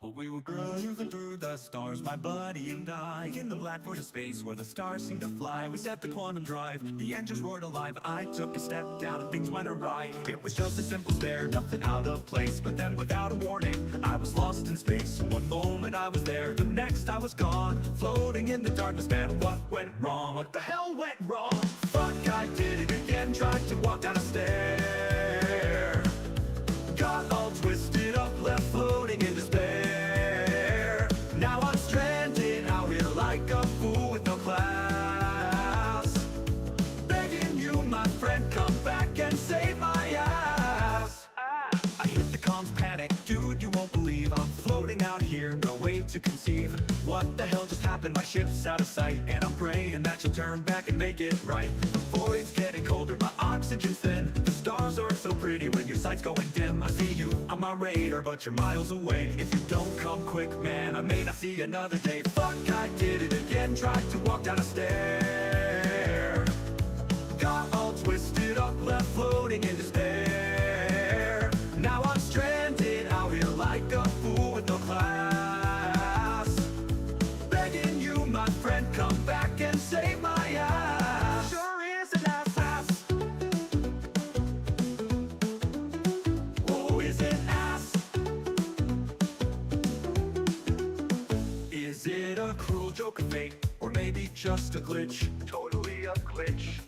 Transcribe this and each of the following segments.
We were cruising through the stars, my buddy and I, in the black void of space where the stars seemed to fly. We set the quantum drive, the engines roared alive. I took a step down and things went awry. It was just a simple stare, nothing out of place. But then without a warning, I was lost in space. One moment I was there, the next I was gone, floating in the darkness. Man, what went wrong? What the hell went wrong? Fuck, I did it again, tried to walk down a stair. Got all twisted up, left floating in despair. Now I'm stranded out here like a fool with no class, begging you, my friend, come back and save my ass. I hit the comms, panic, dude, you won't believe I'm floating out here, no way to conceive. What the hell just happened? My ship's out of sight, and I'm praying that you'll turn back and make it right. The void's getting colder, my oxygen's thin. The stars are so pretty when your sight's going dim. I see you on my radar, but you're miles away. If you don't come quick, man, I may not see another day. Fuck, I did it again, tried to walk down a stair. Got all twisted up, left floating in despair. Now I'm stranded out here like a fool with no class, begging you, my friend, come back and save my ass. Sure is an ass. Oh, is it ass? Is it a cruel joke of fate, or maybe just a glitch? Totally a glitch.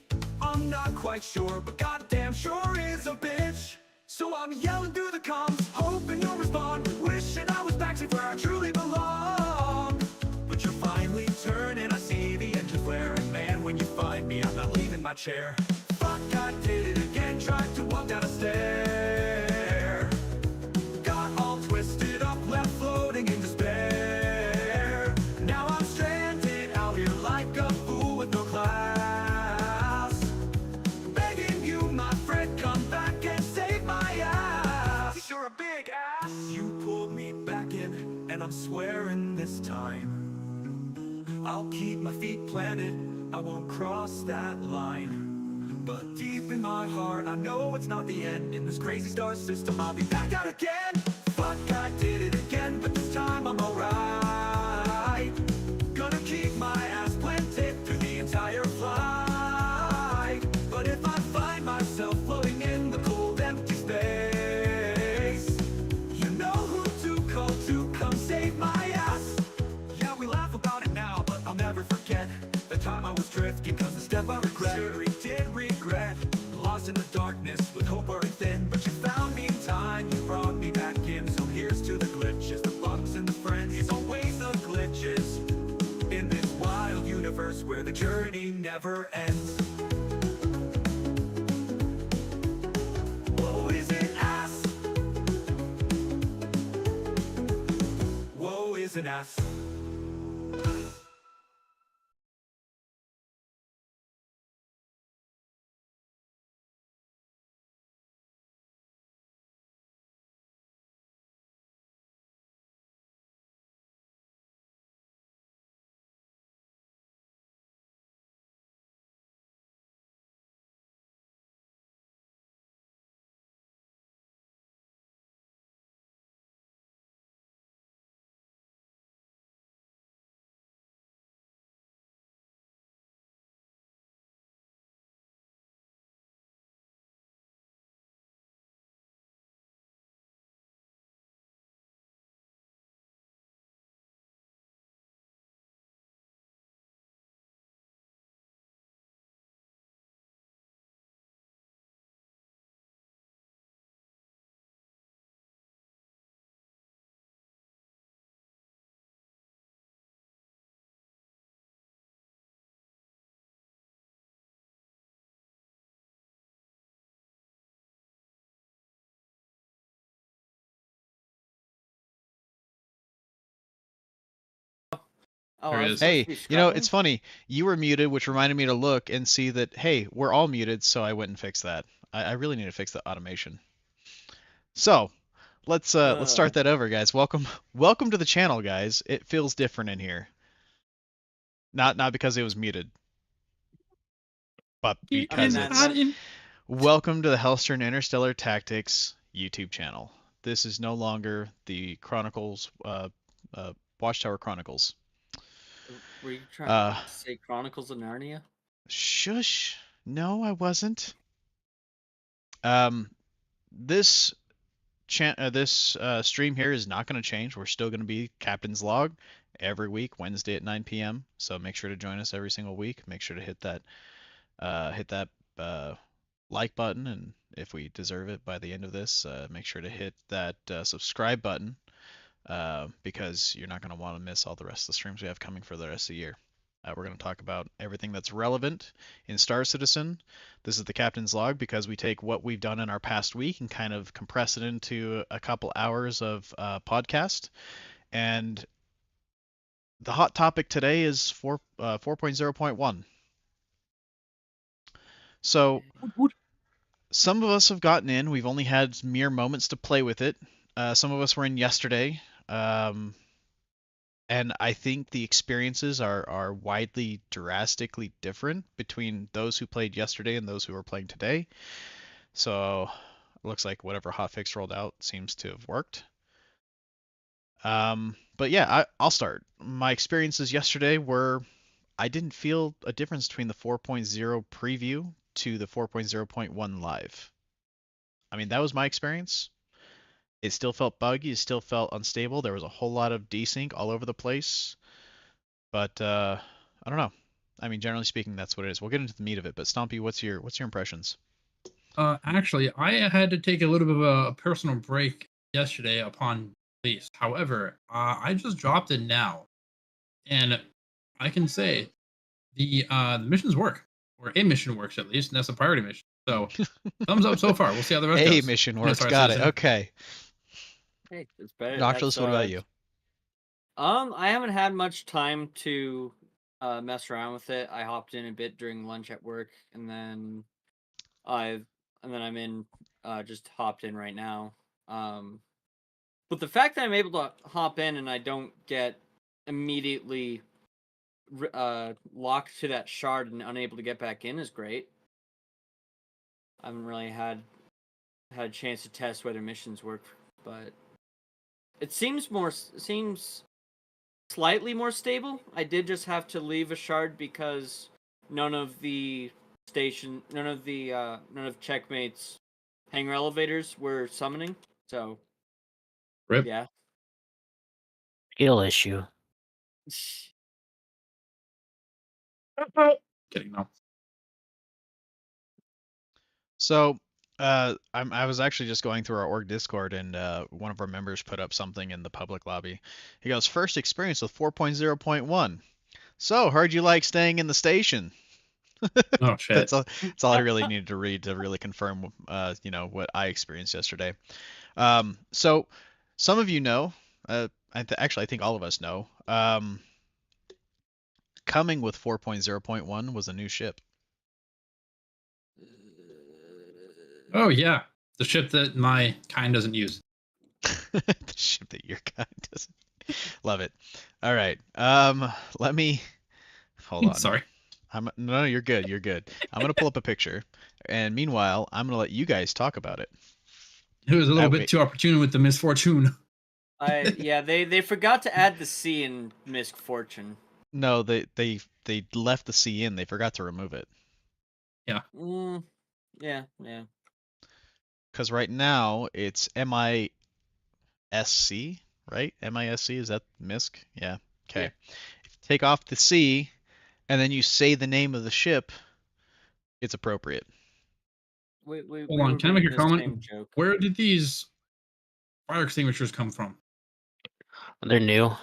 I'm not quite sure, but goddamn sure is a bitch. So I'm yelling through the comms, hoping you'll respond, wishing I was back to where I truly belong. But you're finally turning, I see the engine flare, and man, when you find me, I'm not leaving my chair. Fuck, I did it again, tried to walk down a stair. Got all twisted up, left floating in despair. Now I'm stranded out here like a fool with no class, begging you, my friend, come back and save my ass. You're a big ass. You pulled me back in, and I'm swearing this time I'll keep my feet planted, I won't cross that line. But deep in my heart, I know it's not the end. In this crazy star system, I'll be back out again. Fuck, I did it again, but this time I'm alright. Gonna keep my ass planted through the entire flight. But if I find myself floating in the cold, empty space, you know who to call to come save my ass. Yeah, we laugh about it now, but I'll never forget the time I was drifting, cause the step I regret, sure did regret. Lost in the darkness with hope wearing thin, but you found me in time, you brought me back in. So here's to the glitches, the bugs and the friends. It's always the glitches in this wild universe where the journey never ends. Woe is an ass. Woe is an ass. Oh, There I it was is. supposed to Hey, be you know, scrubbing? it's funny. You were muted, which reminded me to look and see that, hey, we're all muted, so I went and fixed that. I really need to fix the automation. So, let's start that over, guys. Welcome to the channel, guys. It feels different in here. Not because it was muted, but because then it's welcome to the Hellstern Interstellar Tactics YouTube channel. This is no longer the Chronicles, Watchtower Chronicles. Were you trying to Uh, say Chronicles of Narnia? Shush. No, I wasn't. Um, this stream here is not going to change. We're still going to be Captain's Log every week, Wednesday at 9 p.m. So make sure to join us every single week. Make sure to hit that uh, like button, and if we deserve it by the end of this, make sure to hit that subscribe button because you're not going to want to miss all the rest of the streams we have coming for the rest of the year. We're going to talk about everything that's relevant in Star Citizen. This is the Captain's Log because we take what we've done in our past week and kind of compress it into a couple hours of podcast. And the hot topic today is 4.0.1. So some of us have gotten in. We've only had mere moments to play with it. Some of us were in yesterday. And I think the experiences are widely drastically different between those who played yesterday and those who are playing today. So it looks like whatever hotfix rolled out seems to have worked. But yeah, I'll start. My experiences yesterday were I didn't feel a difference between the 4.0 preview to the 4.0.1 live. I mean, that was my experience. It still felt buggy, it still felt unstable. There was a whole lot of desync all over the place. But I don't know. I mean, generally speaking, that's what it is. We'll get into the meat of it. But Stompy, what's your impressions? Actually, I had to take a little bit of a personal break yesterday upon release. However, I just dropped it now, and I can say the missions work, or a mission works at least, and that's a priority mission. So, thumbs up so far. We'll see how the rest A goes. mission That's works. our Got it. citizen. Okay. Hey, it's better. Noctilus, what about you? I haven't had much time to mess around with it. I hopped in a bit during lunch at work, and then I'm in just hopped in right now. But the fact that I'm able to hop in and I don't get immediately locked to that shard and unable to get back in is great. I haven't really had a chance to test whether missions work, but it seems slightly more stable. I did just have to leave a shard because none of Checkmate's hangar elevators were summoning. So, Rip. yeah. Skill issue. Kidding, no. So, I was actually just going through our org Discord, and one of our members put up something in the public lobby. He goes, "First experience with 4.0.1. So, heard you like staying in the station." Oh shit. That's all I really needed to read to really confirm, what I experienced yesterday. So, some of you know, actually, I think all of us know, coming with 4.0.1 was a new ship. Oh yeah, the ship that my kind doesn't use. The ship that your kind doesn't. Love it. All right. Let me hold on. Sorry. No, you're good. You're good. I'm gonna pull up a picture, and meanwhile, I'm gonna let you guys talk about it. It was a little bit too opportune with the misfortune. They forgot to add the C in misfortune. No, they left the C in. They forgot to remove it. Yeah. Yeah. Because right now it's MISC, right? MISC, is that MISC? Yeah. Okay. Yeah. If you take off the C and then you say the name of the ship, it's appropriate. Hold on, can I make a comment? Where did these fire extinguishers come from? They're new. Are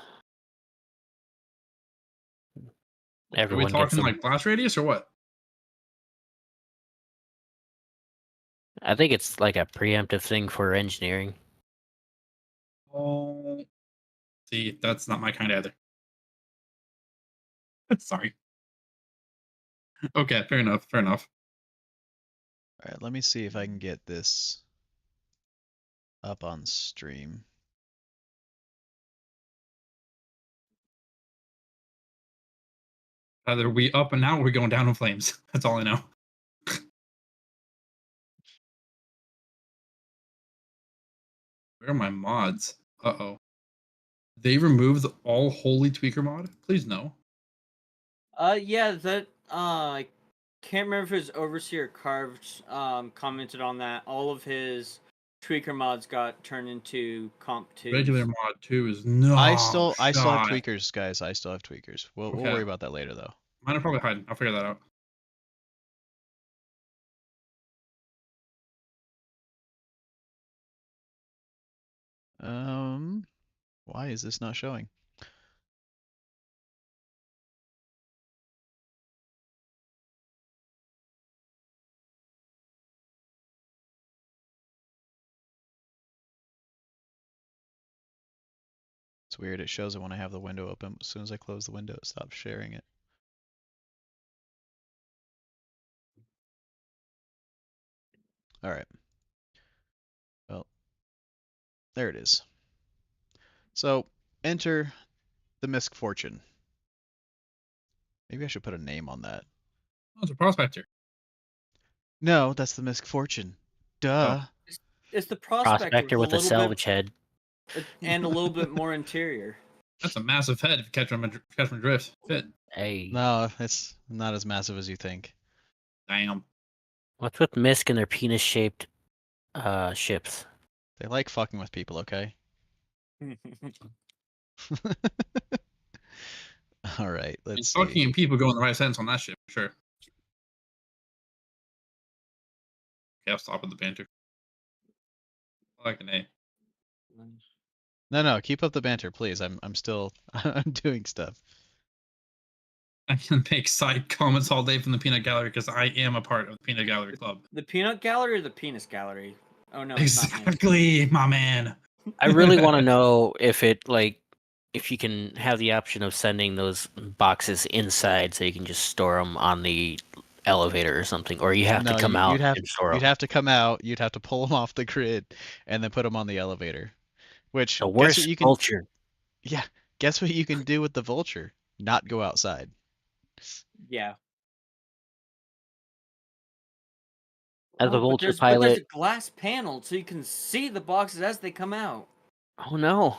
we Everyone gets talking them. like blast radius or what? I think it's like a preemptive thing for engineering. Oh, see, that's not my kind either. Sorry. Okay, fair enough. All right, let me see if I can get this up on stream. Either we up and now or we going down in flames. That's all I know. Where are my mods? Uh-oh. They removed the all holy tweaker mod? Please no. Yeah, that I can't remember if it was Overseer Carved commented on that. All of his tweaker mods got turned into comp 2s. Regular mod 2 is no I still have shot. tweakers, guys. I still have tweakers. We'll Okay. worry about that later, though. Mine are probably hiding. I'll figure that out. Why is this not showing? It's weird. It shows it when I have the window open. As soon as I close the window, it stops sharing it. All right. Well, there it is. So enter the misfortune. Maybe I should put a name on that. Oh, it's a prospector. No, that's the misfortune. Duh. It's the prospector with a salvage head. and a little bit more interior. That's a massive head if you catch from drift. Fit. Hey, No, it's not as massive as you think. Damn. what's with Misk and their penis-shaped ships? They like fucking with people, okay? All right, let's And see. fucking and people go in the right sense on that ship, for sure. Okay, I'll stop with the banter. I like an A. No, keep up the banter, please. I'm still I'm doing stuff. I can make side comments all day from the Peanut Gallery because I am a part of the Peanut Gallery Club. The peanut gallery or the penis gallery? Oh no, it's not me. Exactly, my man. I really want to know if if you can have the option of sending those boxes inside so you can just store them on the elevator or something, or you have No, to come out and store You'd them. have to come out. You'd have to pull them off the grid and then put them on the elevator. Which The guess worst what you can? vulture. Yeah, guess what you can do with the vulture? Not go outside. Yeah. As a Oh, vulture but there's pilot, a glass panel so you can see the boxes as they come out. oh no,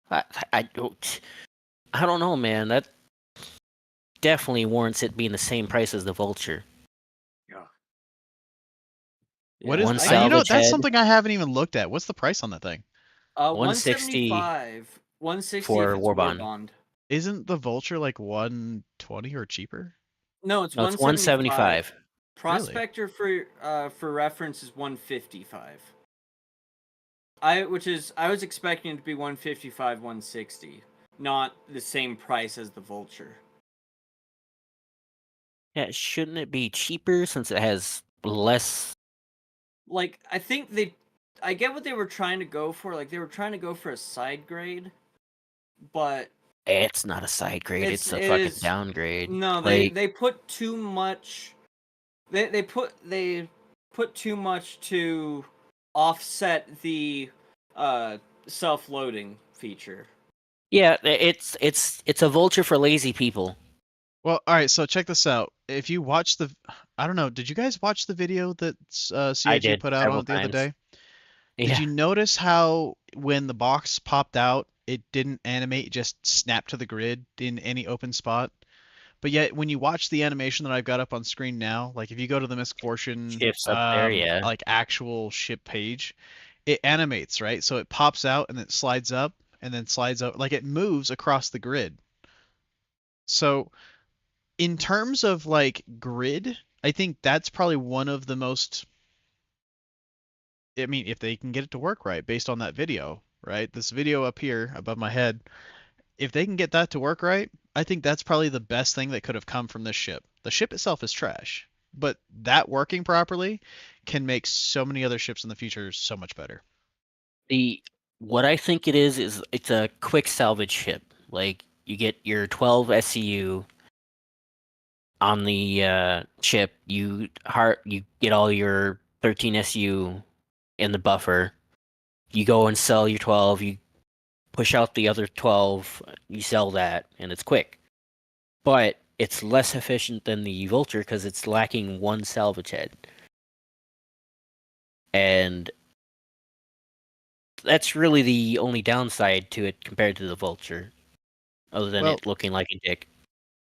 I don't know, man. That definitely warrants it being the same price as the vulture. What Yeah, is? One You know, salvage that's head. something I haven't even looked at. What's the price on that thing? 160 175. 160 for if it's Warbond. Warbond. Isn't the vulture like 120 or cheaper? No, it's No, it's 175. 175. Prospector for reference is 155. I was expecting it to be 155, 160, not the same price as the vulture. Yeah, shouldn't it be cheaper since it has less? Like, I think I get what they were trying to go for. Like, they were trying to go for a side grade, but It's not a side grade. It's a it fucking is- downgrade. no, Like, they put too much. They put too much to offset the self-loading feature. yeah, it's a vulture for lazy people. Well, all right. So check this out. If you watch the, I don't know, did you guys watch the video that CIG did put out several on it the other times. day? Yeah. Did you notice how when the box popped out, it didn't animate, just snap to the grid in any open spot? But yet, when you watch the animation that I've got up on screen now, like if you go to the Misfortune, Shifts up there, yeah. like actual ship page, it animates, right? So it pops out and it slides up and then slides out, like it moves across the grid. So in terms of like grid, I think that's probably one of the most, I mean, if they can get it to work right based on that video, right? This video up here above my head, if they can get that to work right, I think that's probably the best thing that could have come from this ship. The ship itself is trash, but that working properly can make so many other ships in the future so much better. What I think it is it's a quick salvage ship. Like you get your 12 SCU on the ship, you get all your 13 SU in the buffer. You go and sell your 12. You push out the other 12. You sell that, and it's quick. But it's less efficient than the vulture because it's lacking one salvage head. And that's really the only downside to it compared to the Vulture, other than Well, it looking like a dick.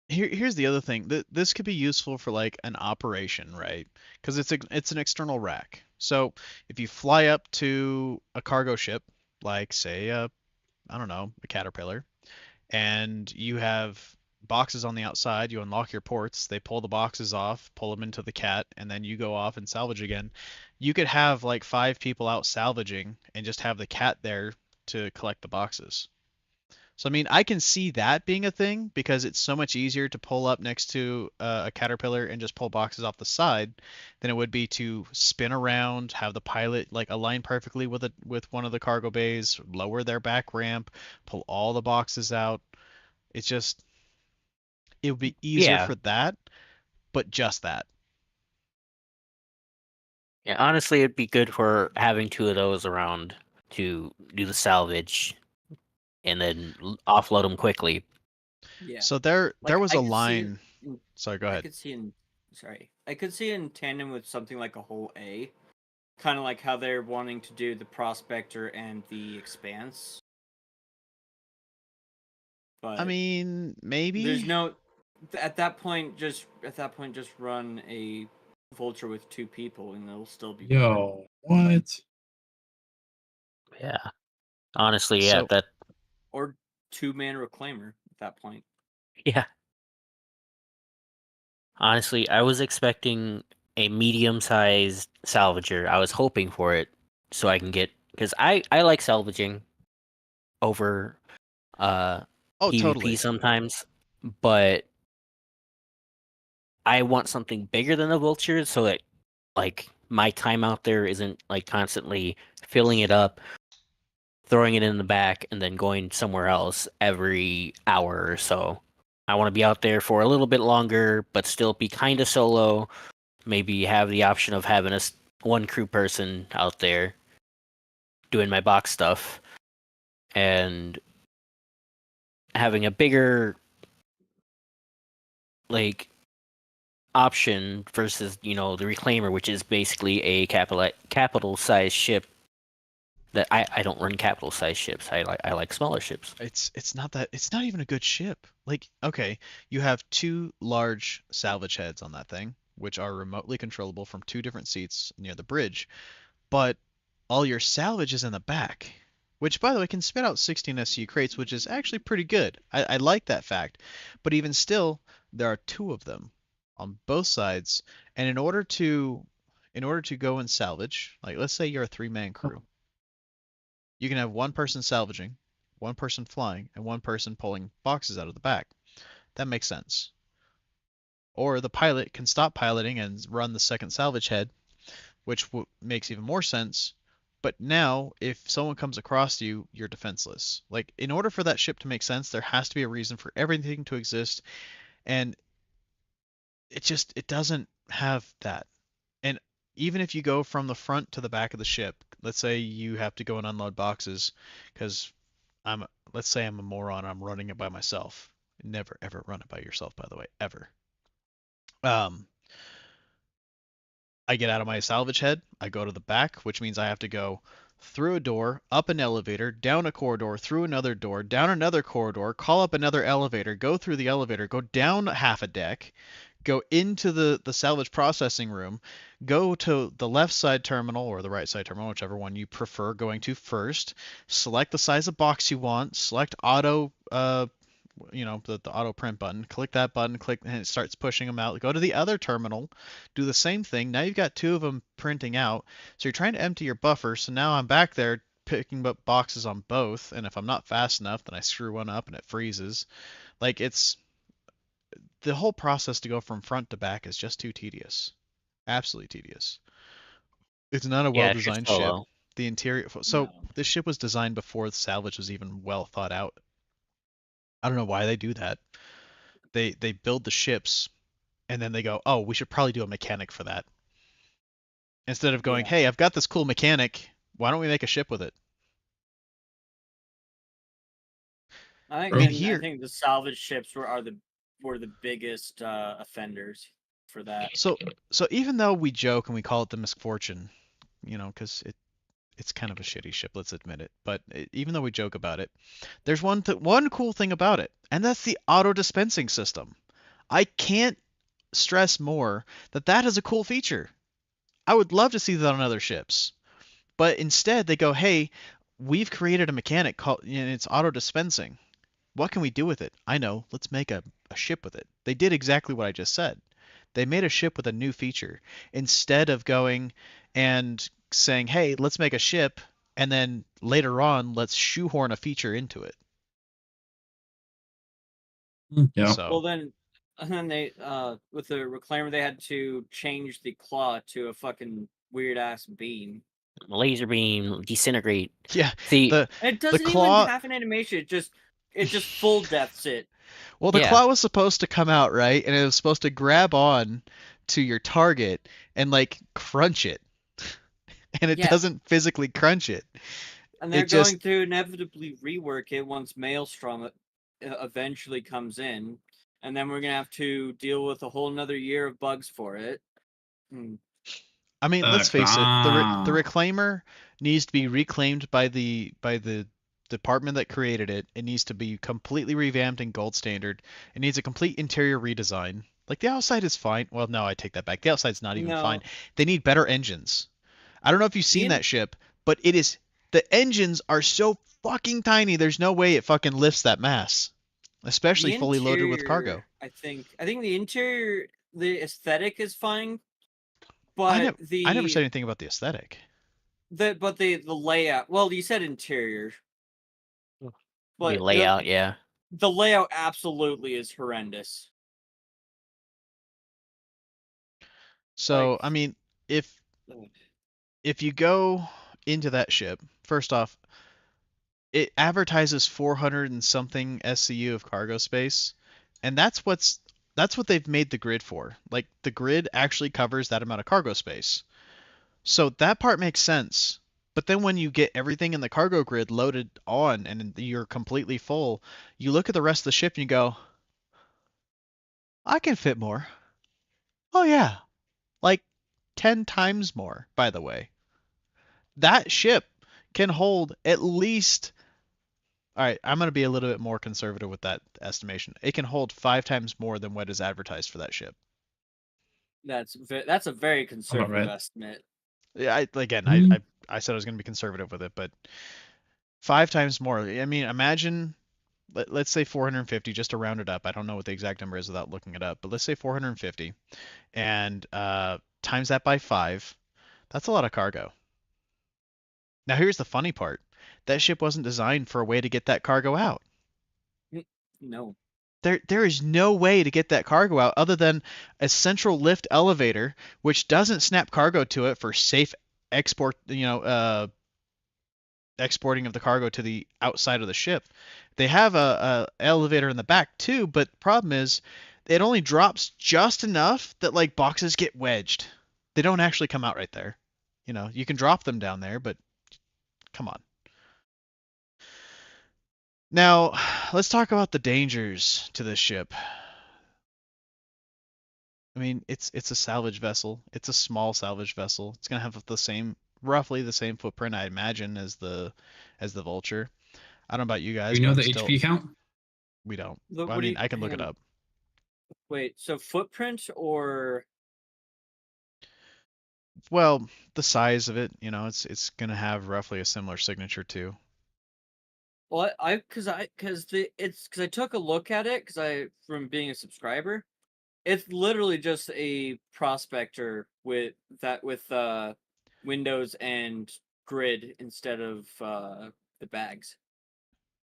here's the other thing. This could be useful for like an operation, right? Because it's an external rack. So if you fly up to a cargo ship, like say I don't know, a Caterpillar, and you have boxes on the outside, you unlock your ports, they pull the boxes off, pull them into the cat, and then you go off and salvage again. You could have like 5 people out salvaging and just have the cat there to collect the boxes. So I mean, I can see that being a thing because it's so much easier to pull up next to a caterpillar and just pull boxes off the side than it would be to spin around, have the pilot like align perfectly with one of the cargo bays, lower their back ramp, pull all the boxes out. It's just it would be easier Yeah, for that, but just that. yeah. Honestly, it'd be good for having two of those around to do the salvage and then offload them quickly. Yeah. So there Like was I a could see it line. in, Sorry, go I ahead. could see in sorry. I could see it in tandem with something like a whole A. Kind of like how they're wanting to do the Prospector and the Expanse. I But mean, there's maybe. no at that point just run a Vulture with 2 people and it'll still be fine. Yo, what? Yeah. Honestly, yeah, So that Or 2-man Reclaimer at that point. yeah. Honestly, I was expecting a medium-sized salvager. I was hoping for it so I can get because I like salvaging over uh oh, PvP totally. sometimes, but I want something bigger than a vulture so that like my time out there isn't like constantly filling it up, throwing it in the back, and then going somewhere else every hour or so. I want to be out there for a little bit longer, but still be kind of solo. Maybe have the option of having one crew person out there doing my box stuff and having a bigger like option versus the reclaimer, which is basically a capital size ship. That I don't run capital size ships. I like smaller ships. It's not that it's not even a good ship. Like, okay, you have 2 large salvage heads on that thing, which are remotely controllable from 2 different seats near the bridge, but all your salvage is in the back, which by the way can spit out 16 SCU crates, which is actually pretty good. I like that fact. But even still, there are 2 of them on both sides, and in order to go and salvage, like let's say you're a 3-man crew, you can have one person salvaging, one person flying, and one person pulling boxes out of the back. That makes sense. Or the pilot can stop piloting and run the second salvage head, which makes even more sense. But now, if someone comes across you, you're defenseless. Like, in order for that ship to make sense, there has to be a reason for everything to exist, and it doesn't have that. And even if you go from the front to the back of the ship, let's say you have to go and unload boxes, because I'm let's say I'm a moron, I'm running it by myself. Never ever run it by yourself, by the way, ever. Um, I get out of my salvage head, I go to the back, which means I have to go through a door, up an elevator, down a corridor, through another door, down another corridor, call up another elevator, go through the elevator, go down half a deck, go into the salvage processing room, go to the left side terminal or the right side terminal, whichever one you prefer going to first, select the size of box you want, select auto the auto print button, click that button, click, and it starts pushing them out. Go to the other terminal, do the same thing. Now you've got 2 of them printing out. So you're trying to empty your buffer. So now I'm back there picking up boxes on both, and if I'm not fast enough, then I screw one up and it freezes. Like, it's the whole process to go from front to back is just too tedious. Absolutely tedious. It's not a Yeah, if you're well-designed ship. solo. The interior, so No. this ship was designed before the salvage was even well thought out. I don't know why they do that. They build the ships and then they go, "Oh, we should probably do a mechanic for that." Instead of going, Yeah. "Hey, I've got this cool mechanic. Why don't we make a ship with it?" I mean, I here, think the salvage ships were the biggest offenders for that. so even though we joke and we call it the misfortune, because it's kind of a shitty ship, let's admit it. But even though we joke about it, there's one cool thing about it, and that's the auto dispensing system. I can't stress more that that is a cool feature. I would love to see that on other ships. But instead, they go, hey, we've created a mechanic called, and it's auto dispensing. What can we do with it? I know, let's make a ship with it. They did exactly what I just said. They made a ship with a new feature instead of going and saying, hey, let's make a ship, and then later on, let's shoehorn a feature into it. Yeah. So, Well then, and then they with the reclaimer they had to change the claw to a fucking weird ass beam. Laser beam, disintegrate. yeah, See, the And it the doesn't even claw. have an animation. It just full deaths it. Well, the yeah, claw was supposed to come out, right? And it was supposed to grab on to your target and like crunch it. And it Yeah. doesn't physically crunch it. And they're It just going to inevitably rework it once Maelstrom eventually comes in, and then we're gonna have to deal with a whole another year of bugs for it. Hmm. I mean, let's face it, the Ah. reclaimer needs to be reclaimed by the department that created it. It needs to be completely revamped in gold standard. It needs a complete interior redesign. Like the outside is fine. Well, no, I take that back. The outside's not even fine. No, They need better engines. I don't know if you've the seen in- that ship, but the engines are so fucking tiny. There's no way it fucking lifts that mass, especially the fully loaded with cargo. interior. I think the interior, the aesthetic is fine, I but never I never said anything about the aesthetic. the layout. Well, you said interior, the but layout, yeah. the layout absolutely is horrendous. So, Like, I mean, if if you go into that ship, first off, it advertises 400 and something SCU of cargo space, and that's what they've made the grid for. Like the grid actually covers that amount of cargo space. So that part makes sense. But then when you get everything in the cargo grid loaded on and you're completely full, you look at the rest of the ship and you go, I can fit more. Oh yeah, like 10 times more, by the way. That ship can hold at least. All right, I'm going to be a little bit more conservative with that estimation. It can hold 5 times more than what is advertised for that ship. that's a very conservative right. estimate. Yeah, again, Mm. I said I was going to be conservative with it, but 5 times more. I mean, imagine, let's say 450, just to round it up. I don't know what the exact number is without looking it up, but let's say 450, and times that by 5. That's a lot of cargo. Now, here's the funny part. That ship wasn't designed for a way to get that cargo out. No. There is no way to get that cargo out other than a central lift elevator, which doesn't snap cargo to it for safe export, exporting of the cargo to the outside of the ship. They have a elevator in the back too, but the problem is it only drops just enough that like boxes get wedged. They don't actually come out right there. You can drop them down there, but come on. Now, let's talk about the dangers to this ship. I mean, it's a salvage vessel. It's a small salvage vessel. It's gonna have roughly the same footprint, I imagine, as the Vulture. I don't know about you Do guys, you but know I'm the still. HP count? We don't. Look, Well, I what do mean, you? I can look Hang it on. up. Wait, so footprint or Well, the size of it, it's gonna have roughly a similar signature too. what? Because I took a look at it from being a subscriber. It's literally just a prospector with windows and grid instead of the bags.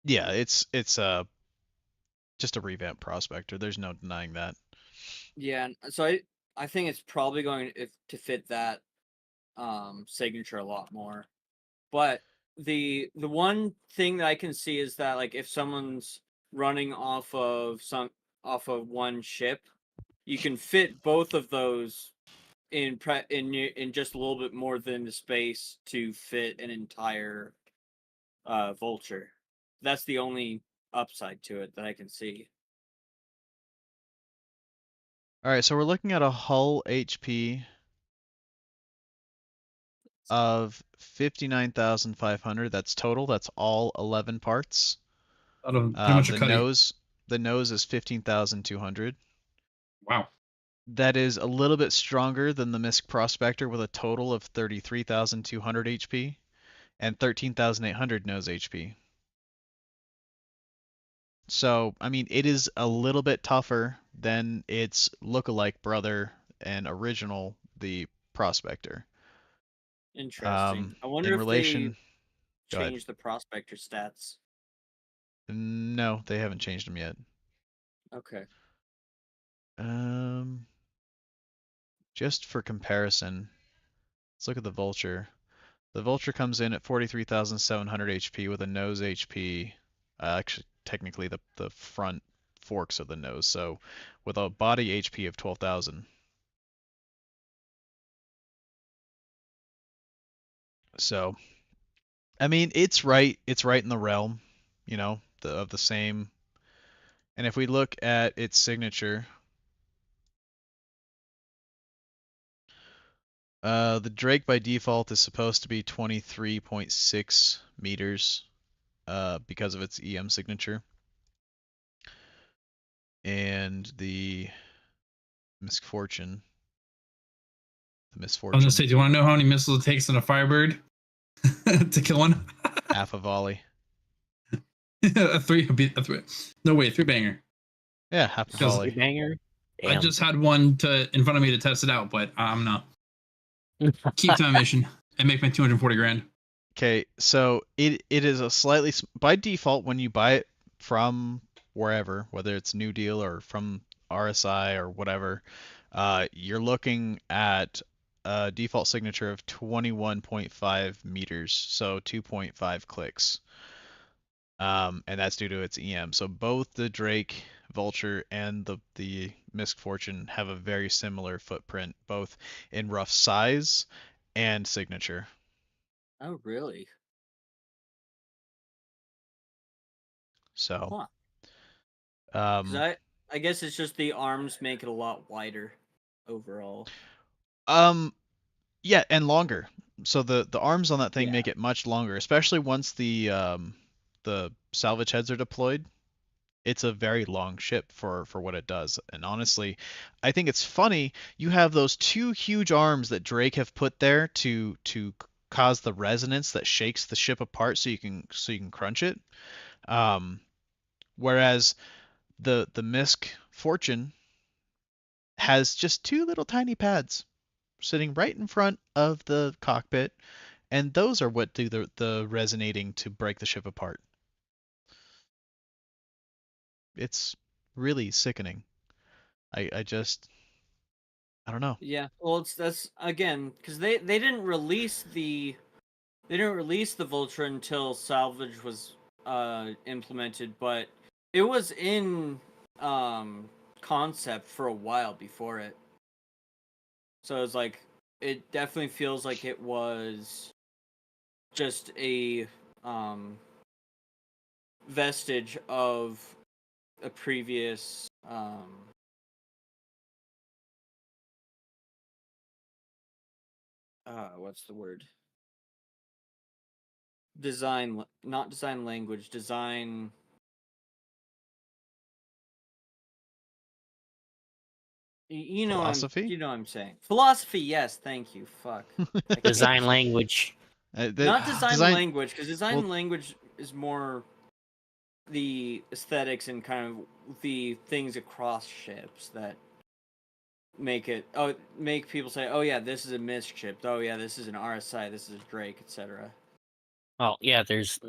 Yeah, it's just a revamped prospector. There's no denying that. Yeah, so I think it's probably going to fit that signature a lot more. But the one thing that I can see is that like if someone's running off of one ship, you can fit both of those in just a little bit more than the space to fit an entire vulture. That's the only upside to it that I can see. All right, so we're looking at a hull HP of 59,500. That's total. That's all 11 parts. Out of pretty much a The cutty. nose is 15,200. Wow. That is a little bit stronger than the MISC Prospector with a total of 33,200 HP and 13,800 nose HP. So, I mean, it is a little bit tougher than its lookalike brother and original, the Prospector. Interesting. I wonder In if they relation, go ahead. changed the prospector stats. No, they haven't changed them yet. Okay. Just for comparison, let's look at the Vulture. The Vulture comes in at 43,700 HP with a nose HP, actually technically the front forks of the nose, so with a body HP of 12,000. So, I mean, it's right in the realm, of the same. And if we look at its signature, the Drake by default is supposed to be 23.6 meters, because of its EM signature. And the Misfortune. The I was Misfortune. gonna say, do you want to know how many missiles it takes on a Firebird to kill one? Half a volley. a three. No wait, 3-banger. Yeah, half a Because- volley. Banger. I just had one in front of me to test it out, but I'm not. Keep to my mission and make my 240 grand. Okay, so it is a slightly by default when you buy it from wherever, whether it's New Deal or from RSI or whatever, you're looking at a default signature of 21.5 meters, so 2.5 clicks. And that's due to its EM. So both the Drake Vulture and the Misc Fortune have a very similar footprint, both in rough size and signature. Oh, really? So, Huh. 'Cause I guess it's just the arms make it a lot wider overall. yeah, and longer. So the arms on that thing Yeah. make it much longer, especially once the salvage heads are deployed. It's a very long ship for what it does. And honestly, I think it's funny you have those two huge arms that Drake have put there to cause the resonance that shakes the ship apart so you can crunch it. Whereas the Misc Fortune has just two little tiny pads sitting right in front of the cockpit, and those are what do the resonating to break the ship apart. It's really sickening. I don't know. Yeah. Well, that's again because they didn't release the Vulture until salvage was implemented, but it was in concept for a while before it. So it's like it definitely feels like it was just a vestige of a previous what's the word? Not design language, design. You know Philosophy? you know what I'm saying. Philosophy, yes, thank you. Fuck. Design language. Not design language, because design well- language is more the aesthetics and kind of the things across ships that make people say, oh yeah, this is a MISC ship. Oh yeah, this is an RSI. This is a Drake, etc. Well, yeah, there's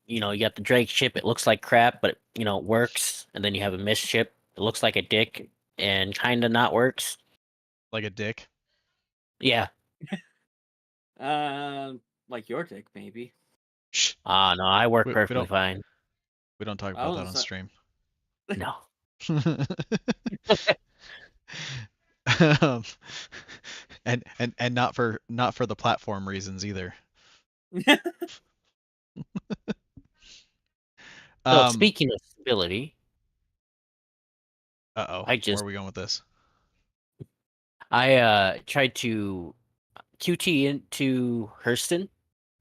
you got the Drake ship. It looks like crap, but it works. And then you have a Mist ship. It looks like a dick and kind of not works. Like a dick. Yeah. Like your dick, maybe. Shh. No, I work We perfectly don't fine. we don't talk I about that was on not- stream. No. um, and not for the platform reasons either. So speaking of stability, Uh-oh. I just- Where are we going with this? I tried to QT into Hellstern,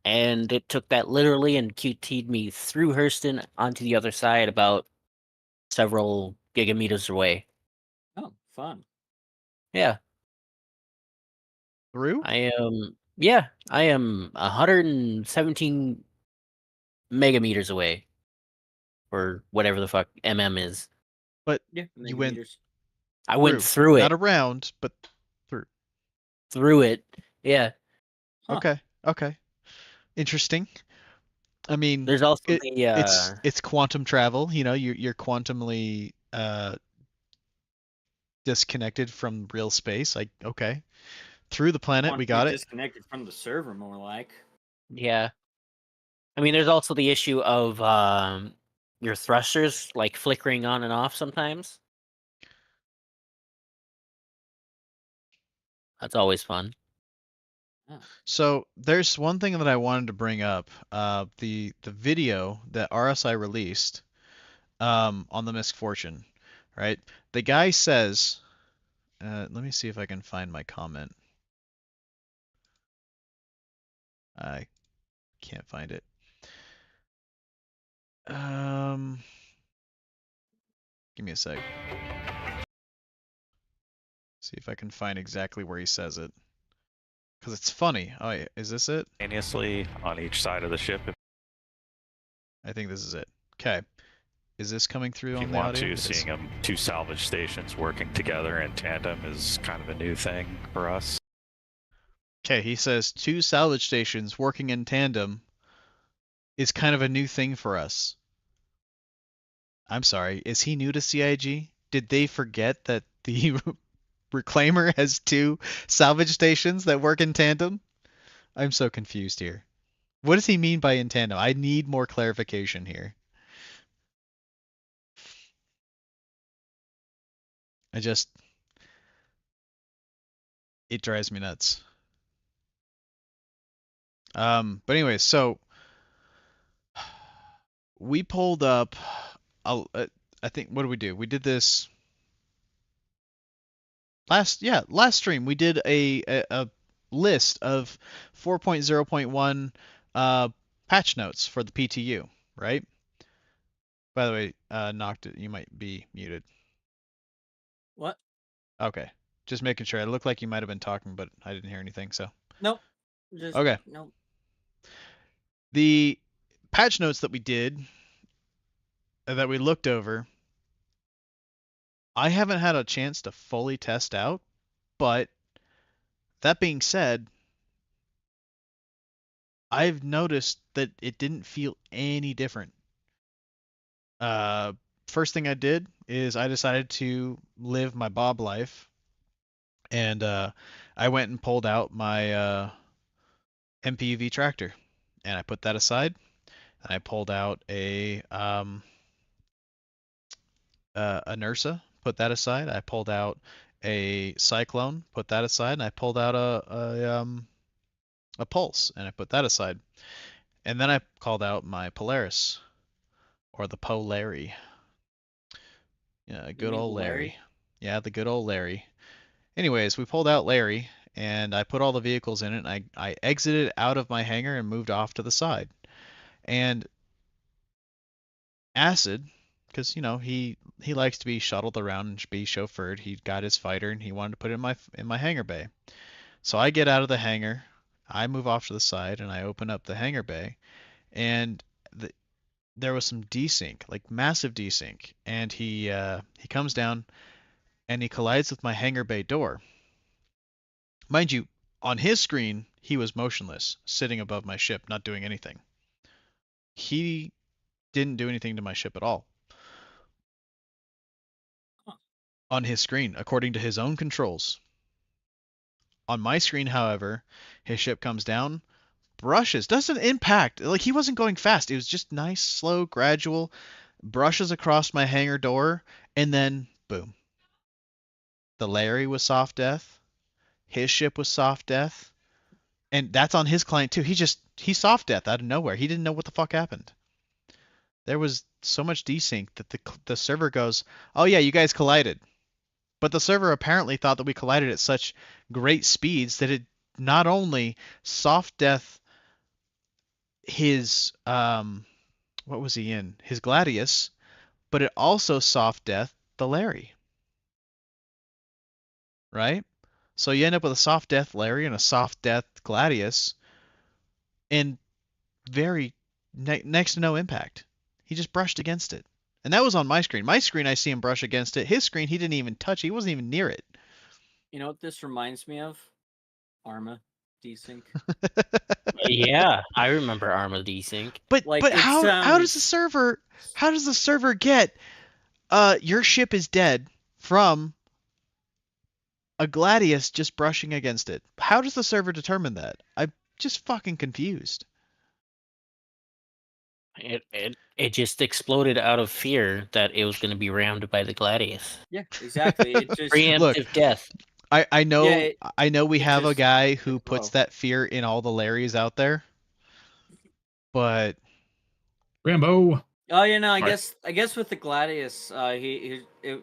and it took that literally and QT'd me through Hellstern onto the other side about several gigameters away. Oh, fun. Yeah, Through? I am 117 megameters away, or whatever the fuck is. But Yeah, you went megameters. I went through not it, around, but through. through it. Yeah. Huh. Okay. Okay. Interesting. I mean, There's also it the it's quantum travel. You know, you're quantumly disconnected from real space. Like, okay, through the planet, we Quantumly got it. disconnected from the server, more like. yeah. I mean, there's also the issue of your thrusters like flickering on and off sometimes. That's always fun. So there's one thing that I wanted to bring up. The video that RSI released on the Misfortune, right? The guy says, let me see if I can find my comment. I can't find it. Give me a sec. See if I can find exactly where he says it. Because it's funny. Oh, yeah. Is this it? Simultaneously on each side of the ship. I think this is it. Okay. Is this coming through If you on the want audio? to, It is. seeing them two salvage stations working together in tandem is kind of a new thing for us. Okay, he says two salvage stations working in tandem is kind of a new thing for us. I'm sorry, is he new to CIG? Did they forget that the Reclaimer has two salvage stations that work in tandem? I'm so confused here. What does he mean by in tandem? I need more clarification here. It drives me nuts. But anyways, so we pulled up. I think what did we do? We did this last stream. We did a list of 4.0.1 patch notes for the PTU, right? By the way, Nocta, you might be muted. What? Okay, just making sure. It looked like you might have been talking, but I didn't hear anything. So Nope. Just okay. nope. The patch notes that we did, that we looked over, I haven't had a chance to fully test out, but that being said, I've noticed that it didn't feel any different. First thing I did is I decided to live my Bob life, and I went and pulled out my MPUV tractor, and I put that aside, and I pulled out a NERSA, put that aside. I pulled out a Cyclone, put that aside, and I pulled out a Pulse, and I put that aside. And then I called out my Polaris, or the Polari. Yeah, good old Larry. Yeah, the good old Larry. Anyways, we pulled out Larry, and I put all the vehicles in it, and I exited out of my hangar and moved off to the side. And Acid, because he likes to be shuttled around and be chauffeured. He got his fighter and he wanted to put it in my hangar bay. So I get out of the hangar, I move off to the side, and I open up the hangar bay, and there was some desync, like massive desync, and he comes down and he collides with my hangar bay door. Mind you, on his screen he was motionless, sitting above my ship, not doing anything. He didn't do anything to my ship at all. On his screen, according to his own controls. On my screen, however, his ship comes down, brushes, doesn't impact. Like, he wasn't going fast. It was just nice, slow, gradual, brushes across my hangar door, and then boom. The Larry was soft death. His ship was soft death. And that's on his client too. He soft death out of nowhere. He didn't know what the fuck happened. There was so much desync that the server goes, "Oh yeah, you guys collided." But the server apparently thought that we collided at such great speeds that not only soft death his what was he in? His Gladius, but it also soft death the Larry, right? So you end up with a soft death Larry and a soft death Gladius, and very next to no impact. He just brushed against it. And that was on my screen. My screen, I see him brush against it. His screen, he didn't even touch it. He wasn't even near it. You know what this reminds me of? Arma desync. Yeah, I remember Arma Desync. But Like, but it how does the sounds- server get your ship is dead from a Gladius just brushing against it? How does the server determine that? I'm just fucking confused. It just exploded out of fear that it was going to be rammed by the Gladius. Yeah, exactly. It just Look, Preemptive death. I know Yeah, I know we it have a just guy hit who the puts flow. that fear in all the Larrys out there, but Rambo. Oh, you know, I Sorry. guess with the Gladius,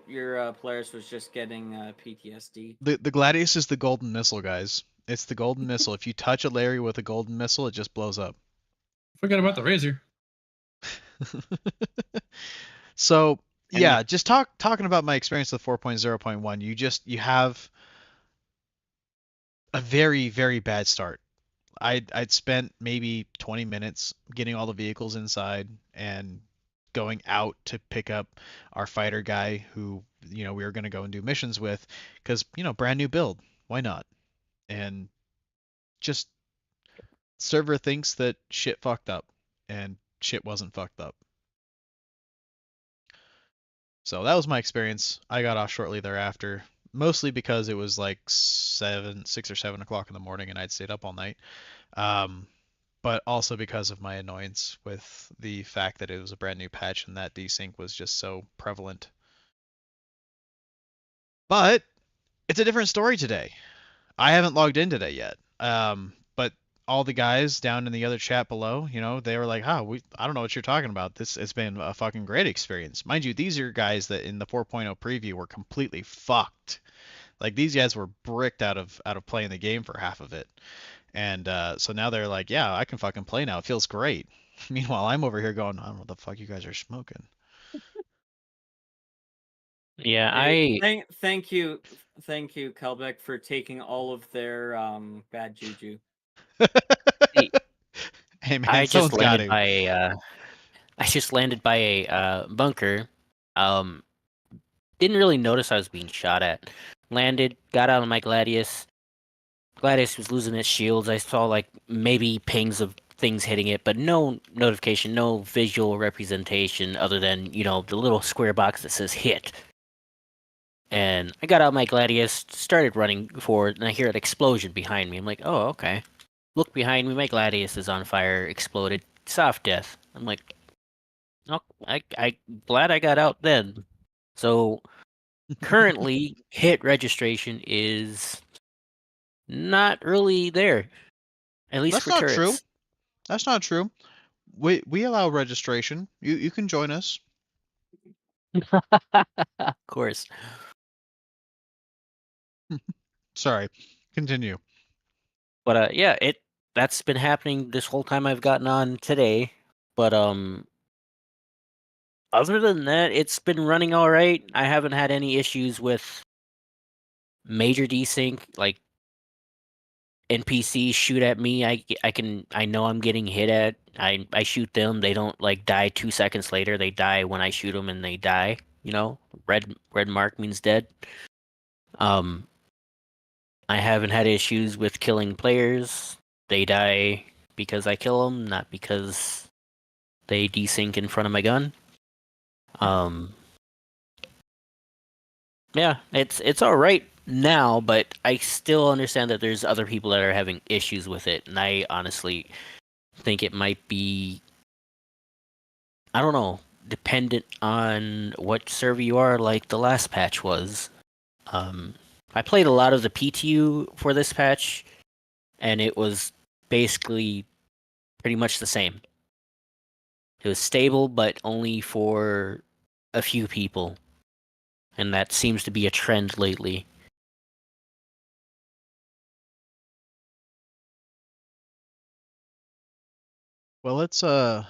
your players was just getting PTSD. the Gladius is the golden missile, guys. It's the golden missile. If you touch a Larry with a golden missile, it just blows up. Forget about the razor. So And yeah, just talking about my experience with 4.0.1, you have a very, very bad start. I'd spent maybe 20 minutes getting all the vehicles inside and going out to pick up our fighter guy who, we were going to go and do missions with, because, brand new build. Why not? And just server thinks that shit fucked up, and shit wasn't fucked up. So that was my experience. I got off shortly thereafter, mostly because it was like 6 or 7 o'clock in the morning, and I'd stayed up all night. But also because of my annoyance with the fact that it was a brand new patch and that desync was just so prevalent. But it's a different story today. I haven't logged in today yet. But all the guys down in the other chat below, they were like, I don't know what you're talking about. It's been a fucking great experience. Mind you, these are guys that in the 4.0 preview were completely fucked. Like these guys were bricked out of playing the game for half of it. And so now they're like, yeah, I can fucking play now. It feels great. Meanwhile, I'm over here going, I don't know what the fuck you guys are smoking. yeah, Hey, thank you, Kelbeck, for taking all of their bad juju. Hey man, I just someone's got landed to. by a bunker. Didn't really notice I was being shot at. Landed, got out of my Gladius. Gladius was losing its shields. I saw like maybe pings of things hitting it, but no notification, no visual representation other than, the little square box that says hit. And I got out my Gladius, started running forward, and I hear an explosion behind me. I'm like, oh, okay. Look behind me, my Gladius is on fire, exploded, soft death. I'm like, oh, I glad I got out then. So currently, hit registration is not really there, at least That's for not true. turrets. That's not true. We allow registration. You can join us. Of course. Sorry. Continue. But yeah, that's been happening this whole time I've gotten on today. But other than that, it's been running all right. I haven't had any issues with major desync, like NPCs shoot at me. I know I'm getting hit at. I shoot them. They don't like die 2 seconds later. They die when I shoot them, and they die. Red mark means dead. Um, I haven't had issues with killing players. They die because I kill them, not because they desync in front of my gun. Yeah, it's all right now, but I still understand that there's other people that are having issues with it, and I honestly think it might be, I don't know, dependent on what server you are, like the last patch was. I played a lot of the PTU for this patch, and it was basically pretty much the same. It was stable, but only for a few people, and that seems to be a trend lately. Well, let's I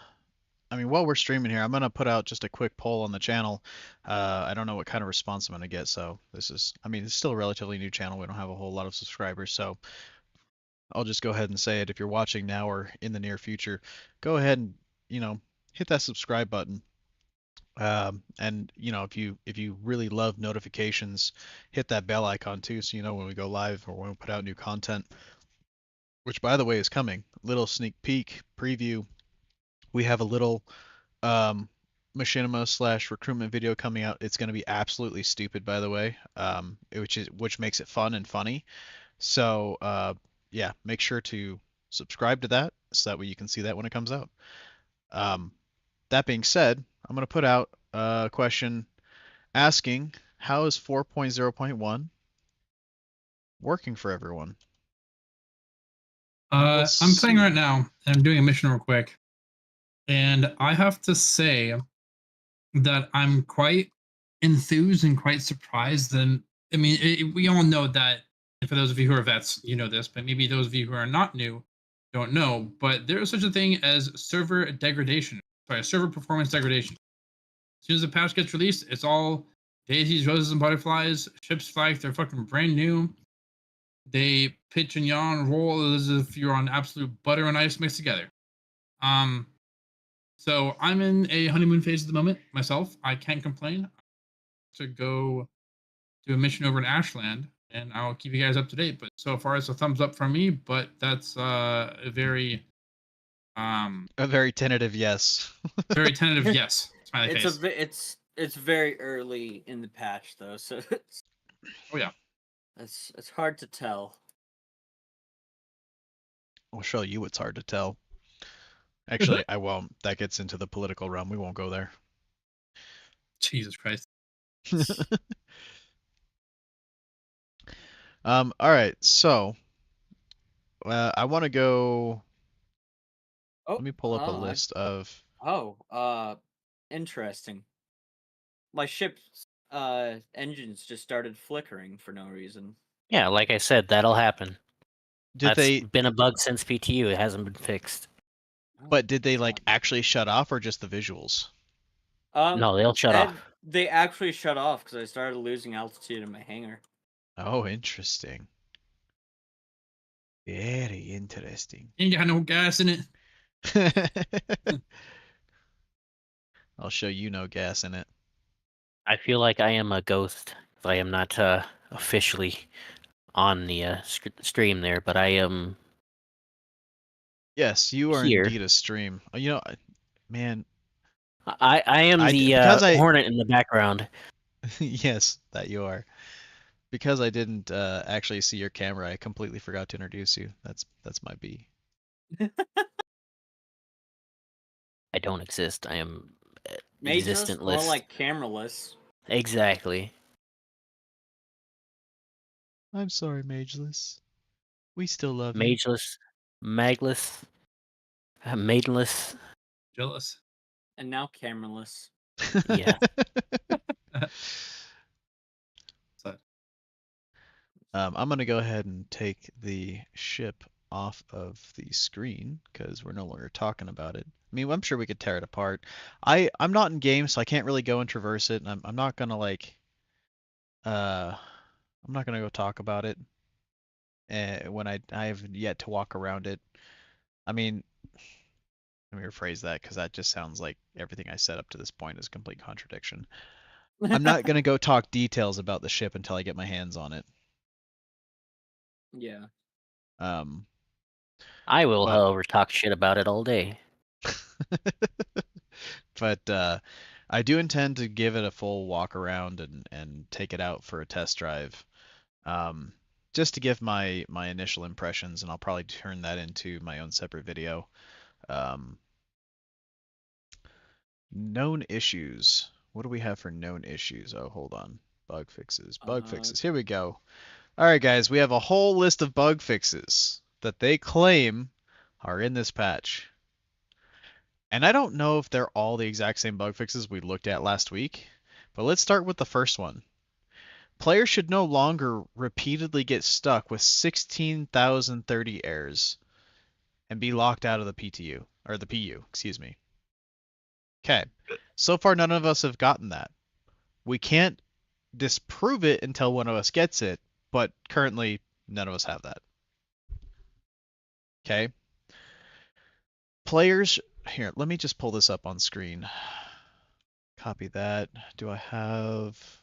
mean, while we're streaming here, I'm gonna put out just a quick poll on the channel. I don't know what kind of response I'm gonna get, so this is, I mean, it's still a relatively new channel. We don't have a whole lot of subscribers, so I'll just go ahead and say it. If you're watching now or in the near future, go ahead and, hit that subscribe button. And if you really love notifications, hit that bell icon too, so you know when we go live or when we put out new content, which by the way is coming. Little sneak peek preview. We have a little machinima slash recruitment video coming out. It's going to be absolutely stupid, by the way, which makes it fun and funny. So yeah, make sure to subscribe to that so that way you can see that when it comes out. That being said, I'm going to put out a question asking how is 4.0.1 working for everyone? I'm playing see. right now, and I'm doing a mission real quick, and I have to say that I'm quite enthused and quite surprised. And I mean, we all know that. And for those of you who are vets, you know this, but maybe those of you who are not new don't know. But there is such a thing as server degradation. Sorry, server performance degradation. As soon as the patch gets released, it's all daisies, roses, and butterflies. Ships fly like they're fucking brand new. They pitch and yawn, roll as if you're on absolute butter and ice mixed together. So I'm in a honeymoon phase at the moment myself. I can't complain. To go do a mission over in Ashland, and I'll keep you guys up to date. But so far, it's a thumbs up from me. But that's a very A very tentative yes. very tentative yes. Smiley face. It's very early in the patch though, so Oh yeah. it's hard to tell. I'll show you what's hard to tell. Actually, I won't. That gets into the political realm. We won't go there. Jesus Christ. All right. So, I want to go. Oh, Let me pull up a list of. Interesting. My ship's engines just started flickering for no reason. Yeah, like I said, that'll happen. Did That's they? been a bug since PTU. It hasn't been fixed. But did they like actually shut off or just the visuals? No, they'll shut off. They actually shut off because I started losing altitude in my hangar. Oh, interesting. Very interesting. Ain't got no gas in it. I'll show you no gas in it. I feel like I am a ghost. I am not officially on the stream there, but I am. Yes, you are Here. indeed a stream. Man. I am the Hornet in the background. Yes, that you are. Because I didn't actually see your camera, I completely forgot to introduce you. That's my B. I don't exist. I am Mageless, more existentless. like cameraless. Exactly. I'm sorry, Mageless. We still love you. Mageless, magless, maidenless. Jealous. And now cameraless. Yeah. So, I'm going to go ahead and take the ship off of the screen because we're no longer talking about it. I mean, I'm sure we could tear it apart. I'm not in game, so I can't really go and traverse it. And I'm not gonna like, I'm not gonna go talk about it when I have yet to walk around it. I mean, let me rephrase that because that just sounds like everything I said up to this point is a complete contradiction. I'm not gonna go talk details about the ship until I get my hands on it. Yeah. I will, But- however, talk shit about it all day. But I do intend to give it a full walk around and take it out for a test drive, just to give my initial impressions, and I'll probably turn that into my own separate video. Known issues. What do we have for known issues? Oh, hold on. Bug fixes. Bug fixes. Here we go. All right, guys, we have a whole list of bug fixes that they claim are in this patch. And I don't know if they're all the exact same bug fixes we looked at last week, but let's start with the first one. Players should no longer repeatedly get stuck with 16,030 errors and be locked out of the PTU. or the PU, excuse me. Okay. So far, none of us have gotten that. We can't disprove it until one of us gets it, but currently, none of us have that. Okay. Players, here, let me just pull this up on screen. Copy that. Do I have...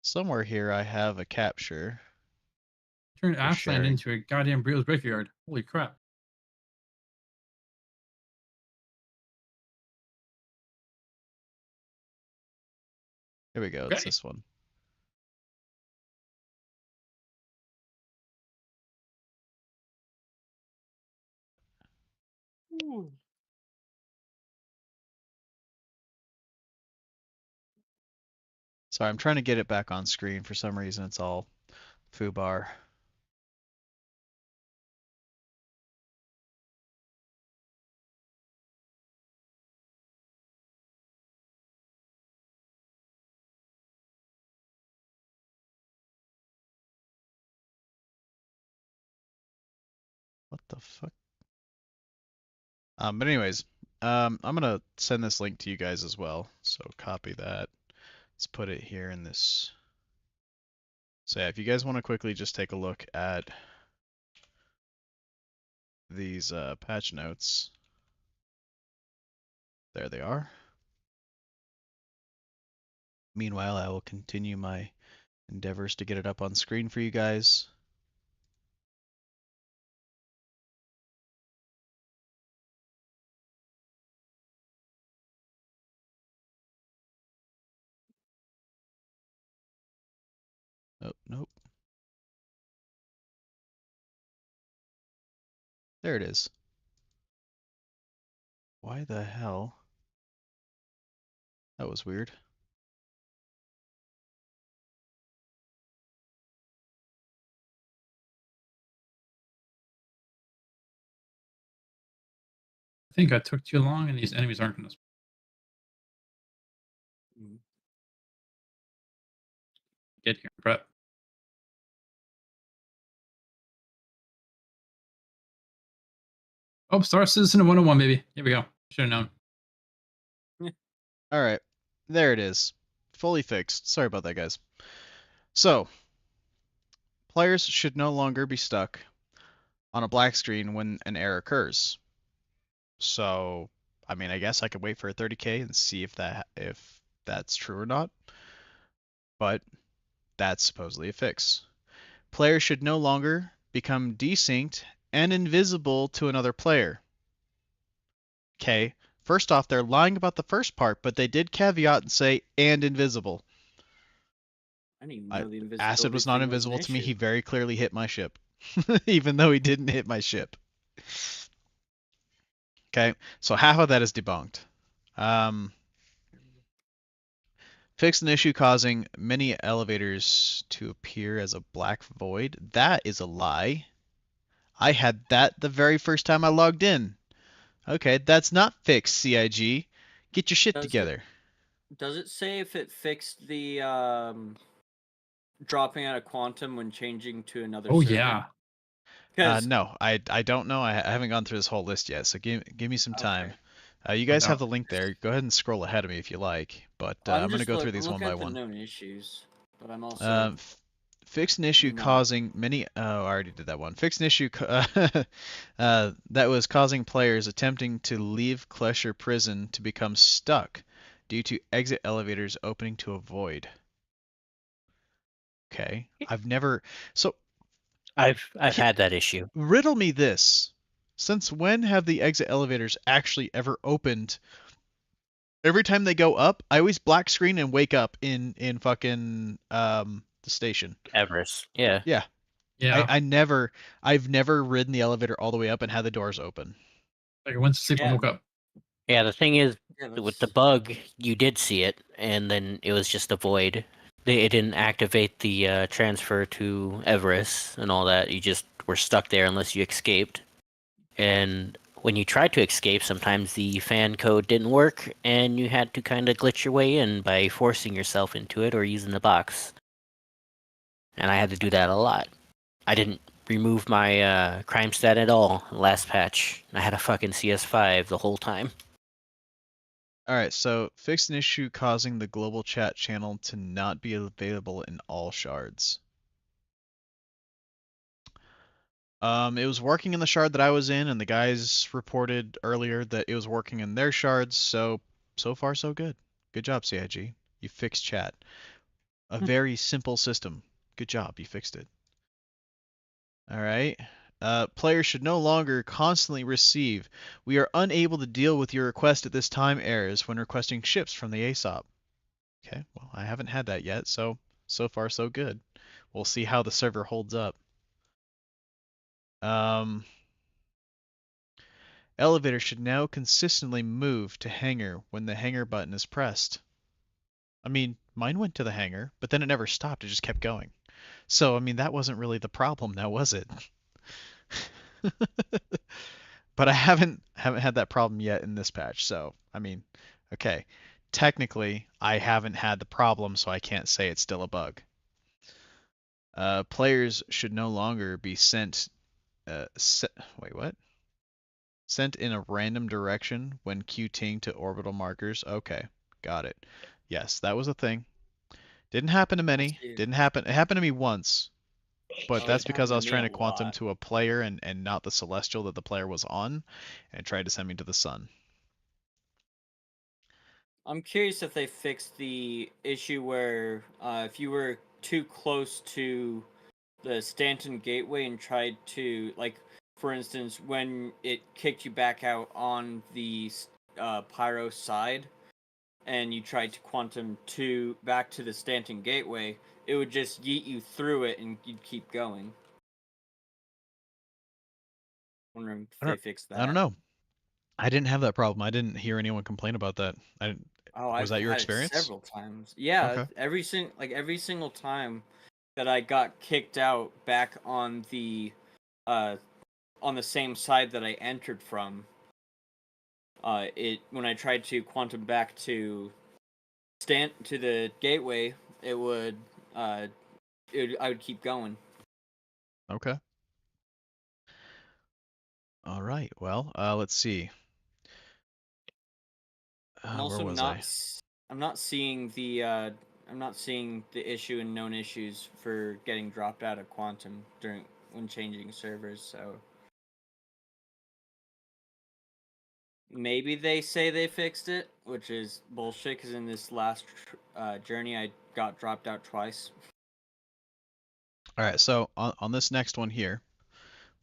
Somewhere here I have a capture. Turned For Ashland sharing. into a goddamn Breel's Brickyard. Holy crap. Here we go. Okay. It's this one. Sorry, I'm trying to get it back on screen. For some reason, it's all foobar. What the fuck? But anyways, I'm gonna send this link to you guys as well. So copy that. Let's put it here in this. So yeah, if you guys want to quickly just take a look at these patch notes, there they are. Meanwhile, I will continue my endeavors to get it up on screen for you guys. Oh, nope. There it is. Why the hell? That was weird. I think I took too long and these enemies aren't going to. Get here, prep. Oh, Star Citizen 101, baby. Here we go. Should have known. All right, there it is. Fully fixed. Sorry about that, guys. So, players should no longer be stuck on a black screen when an error occurs. So, I mean, I guess I could wait for a 30K and see if that's true or not. But that's supposedly a fix. Players should no longer become desynced and invisible to another player. Okay, first off, they're lying about the first part, but they did caveat and say, and invisible. I didn't even know the invisibility Acid was thing not was an invisible to me. issue. He very clearly hit my ship, even though he didn't hit my ship. Okay, so half of that is debunked. Fixed an issue causing many elevators to appear as a black void. That is a lie. I had that the very first time I logged in. Okay, that's not fixed, CIG. Get your shit together. Does it say if it fixed the dropping out of quantum when changing to another Oh, server? yeah. No, I don't know. I haven't gone through this whole list yet, so give me some time. You guys have the link there. Go ahead and scroll ahead of me if you like, but I'm going to go through these one by one. I'm looking at the known issues, but I'm also... Fixed an issue causing many... Oh, I already did that one. Fixed an issue that was causing players attempting to leave Klesher Prison to become stuck due to exit elevators opening to a void. Okay, I've never... So... I've had that issue. Riddle me this. Since when have the exit elevators actually ever opened? Every time they go up, I always black screen and wake up in fucking the station. Everest. Yeah. Yeah. Yeah. I've never ridden the elevator all the way up and had the doors open. Like I went to sleep and woke up. Yeah, the thing is, Yeah, with the bug, you did see it, and then it was just a void. It didn't activate the transfer to Everest and all that. You just were stuck there unless you escaped. And when you tried to escape, sometimes the fan code didn't work, and you had to kind of glitch your way in by forcing yourself into it or using the box. And I had to do that a lot. I didn't remove my crime stat at all last patch. I had a fucking CS5 the whole time. All right, so fixed an issue causing the global chat channel to not be available in all shards. It was working in the shard that I was in, and the guys reported earlier that it was working in their shards, so far so good. Good job, CIG. You fixed chat. A very simple system. Good job, you fixed it. All right. Players should no longer constantly receive "We are unable to deal with your request at this time" errors when requesting ships from the ASOP. Okay, well, I haven't had that yet, so far so good. We'll see how the server holds up. Elevator should now consistently move to hangar when the hangar button is pressed. I mean, mine went to the hangar, but then it never stopped, it just kept going. So, I mean, that wasn't really the problem now, was it? But I haven't had that problem yet in this patch, so, I mean, okay. Technically, I haven't had the problem, so I can't say it's still a bug. Players should no longer be sent wait, what? Sent in a random direction when QTing to orbital markers. Okay, got it. Yes, that was a thing. Didn't happen to many. Didn't happen. It happened to me once, but Oh, that's it because I happened was to me trying a to quantum lot. to a player and not the celestial that the player was on, and it tried to send me to the sun. I'm curious if they fixed the issue where if you were too close to the Stanton Gateway and tried to, like, for instance, when it kicked you back out on the Pyro side, and you tried to quantum to back to the Stanton Gateway, it would just yeet you through it, and you'd keep going. Wondering if they fixed I don't that. know. I didn't have that problem. I didn't hear anyone complain about that. Oh, Was I've that your had it experience? several times. Yeah, Okay. every single time that I got kicked out back uh on the same side that I entered from, it when I tried to quantum back to the gateway, it would I would keep going. Okay. All right. Well, let's see. I'm Where also was I? I'm not seeing I'm not seeing the issue and known issues for getting dropped out of quantum during when changing servers, so maybe they say they fixed it, which is bullshit because in this last journey I got dropped out twice. All right. So on this next one here,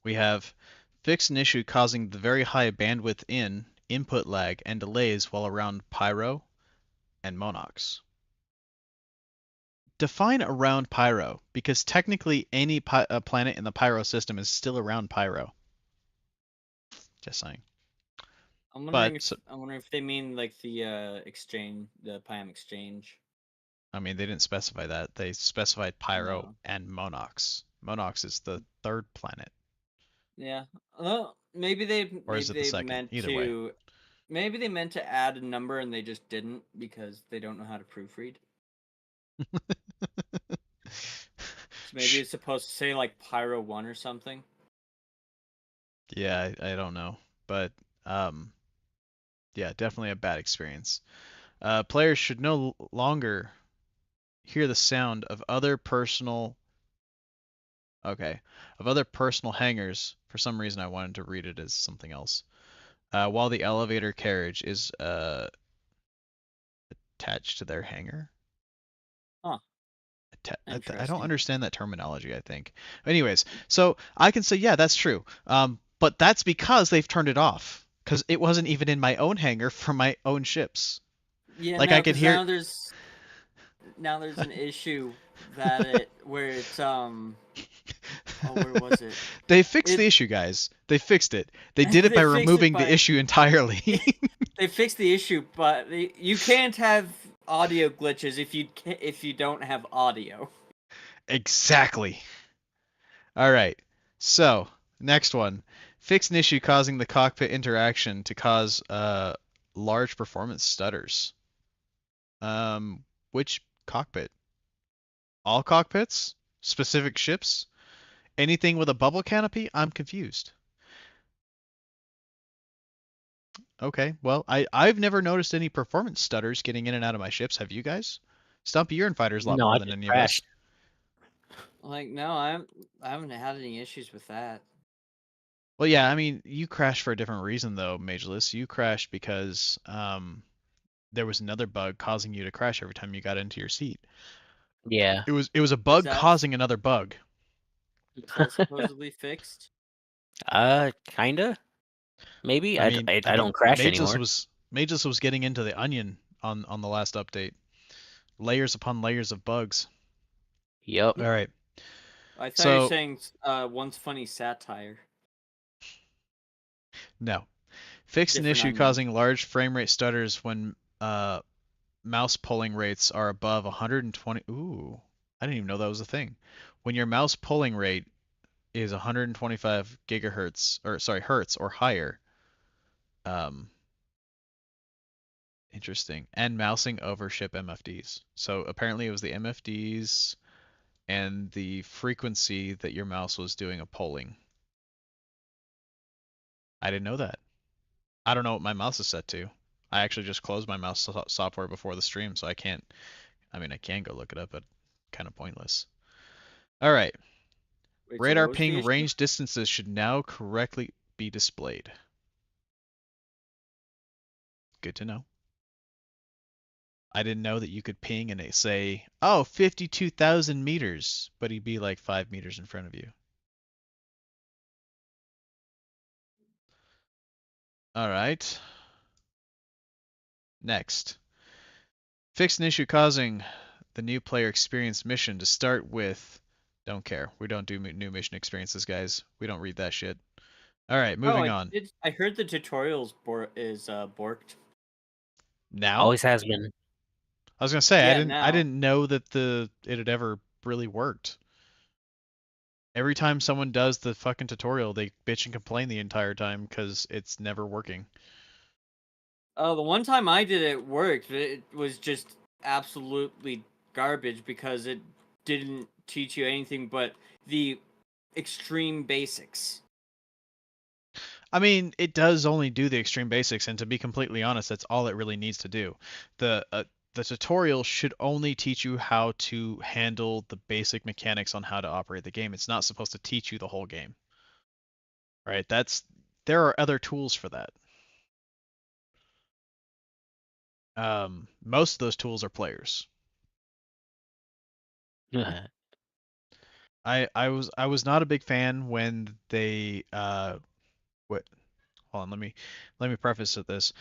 we have fixed an issue causing the very high bandwidth in input lag and delays while around Pyro and Monox. Define around Pyro, because technically any planet in the Pyro system is still around Pyro. Just saying. But I'm wondering if they mean like the exchange, the PIAM exchange. I mean, they didn't specify that. They specified Pyro No. and Monox. Monox is the third planet, Yeah. Well, maybe or is it the second? meant Either way. to maybe they meant to add a number and they just didn't because they don't know how to proofread. So maybe it's supposed to say like Pyro 1 or something. Yeah, I don't know, but yeah, definitely a bad experience. Players should no longer hear the sound of other personal hangars. For some reason, I wanted to read it as something else. While the elevator carriage is attached to their hangar. Huh. I don't Interesting. understand that terminology, I think. Anyways, so I can say, yeah, that's true. But that's because they've turned it off. Because it wasn't even in my own hangar for my own ships. Yeah, Like no, I could because hear. now there's an issue that it where it's oh, where was it? They fixed the It issue, guys. They fixed it. They did it they by fixed it removing the by issue entirely. they fixed the issue, but you can't have audio glitches if you don't have audio. Exactly. All right. So, next one. Fix an issue causing the cockpit interaction to cause large performance stutters. Which cockpit? All cockpits? Specific ships? Anything with a bubble canopy? I'm confused. Okay, well, I've never noticed any performance stutters getting in and out of my ships. Have you guys? Stumpy, you're in fighters a lot No, more I than just any of us. crashed. Like, no, I haven't had any issues with that. Well, yeah, I mean, you crashed for a different reason though, Majorless. You crashed because there was another bug causing you to crash every time you got into your seat. Yeah. It was a bug causing another bug. Is that supposedly fixed? Kinda. Maybe. I mean, I don't crash Mageless anymore. was getting into the onion on the last update. Layers upon layers of bugs. Yep. All right. I thought you were So saying once funny satire. no. Fix an Different issue onion. causing large frame rate stutters when mouse pulling rates are above 120. Ooh, I didn't even know that was a thing. When your mouse pulling rate is 125 gigahertz, or sorry, hertz or higher. Interesting. And mousing over ship MFDs. So apparently it was the MFDs and the frequency that your mouse was doing a polling. I didn't know that. I don't know what my mouse is set to. I actually just closed my mouse software before the stream, so I can't. I mean, I can go look it up, but kind of pointless. All right. Wait, so Radar what was the ping issue? range distances should now correctly be displayed. Good to know. I didn't know that you could ping and it say, oh, 52,000 meters, but he'd be like 5 meters in front of you. All right. Next. Fix an issue causing the new player experience mission to start with. Don't care. We don't do new mission experiences, guys. We don't read that shit. All right, moving on. I heard the tutorials is borked. Now? Always has been. I was gonna say Yeah, I now. didn't know that it had ever really worked. Every time someone does the fucking tutorial, they bitch and complain the entire time because it's never working. Oh, the one time I did it worked, but it was just absolutely garbage because it didn't teach you anything but the extreme basics. I mean, it does only do the extreme basics, and to be completely honest, that's all it really needs to do. The tutorial should only teach you how to handle the basic mechanics on how to operate the game. It's not supposed to teach you the whole game. Right? There are other tools for that. Most of those tools are players. I was not a big fan when they what hold on, let me preface with this.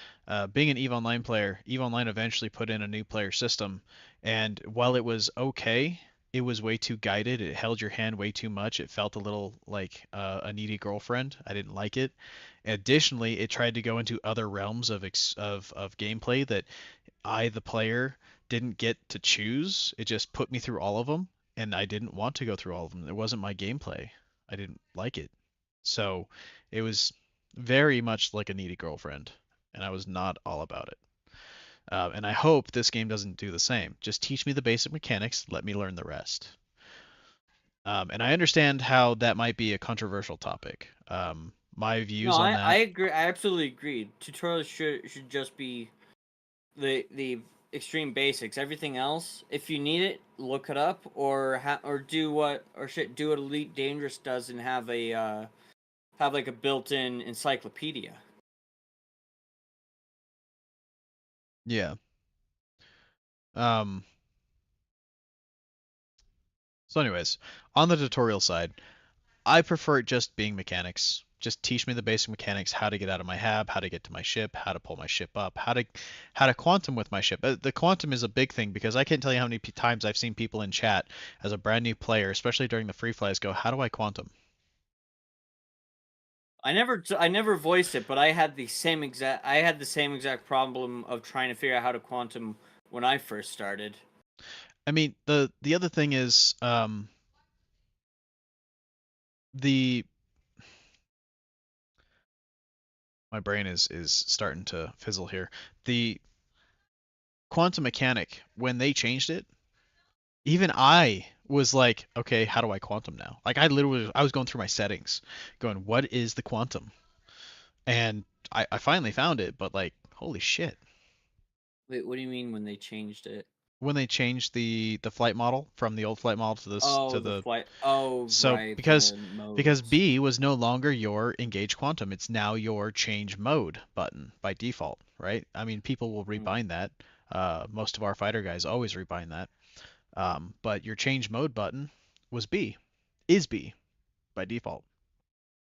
Being an EVE Online player, EVE Online eventually put in a new player system, and while it was okay, it was way too guided. It held your hand way too much. It felt a little like a needy girlfriend. I didn't like it. Additionally, it tried to go into other realms of gameplay that I, the player, didn't get to choose. It just put me through all of them, and I didn't want to go through all of them. It wasn't my gameplay. I didn't like it. So it was very much like a needy girlfriend, and I was not all about it. And I hope this game doesn't do the same. Just teach me the basic mechanics, let me learn the rest. And I understand how that might be a controversial topic. My views on that. I agree. I absolutely agree. Tutorials should just be the extreme basics. Everything else, if you need it, look it up or do what Elite Dangerous does and have like a built-in encyclopedia. Yeah. So anyways, on the tutorial side, I prefer it just being mechanics. Just teach me the basic mechanics, how to get out of my hab, how to get to my ship, how to pull my ship up, how to quantum with my ship. The quantum is a big thing because I can't tell you how many times I've seen people in chat as a brand new player, especially during the free flies, go, "How do I quantum?" I never voiced it, but I had the same exact problem of trying to figure out how to quantum when I first started. I mean, the other thing is the My brain is starting to fizzle here. The quantum mechanic, when they changed it, even I was like, okay, how do I quantum now? Like I was going through my settings, going, what is the quantum? And I finally found it, but like, holy shit. Wait, what do you mean when they changed it? When they changed the flight model from the old flight model to this Oh, to the the flight. Oh, so right, because the because modes. B was no longer your engage quantum, it's now your change mode button by default, right? I mean, people will Mm. rebind that. Most of our fighter guys always rebind that. But your change mode button was B, is B by default.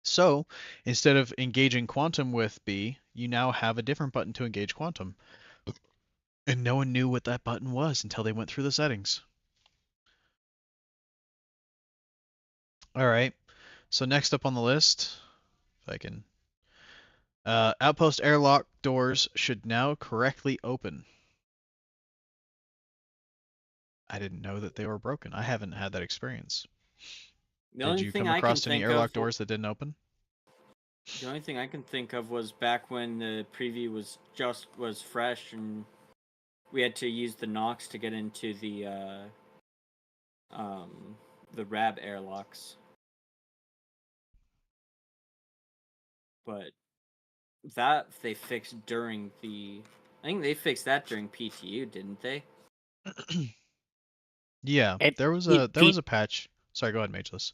So instead of engaging quantum with B, you now have a different button to engage quantum. And no one knew what that button was until they went through the settings. All right. So next up on the list, if I can, outpost airlock doors should now correctly open. I didn't know that they were broken. I haven't had that experience. The Did only you thing come I can across any think airlock of, doors that didn't open? the only thing I can think of was back when the preview was fresh and we had to use the Nox to get into the RAB airlocks. But that they fixed during the. I think they fixed that during PTU, didn't they? Yeah, It, there was EP, a patch. Sorry, go ahead, Mageless.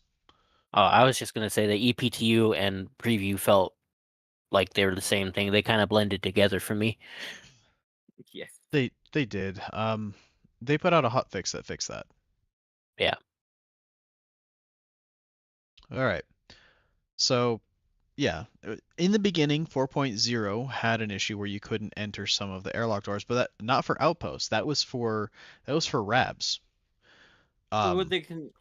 oh, I was just gonna say that EPTU and preview felt like they were the same thing. They kind of blended together for me. Yes. They did. They put out a hot fix that fixed that. Yeah. All right. So yeah, in the beginning, 4.0 had an issue where you couldn't enter some of the airlock doors, but that not for outposts. That was for RABs. So what Um, they can.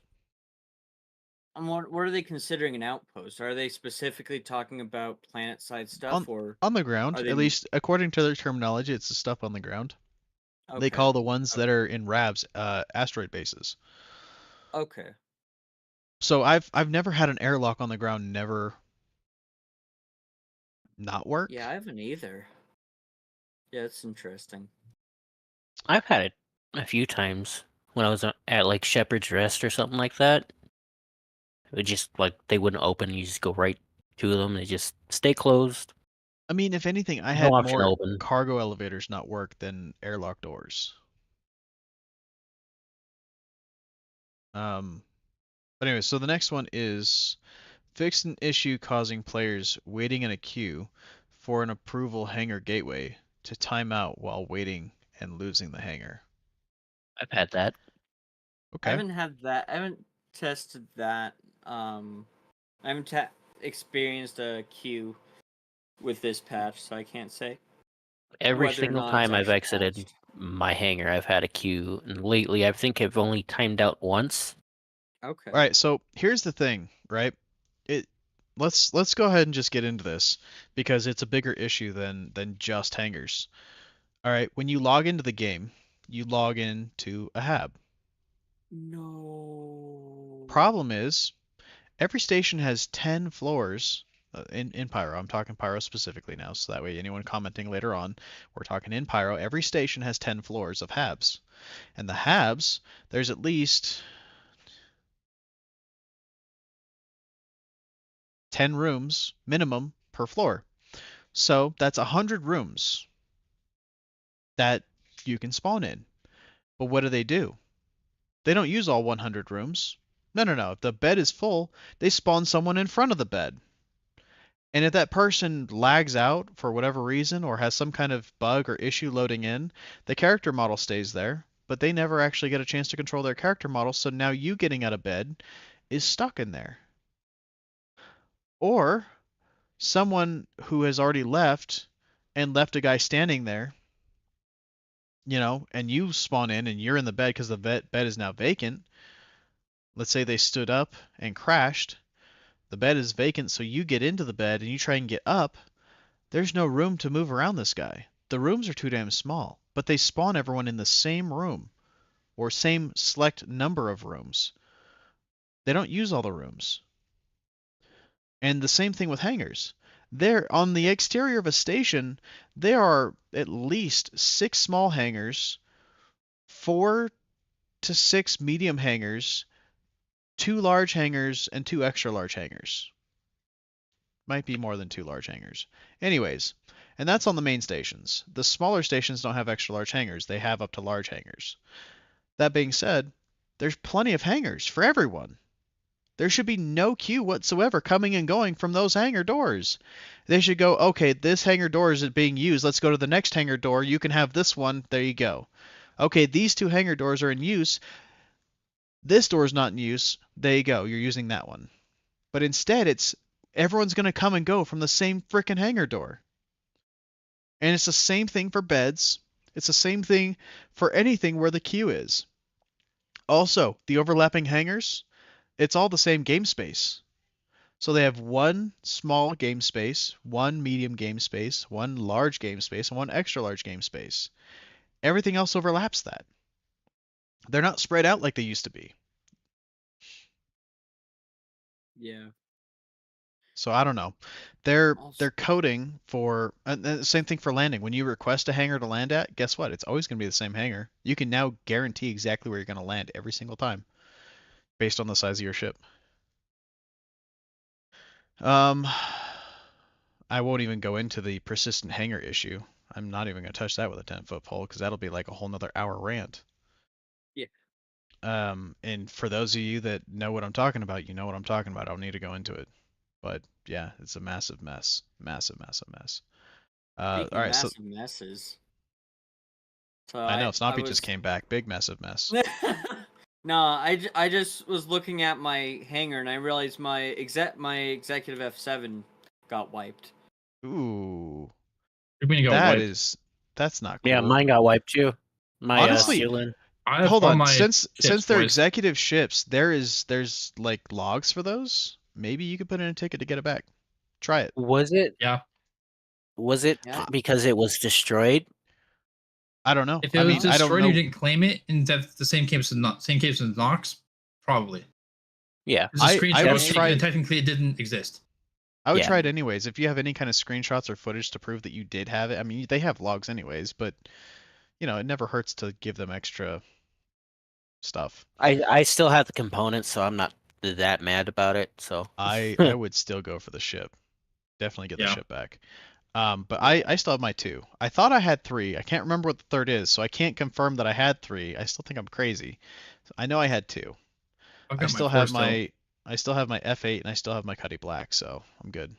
What are they considering an outpost? Are they specifically talking about planet side on stuff, or on the ground, are at they least according to their terminology, it's the stuff on the ground. They okay? call the ones that Okay. are in RABs asteroid bases. Okay. So I've never had an airlock on the ground never not Yeah, work. I haven't either. Yeah, it's interesting. I've had it a few times when I was at like Shepherd's Rest or something like that. It would just like they wouldn't open. You just go right to them. They just stay closed. I mean, if anything, I No had option to more open. cargo elevators not work than airlock doors. Um, but anyway, so the next one is fix an issue causing players waiting in a queue for an approval hangar gateway to time out while waiting and losing the hangar. I've had that. I Okay. haven't had that. I haven't tested that. I haven't experienced a queue with this patch, so I can't say Every whether or single not it's time I've actually exited patched. my hangar, I've had a queue. And lately, I think I've only timed out once. Okay. All right, so here's the thing, right? It let's go ahead and just get into this because it's a bigger issue than just hangars. All right, when you log into the game, you log into a hab. No. Problem is, every station has 10 floors in Pyro. I'm talking Pyro specifically now, so that way anyone commenting later on, we're talking in Pyro. Every station has 10 floors of habs. And the habs, there's at least 10 rooms minimum per floor. So that's 100 rooms that you can spawn in. But what do? They don't use all 100 rooms. No, no, no. If the bed is full, they spawn someone in front of the bed. And if that person lags out for whatever reason or has some kind of bug or issue loading in, the character model stays there, but they never actually get a chance to control their character model, so now you getting out of bed is stuck in there. Or someone who has already left and left a guy standing there, and you spawn in and you're in the bed because the bed is now vacant. Let's say they stood up and crashed. The bed is vacant, so you get into the bed and you try and get up. There's no room to move around this guy. The rooms are too damn small, but they spawn everyone in the same room or same select number of rooms. They don't use all the rooms. And the same thing with hangars. There on the exterior of a station, there are at least 6 small hangars, 4 to 6 medium hangars, 2 large hangars, and 2 extra large hangars. Might be more than 2 large hangars. Anyways, and that's on the main stations. The smaller stations don't have extra large hangars. They have up to large hangars. That being said, there's plenty of hangars for everyone. There should be no queue whatsoever coming and going from those hangar doors. They should go, okay, this hangar door isn't being used. Let's go to the next hangar door. You can have this one. There you go. Okay, these 2 hangar doors are in use. This door is not in use. There you go. You're using that one. But instead, it's everyone's going to come and go from the same frickin' hangar door. And it's the same thing for beds. It's the same thing for anything where the queue is. Also, the overlapping hangars, it's all the same game space. So they have 1 small game space, 1 medium game space, 1 large game space, and 1 extra large game space. Everything else overlaps that. They're not spread out like they used to be. Yeah. So I don't know. They're Also, coding for and the same thing for landing. When you request a hangar to land at, guess what? It's always going to be the same hangar. You can now guarantee exactly where you're going to land every single time based on the size of your ship. I won't even go into the persistent hangar issue. I'm not even going to touch that with a 10-foot pole because that'll be like a whole nother hour rant. Yeah. And for those of you that know what I'm talking about, you know what I'm talking about. I don't need to go into it. But yeah, it's a massive mess. Massive, massive mess. All speaking of right, so massive messes, so I know I Snoppy was just came back. Big massive mess. no, I just was looking at my hanger and I realized my executive F7 got wiped. Ooh, You're gonna go that wipe. is that's not Yeah, cool. mine got wiped too. My Honestly, Sealand. I have hold all on. my Since ships, they're boys. executive ships, there's like logs for those. Maybe you could put in a ticket to get it back. Try it. Was it Yeah. Yeah. because it was destroyed? I don't know. If it I was mean, I don't destroyed, you know. didn't claim it, and that's the same case as Knox, probably. Yeah. There's a I would screenshot, try. and technically it didn't exist. I would Yeah. try it anyways. If you have any kind of screenshots or footage to prove that you did have it, I mean, they have logs anyways, but you know, it never hurts to give them extra stuff. I still have the components, so I'm not that mad about it. So I would still go for the ship. Definitely get the Yeah. ship back. But I still have my 2. I thought I had 3. I can't remember what the third is, so I can't confirm that I had 3. I still think I'm crazy. I know I had 2. I've I got still my 4 have still. I still have my F8 and I still have my Cuddy Black, so I'm good.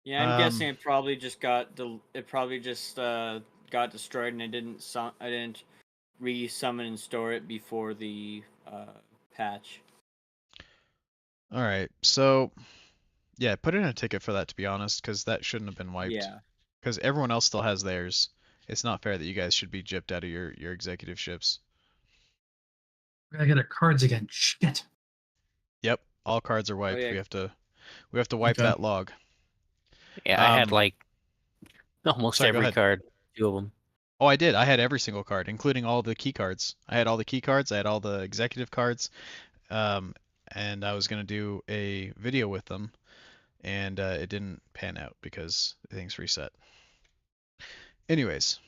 Yeah, I'm guessing it probably just got got destroyed and I didn't re-summon and store it before the patch. All right, so yeah, put in a ticket for that to be honest, because that shouldn't have been wiped. Yeah. Because everyone else still has theirs. It's not fair that you guys should be gypped out of your executive ships. We gotta get our cards again. Shit. Yep, all cards are wiped. yeah. We have to wipe Okay. that log. yeah, I had Um, like almost sorry, go every ahead. card. 2 of them. Oh, I did. I had every single card, including all the key cards. I had all the key cards. I had all the executive cards. And I was gonna do a video with them, and it didn't pan out because things reset. Anyways,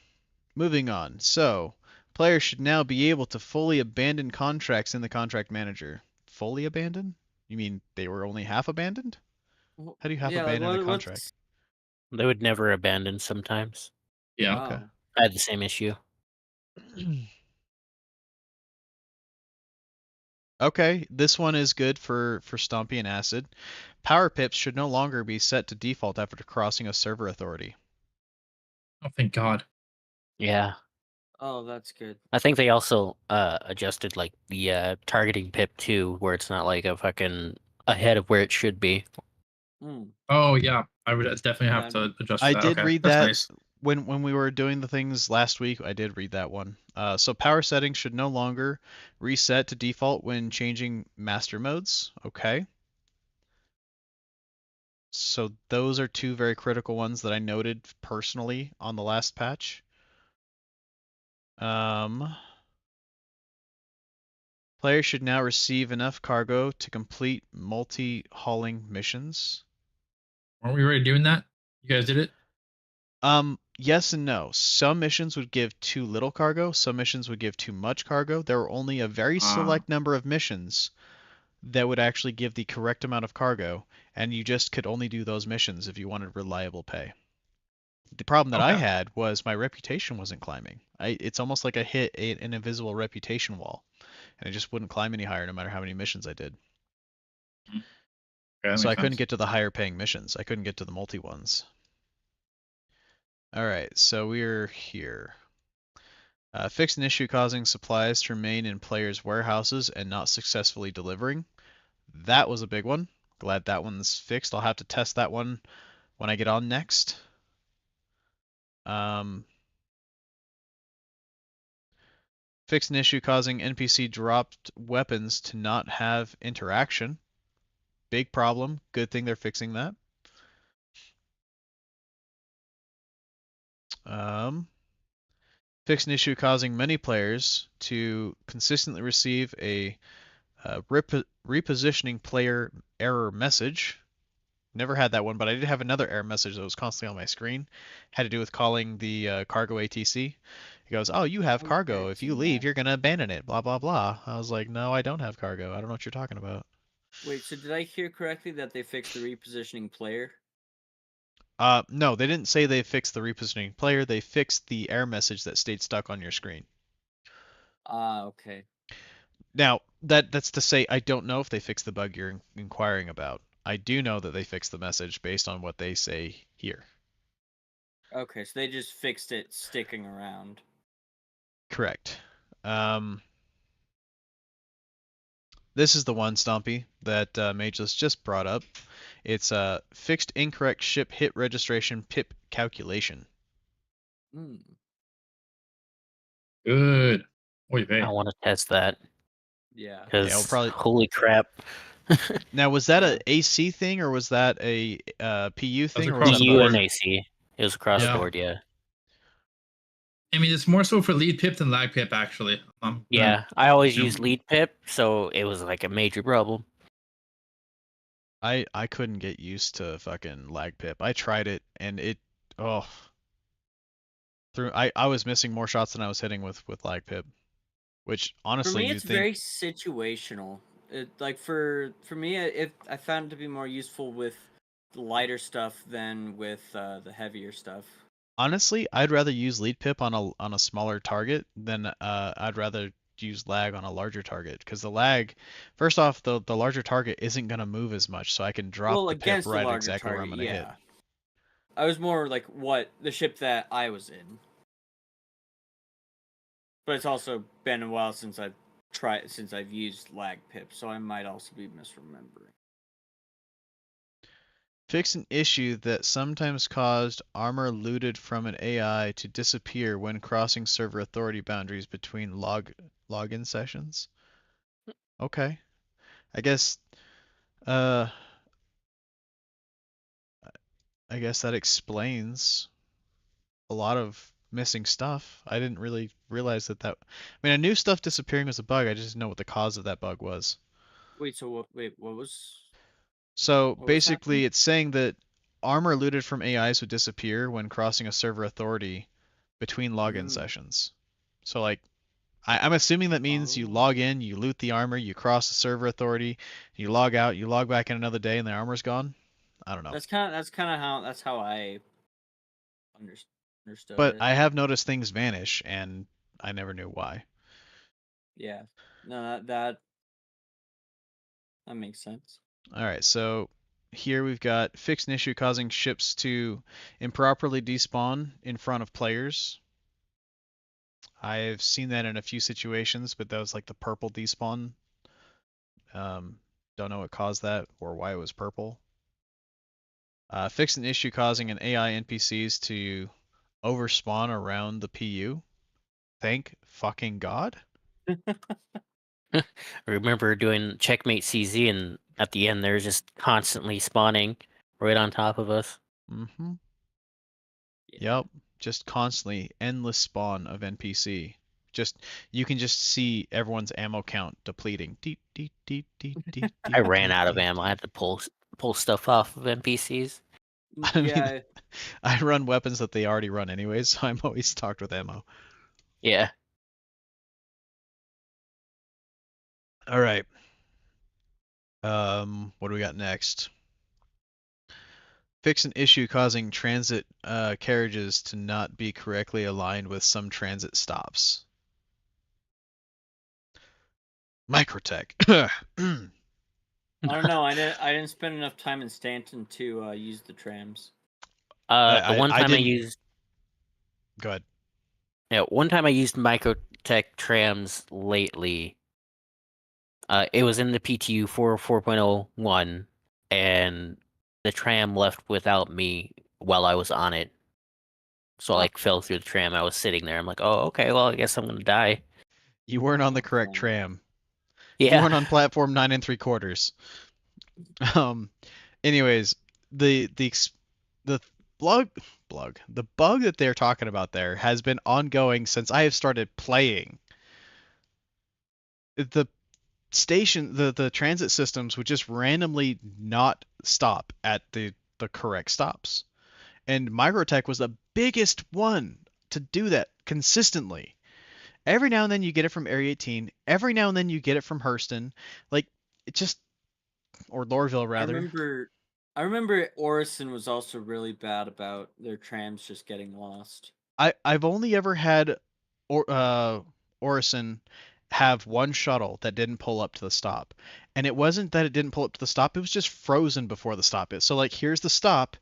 moving on. So, players should now be able to fully abandon contracts in the contract manager. Fully abandon? You mean they were only half abandoned? How do you half Yeah, like, abandon a contract? They would never abandon sometimes. Yeah. Okay. I had the same issue. Okay, this one is good for Stompy and Acid. Power pips should no longer be set to default after crossing a server authority. Oh, thank God. Yeah. Oh, that's good. I think they also adjusted like the targeting pip too, where it's not like a fucking ahead of where it should be. Mm. Oh yeah, I would definitely have Yeah. to adjust. For I that. did Okay. read That's that nice. when we were doing the things last week. I did read that one. So power settings should no longer reset to default when changing master modes. Okay. So those are 2 very critical ones that I noted personally on the last patch. Players Players should now receive enough cargo to complete multi-hauling missions. Aren't we already doing that? You guys did it? Yes and no. Some missions would give too little cargo, some missions would give too much cargo. There were only a very select number of missions that would actually give the correct amount of cargo, and you just could only do those missions if you wanted reliable pay. The problem that I Okay. had was my reputation wasn't climbing. It's almost like I hit an invisible reputation wall, and it just wouldn't climb any higher no matter how many missions I did. Okay, that So makes I couldn't sense. get to the higher paying missions. I couldn't get to the multi ones. All right, so we're here. Fix an issue causing supplies to remain in players' warehouses and not successfully delivering. That was a big one. Glad that one's fixed. I'll have to test that one when I get on next. Fix an issue causing NPC dropped weapons to not have interaction. Big problem. Good thing they're fixing that. Fix an issue causing many players to consistently receive a repositioning player error message. Never had that one, but I did have another error message that was constantly on my screen. Had to do with calling the cargo ATC. He goes, "Oh, you have cargo. Okay, If so you leave, that. you're gonna abandon it." Blah blah blah. I was like, "No, I don't have cargo. I don't know what you're talking about." Wait, so did I hear correctly that they fixed the repositioning player? No, they didn't say they fixed the repositioning player. They fixed the error message that stayed stuck on your screen. Okay. Now, that's to say I don't know if they fixed the bug you're inquiring about. I do know that they fixed the message based on what they say here. Okay, so they just fixed it sticking around. Correct. This is the one, Stompy, that Mageless just brought up. It's fixed incorrect ship hit registration pip calculation. Hmm. Good. Oy I vey. want to test that Yeah. Yeah, we'll because probably. holy crap. Now, was that Yeah. a AC thing or was that a PU thing or was across that the both? EU and board. AC. It was across the Yeah. board, yeah. I mean, it's more so for lead pip than lag pip, actually. Yeah, I always assume. use lead pip, so it was like a major problem. I couldn't get used to fucking lag pip. I tried it and it I was missing more shots than I was hitting with lag pip, which For honestly me, you'd it's think. very situational. Like for me, I found it to be more useful with the lighter stuff than with the heavier stuff. Honestly, I'd rather use lead pip on a smaller target than I'd rather use lag on a larger target because the lag, first off, the larger target isn't gonna move as much, so I can drop Well, the pip against a right at larger exactly where I'm target, gonna hit. yeah. I was more like what the ship that I was in, but it's also been a while since I've used lag pip, so I might also be misremembering. Fix an issue that sometimes caused armor looted from an AI to disappear when crossing server authority boundaries between login sessions. Okay. I guess uh I guess that explains a lot of missing stuff. I didn't really realize that. I mean, I knew stuff disappearing was a bug. I just didn't know what the cause of that bug was. Wait, so what? Wait, what was? So What was happening? basically, it's saying that armor looted from AIs would disappear when crossing a server authority between login Mm. sessions. So like, I'm assuming that means you Oh. log in, you loot the armor, you cross the server authority, you log out, you log back in another day, and the armor's gone. I don't know. That's kind of how I understood But it. I have noticed things vanish, and I never knew why. Yeah. No, that makes sense. All right, so here we've got fix an issue causing ships to improperly despawn in front of players. I've seen that in a few situations, but that was like the purple despawn. Don't know what caused that or why it was purple. Fix an issue causing an AI NPCs to overspawn around the PU. Thank fucking God. I remember doing Checkmate CZ, and at the end, they're just constantly spawning right on top of us. Mm-hmm. Yeah. Yep. Just constantly endless spawn of NPC. Just you can just see everyone's ammo count depleting. Deet, deet, deet, deet, deet, I deet, ran deet, out of deet, ammo. I deet. had to pull stuff off of NPCs. I mean, Yeah, I run weapons that they already run anyways, so I'm always stocked with ammo. Yeah. All right. What do we got next? Fix an issue causing transit carriages to not be correctly aligned with some transit stops. Microtech. I don't know. I didn't spend enough time in Stanton to use the trams. The one I time I didn't. used Go ahead. one time I used Microtech trams lately. It was in the PTU 4.01, and the tram left without me while I was on it. So I like fell through the tram. I was sitting there. I'm like, oh, okay, well, I guess I'm gonna die. You weren't on the That's correct fine. tram. You Yeah. weren't on platform 9 3/4. Um. Anyways, the the bug that they're talking about there has been ongoing since I have started playing. The the transit systems would just randomly not stop at the correct stops. And Microtech was the biggest one to do that consistently. Every now and then you get it from Area 18. Every now and then you get it from Hellstern. Like, it just, or Lorville rather. I remember Orison was also really bad about their trams just getting lost. I've only ever had Orison have one shuttle that didn't pull up to the stop. And it wasn't that it didn't pull up to the stop, it was just frozen before the stop is. So like here's the stop,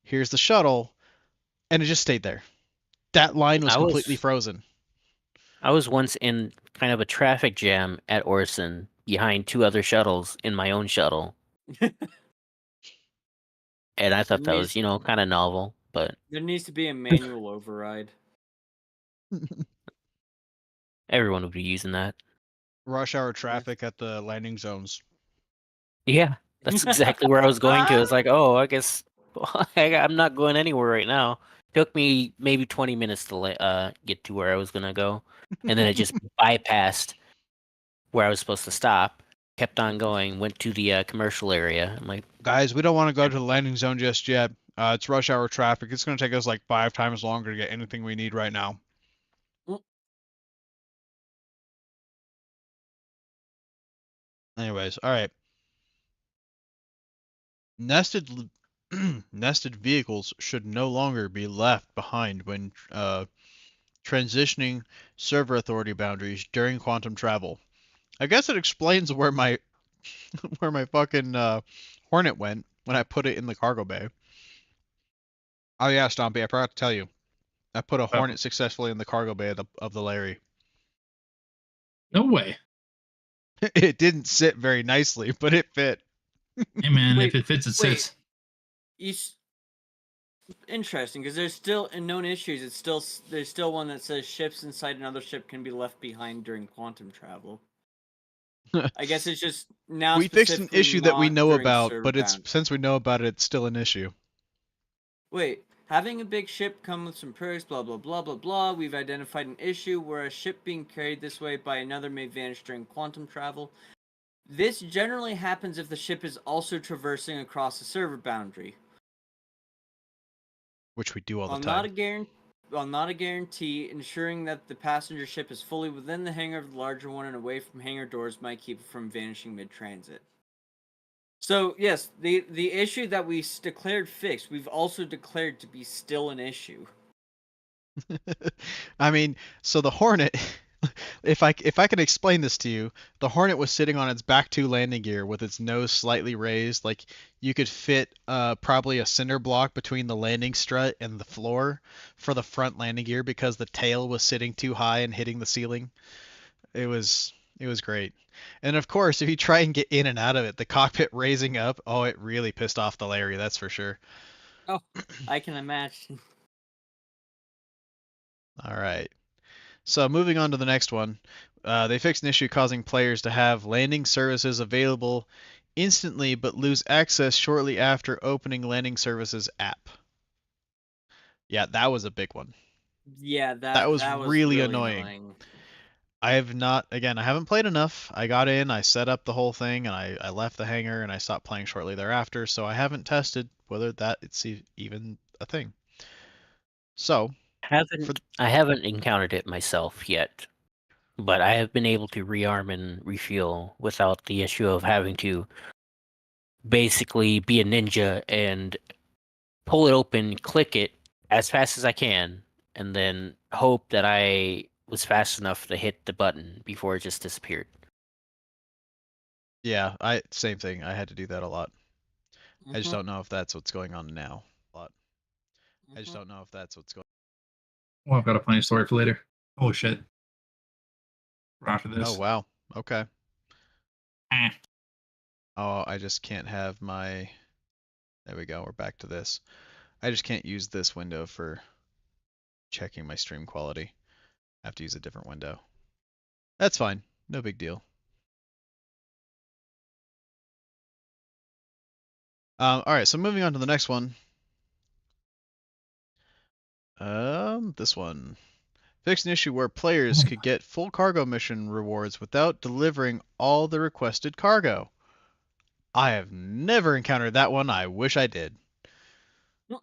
here's the shuttle, and it just stayed there. That line was completely frozen. I was once in kind of a traffic jam at Orson behind two other shuttles in my own shuttle. And I thought that was, kind of novel, but There needs to be a manual override. everyone would be using that. Rush hour traffic at the landing zones. Yeah, that's exactly where I was going to. It's like, oh, I guess I'm not going anywhere right now. Took me maybe 20 minutes to get to where I was gonna go, and then it just bypassed where I was supposed to stop. Kept on going. Went to the commercial area. I'm like, Guys, we don't want to go to the landing zone just yet. It's rush hour traffic. It's going to take us like 5 times longer to get anything we need right now. Anyways, all right. Nested nested vehicles should no longer be left behind when transitioning server authority boundaries during quantum travel. I guess it explains where my where my fucking Hornet went when I put it in the cargo bay. Oh yeah, Stompy, I forgot to tell you. I put a Hornet successfully in the cargo bay of the Larry. No way. It didn't sit very nicely, but it fit. Hey man, Wait, if it fits, it wait. sits. Interesting, because there's still in known issues. There's still one that says ships inside another ship can be left behind during quantum travel. I guess it's just now. We fixed an issue that we know about, but it's since we know about it, it's still an issue. Wait, having a big ship come with some perks, blah blah blah blah blah. We've identified an issue where a ship being carried this way by another may vanish during quantum travel. This generally happens if the ship is also traversing across a server boundary. Which we do all the time. While not a guarantee, ensuring that the passenger ship is fully within the hangar of the larger one and away from hangar doors might keep it from vanishing mid-transit. So, yes, the issue that we declared fixed, we've also declared to be still an issue. I mean, so the Hornet, if I can explain this to you, the Hornet was sitting on its back two landing gear with its nose slightly raised, like you could fit probably a cinder block between the landing strut and the floor for the front landing gear because the tail was sitting too high and hitting the ceiling. It was great. And of course, if you try and get in and out of it, the cockpit raising up, oh, it really pissed off the Larry, that's for sure. Oh, I can imagine. All right. So moving on to the next one, they fixed an issue causing players to have landing services available instantly but lose access shortly after opening landing services app. Yeah, that was a big one. Yeah, that was really annoying. I have not. Again, I haven't played enough. I got in, I set up the whole thing, and I left the hangar, and I stopped playing shortly thereafter. So I haven't tested whether that it's even a thing. So for I haven't encountered it myself yet, but I have been able to rearm and refuel without the issue of having to basically be a ninja and pull it open, click it as fast as I can, and then hope that I was fast enough to hit the button before it just disappeared. yeah, same thing. I had to do that a lot. I just Mhm, don't know if that's what's going on now. A lot. I just mhm. don't know if that's what's going. Well, I've got a funny story for later. Oh shit! After Oh this. wow. Okay. Eh. Oh, I just can't have my. There we go. We're back to this. I just can't use this window for checking my stream quality. I have to use a different window. That's fine. No big deal. All right, so moving on to the next one. This one. Fix an issue where players could get full cargo mission rewards without delivering all the requested cargo. I have never encountered that one. I wish I did. Well,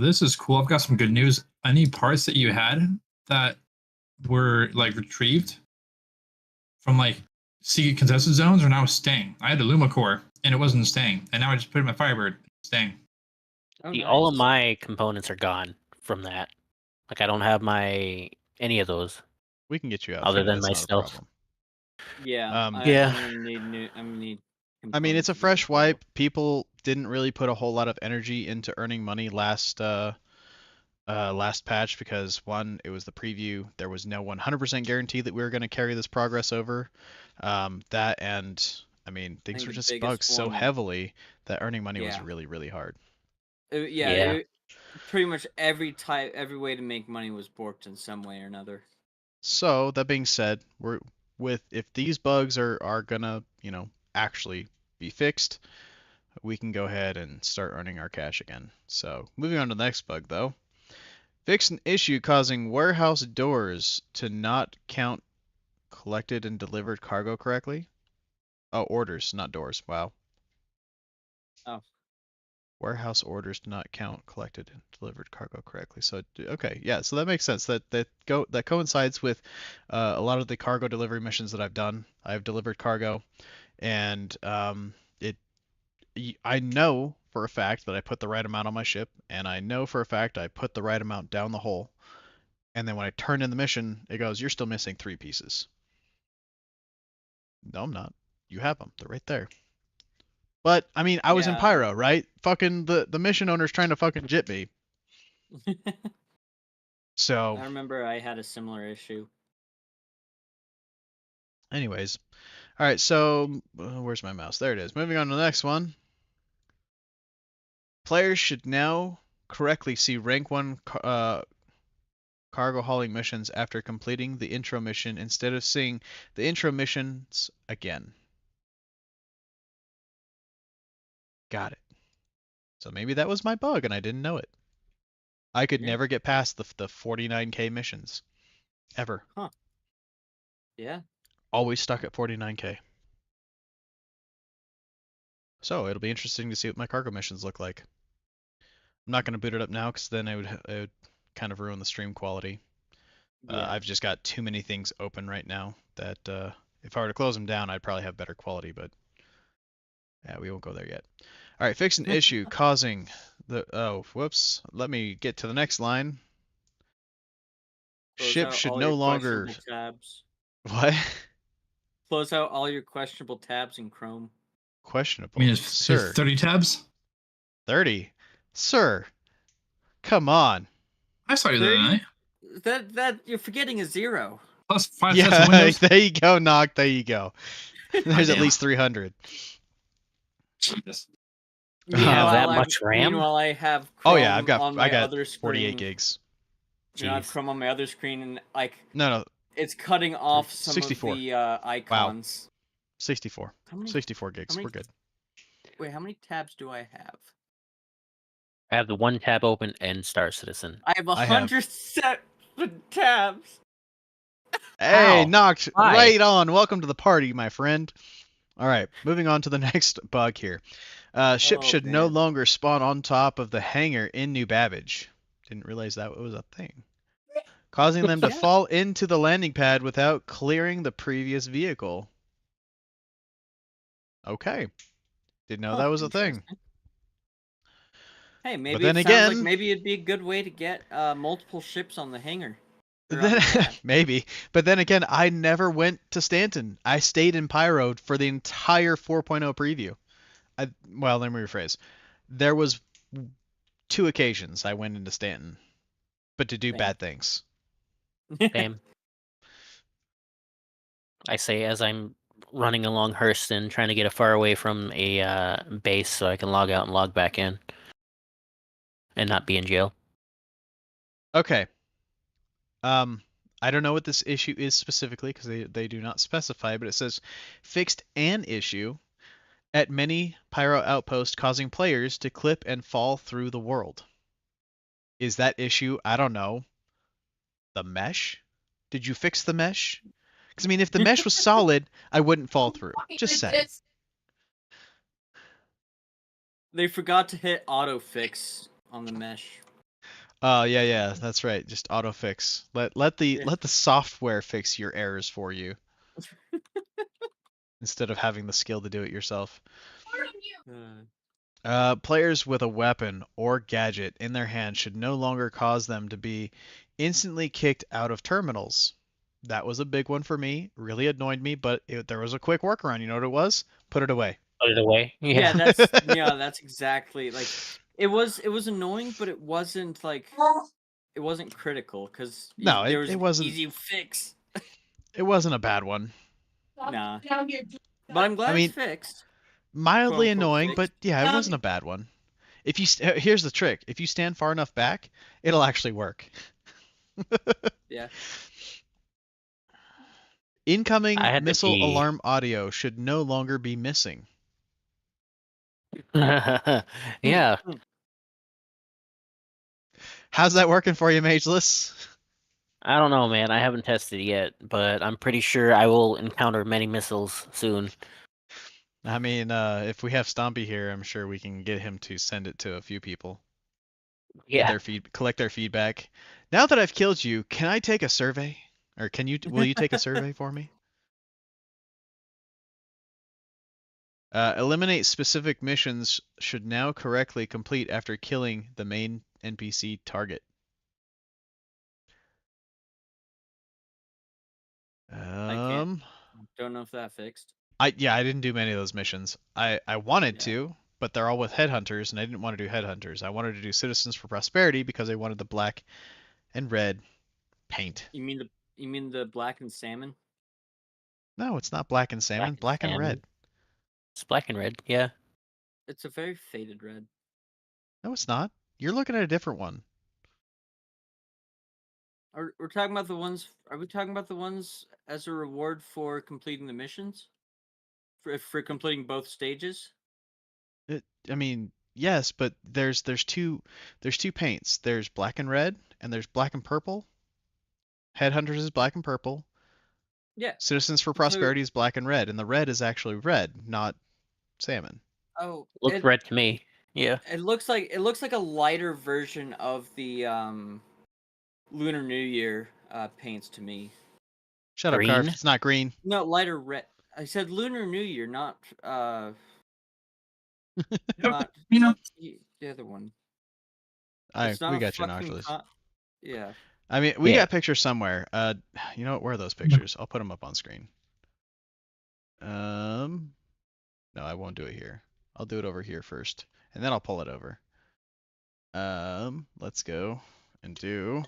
this is cool. I've got some good news. Any parts that you had that were like retrieved from like secret contested zones are now staying. I had a Luma core and it wasn't staying, and now I just put it in my Firebird, staying. Oh, See, all of nice. my components are gone from that. Like, I don't have any of those We can get you out other there. than That's not a myself. problem. Yeah, Yeah. I'm gonna need new. I'm gonna need. I mean, it's components a of that as fresh well. wipe. People didn't really put a whole lot of energy into earning money last patch because one, it was the preview. There was no 100% guarantee that we were going to carry this progress over. That and I mean, I things think were the just biggest bugged so one. heavily that earning money was Yeah. really, really hard. Yeah. Yeah. Pretty much every way to make money was borked in some way or another. So that being said, if these bugs are gonna, actually be fixed, we can go ahead and start earning our cash again. So moving on to the next bug though. Fix an issue causing warehouse doors to not count collected and delivered cargo correctly. Oh, orders, not doors. Wow. Oh. Warehouse orders do not count collected and delivered cargo correctly. So okay, yeah, so that makes sense. That coincides with a lot of the cargo delivery missions that I've done. I've delivered cargo, and I know for a fact that I put the right amount on my ship, and I know for a fact I put the right amount down the hole. And then when I turn in the mission, it goes, "You're still missing 3 pieces." No, I'm not. You have them. They're right there. But I mean, I was in Yeah. Pyro, right? Fucking the mission owner's trying to fucking jip me. So, I remember I had a similar issue. anyways, all right. So, where's my mouse? There it is. Moving on to the next one. Players should now correctly see rank 1 cargo hauling missions after completing the intro mission instead of seeing the intro missions again. Got it. So maybe that was my bug and I didn't know it. I could Yeah. never get past the 49k missions. Ever. Huh. Yeah. Always stuck at 49k. So it'll be interesting to see what my cargo missions look like. I'm not going to boot it up now because then it would kind of ruin the stream quality. Yeah. I've just got too many things open right now that if I were to close them down, I'd probably have better quality, but yeah, we won't go there yet. All right, fix an issue causing whoops. Let me get to the next line. Close Ship out should all no your longer. questionable tabs. What? Close out all your questionable tabs in Chrome. Questionable. I mean, it's Sir. 30 tabs. 30. Sir. Come on. I saw you there. 30? That you're forgetting a 0. Plus 5 sets of Yeah, windows. there you go, Knock. There you go. There's at Goddamn. least 300. Jesus. You have that Meanwhile, much RAM? Meanwhile, I have Oh Chrome yeah, on my I got other screen. 48 gigs. I have Jeez. Chrome on my other screen, and No, it's cutting off some 64. of the icons. 64. How many? 64 gigs. how many- We're good. Wait, how many tabs do I have? I have the one tab open and Star Citizen. I have I have- 107 tabs. Hey, How? knocked Why? right on. Welcome to the party, my friend. All right, moving on to the next bug here. Ships Oh, should no man. longer spawn on top of the hangar in New Babbage. Didn't realize that was a thing. Causing them to Yeah. fall into the landing pad without clearing the previous vehicle. Okay. Didn't know Huh, that was a thing. interesting. Hey, But maybe then it sounds like again, maybe it'd be a good way to get multiple ships on the hangar. Or on then the pad. maybe. But then again, I never went to Stanton. I stayed in Pyro for the entire 4.0 preview. Well, let me rephrase. There was 2 occasions I went into Stanton, but to do Same. bad things. Same. I say as I'm running along Hellstern, trying to get far away from a base so I can log out and log back in, and not be in jail. Okay. Um, I don't know what this issue is specifically because they do not specify, but it says fixed an issue at many pyro outposts causing players to clip and fall through the world. Is that issue, I don't know, the mesh? Did you fix the mesh? Because I mean, if the mesh was solid, I wouldn't fall through. Just saying. They forgot to hit auto fix on the mesh. Oh yeah, that's right. Just auto fix. Let the Yeah. software fix your errors for you instead of having the skill to do it yourself. Players with a weapon or gadget in their hand should no longer cause them to be instantly kicked out of terminals. That was a big one for me. Really annoyed me, but there was a quick workaround. You know what it was? Put it away. Put it away. Yeah, Yeah. that's exactly like it was annoying, but it wasn't like it wasn't critical because No, there was it an wasn't. easy fix. It wasn't a bad one. Nah, but I'm glad I it's mean, fixed. Quote mildly unquote annoying, but fixed. yeah, it wasn't a bad one. If you here's the trick: if you stand far enough back, it'll actually work. Yeah. Incoming I had to missile pee. alarm audio should no longer be missing. Yeah. How's that working for you, Mageless? I don't know, man. I haven't tested it yet, but I'm pretty sure I will encounter many missiles soon. I mean, if we have Stompy here, I'm sure we can get him to send it to a few people. Get Yeah. their collect their feedback. Now that I've killed you, can I take a survey? Or will you take a survey for me? Eliminate specific missions should now correctly complete after killing the main NPC target. can't. Don't know if that fixed. I didn't do many of those missions. I wanted to, but they're all with headhunters, and I didn't want to do headhunters. I wanted to do Citizens for Prosperity because I wanted the black and red paint. You mean the black and salmon? No, it's not black and salmon. Black and red. It's black and red. Yeah. It's a very faded red. No, it's not. You're looking at a different one. We're talking about the ones. Are we talking about the ones as a reward for completing the missions? For completing both stages? I mean, yes, but there's two paints. There's black and red, and there's black and purple. Headhunters is black and purple. Yeah. Citizens for Prosperity is black and red, and the red is actually red, not salmon. Oh, Looks red to me. Yeah. It looks like a lighter version of the Lunar New Year paints to me. Shut up, Carf. It's not green. No, lighter red. I said Lunar New Year, not not the other one. We got you, Noctilus. Yeah. I mean, we got pictures somewhere. You know what? Where are those pictures? I'll put them up on screen. No, I won't do it here. I'll do it over here first, and then I'll pull it over. Let's go and do.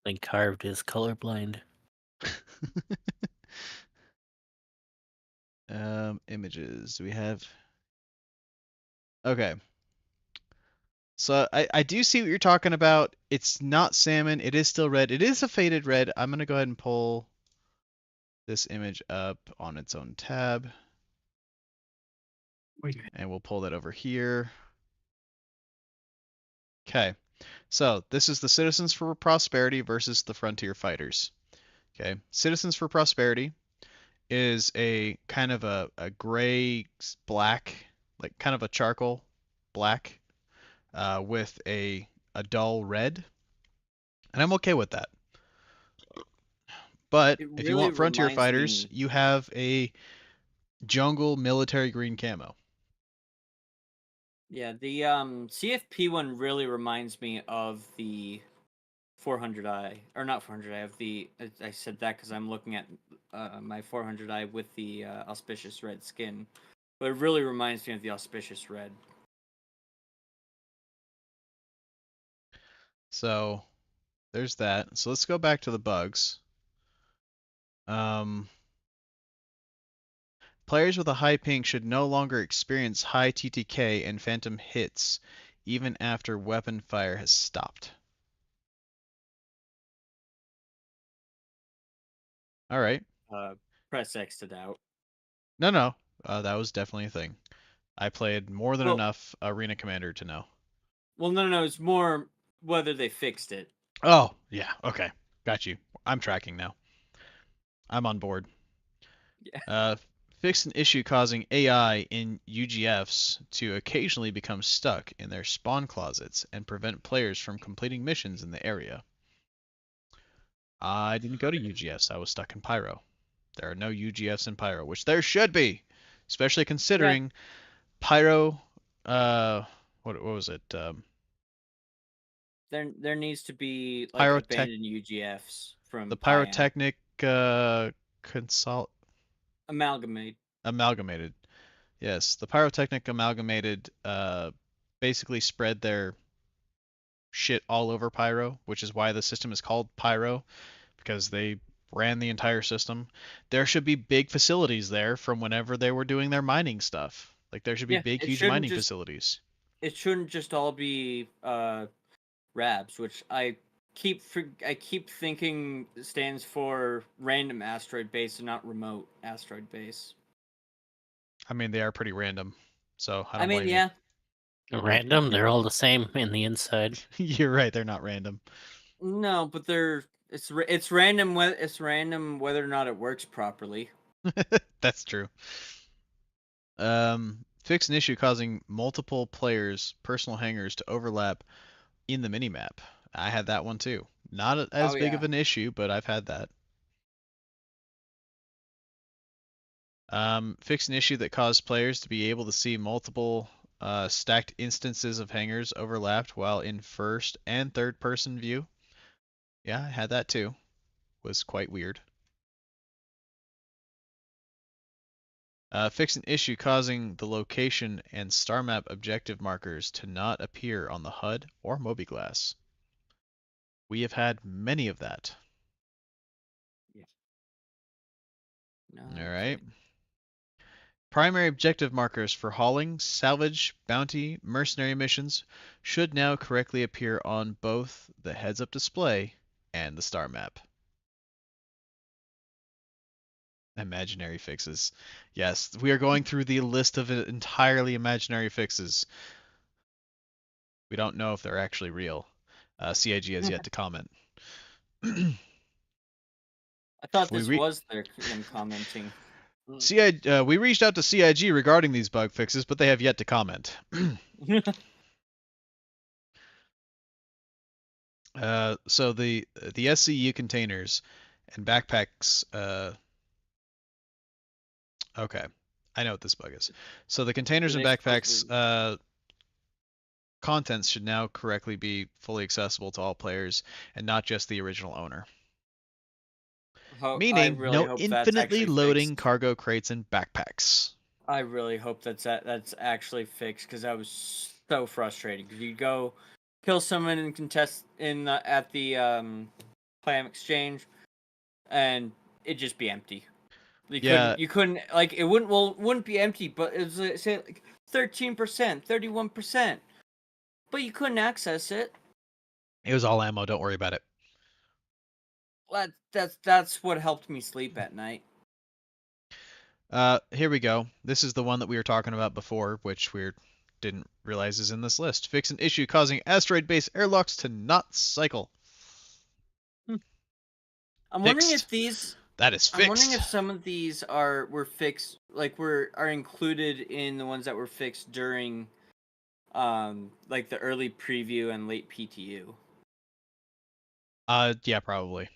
Like Carved is colorblind. Images. Do we have? Okay. So I do see what you're talking about. It's not salmon. It is still red. It is a faded red. I'm gonna go ahead and pull this image up on its own tab. And we'll pull that over here. Okay. So this is the Citizens for Prosperity versus the Frontier Fighters. Okay. Citizens for Prosperity is a kind of a gray black, like kind of a charcoal black, with a dull red, and I'm okay with that. But It if you really want Frontier reminds Fighters, me. you have a jungle military green camo. Yeah, the CFP one really reminds me of the 400i, or not 400i, of the. I said that because I'm looking at my 400i with the auspicious red skin, but it really reminds me of the auspicious red. So there's that. So let's go back to the bugs. Um, Players with a high ping should no longer experience high TTK and phantom hits, even after weapon fire has stopped. All right. Press X to doubt. No. That was definitely a thing. I played more than Well, enough Arena Commander to know. well, no. It's more whether they fixed it. Oh, yeah. Okay. Got you. I'm tracking now. I'm on board. Yeah. Fix an issue causing AI in UGFs to occasionally become stuck in their spawn closets and prevent players from completing missions in the area. I didn't go to UGFs. I was stuck in Pyro. There are no UGFs in Pyro, which there should be, especially considering Pyro. What was it? There needs to be like Pyrotech. abandoned UGFs from The Pyam. Pyrotechnic consol Amalgamate. amalgamated. Yes, the Pyrotechnic amalgamated basically spread their shit all over Pyro, which is why the system is called Pyro, because they ran the entire system. There should be big facilities there from whenever they were doing their mining stuff. Like there should be Yeah, big, it huge shouldn't mining just facilities. it shouldn't just all be RABs, which I keep thinking stands for random asteroid base and not remote asteroid base. I mean, they are pretty random, so I I don't mean, blame yeah, Random, they're all the same in the inside. you. You're right, they're not random. no, but it's random whether or not it works properly. That's true. Fix an issue causing multiple players' personal hangars to overlap in the minimap. I had that one too. Not as Oh big of yeah, an issue, but I've had that. Fix an issue that caused players to be able to see multiple stacked instances of hangars overlapped while in first and third person view. Yeah, I had that too. Was quite weird. Fix an issue causing the location and star map objective markers to not appear on the HUD or Mobiglass. We have had many of that. yeah. No All right. kidding. Primary objective markers for hauling, salvage, bounty, mercenary missions should now correctly appear on both the heads-up display and the star map. Imaginary fixes. Yes, we are going through the list of entirely imaginary fixes. We don't know if they're actually real. CIG has yet to comment. I thought We this re was them commenting. we reached out to CIG regarding these bug fixes, but they have yet to comment. So the SCU containers and backpacks. Okay, I know what this bug is. So the containers Were and they backpacks supposedly? contents should now correctly be fully accessible to all players and not just the original owner. I Meaning really no hope that's infinitely actually loading fixed. cargo crates and backpacks. I really hope that's actually fixed because that was so frustrating. Because you go kill someone and contest at the Plam Exchange, and it'd just be empty. Yeah, You couldn't like it wouldn't be empty, but it was say like 13%, 31%, but you couldn't access it. it was all ammo. Don't worry about it. That's what helped me sleep at night. Here we go. This is the one that we were talking about before, which we didn't realize is in this list. Fix an issue causing asteroid-based airlocks to not cycle. I'm wondering Fixed. if these. That is I'm wondering fixed. if some of these were fixed, like are included in the ones that were fixed during, like the early preview and late PTU. Yeah, probably.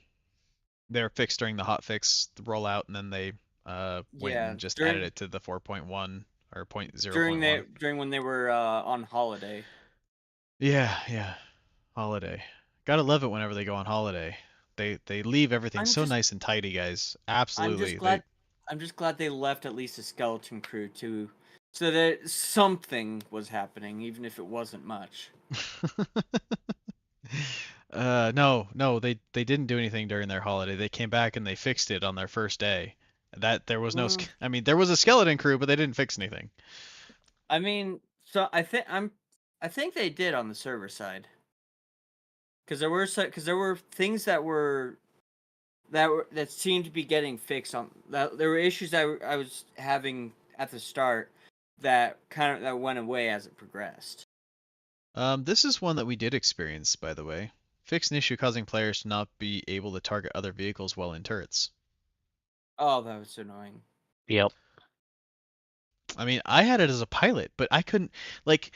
They're fixed during the hotfix rollout, and then they went Yeah, and just during added it to the 4.1 or during 0.1. during when they were on holiday. Yeah. Holiday. Gotta love it whenever they go on holiday. They leave everything I'm so just nice and tidy, guys. I'm just Absolutely. glad I'm just glad they left at least a skeleton crew to so that something was happening, even if it wasn't much. No, they didn't do anything during their holiday. They came back and they fixed it on their first day. That there was no, Mm, I mean, there was a skeleton crew, but they didn't fix anything. I mean, so I think they did on the server side because there were things that seemed to be getting fixed on that. There were issues that I was having at the start that went away as it progressed. This is one that we did experience, by the way. Fix an issue causing players to not be able to target other vehicles while in turrets. Oh, that was annoying. Yep. I mean, I had it as a pilot, but I couldn't, like,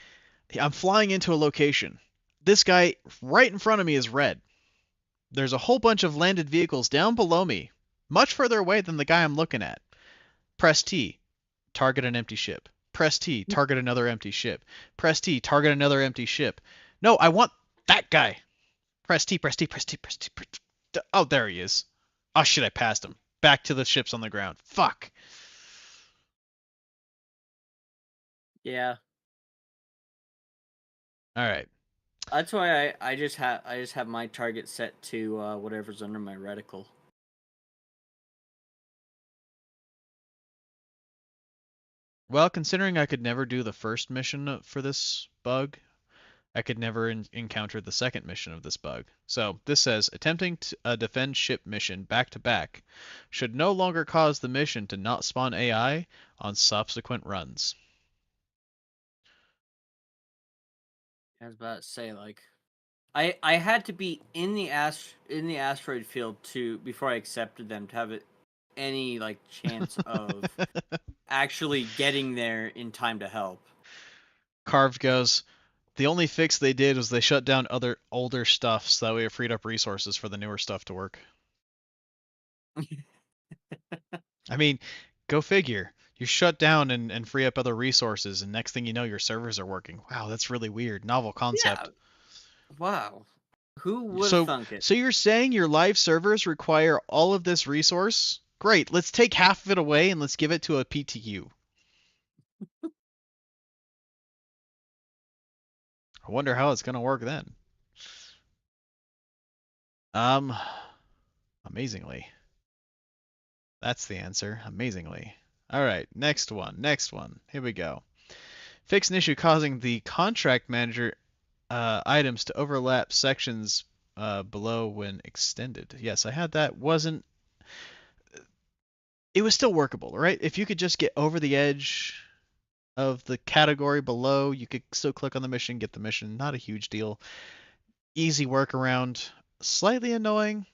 I'm flying into a location. This guy right in front of me is red. There's a whole bunch of landed vehicles down below me, much further away than the guy I'm looking at. Press T, target an empty ship. Press T, target another empty ship. Press T, target another empty ship. No, I want that guy. Press T, press T, press T, press T. Press T. Oh, there he is. Oh shit, I passed him. Back to the ships on the ground. Fuck. Yeah, All right. that's why I just have my target set to whatever's under my reticle. Well, considering I could never do the first mission for this bug, I could never encounter the second mission of this bug. So this says attempting a defend ship mission back to back should no longer cause the mission to not spawn AI on subsequent runs. I was about to say like I had to be in the asteroid field to before I accepted them to have it any like chance of actually getting there in time to help. Carved goes, the only fix they did was they shut down other older stuff so that way it freed up resources for the newer stuff to work. I mean, go figure. You shut down and free up other resources, and next thing you know, your servers are working. Wow, that's really weird. Novel concept. Yeah. Wow. Who would have So, thunk it? so you're saying your live servers require all of this resource? Great. Let's take half of it away and let's give it to a PTU. I wonder how it's gonna work then. Um, amazingly. That's the answer. Amazingly. All right, next one. Next one. Here we go. Fix an issue causing the contract manager items to overlap sections below when extended. Yes, I had that. It was still workable, right? If you could just get over the edge of the category below, you could still click on the mission, get the mission. Not a huge deal. Easy workaround. Slightly annoying.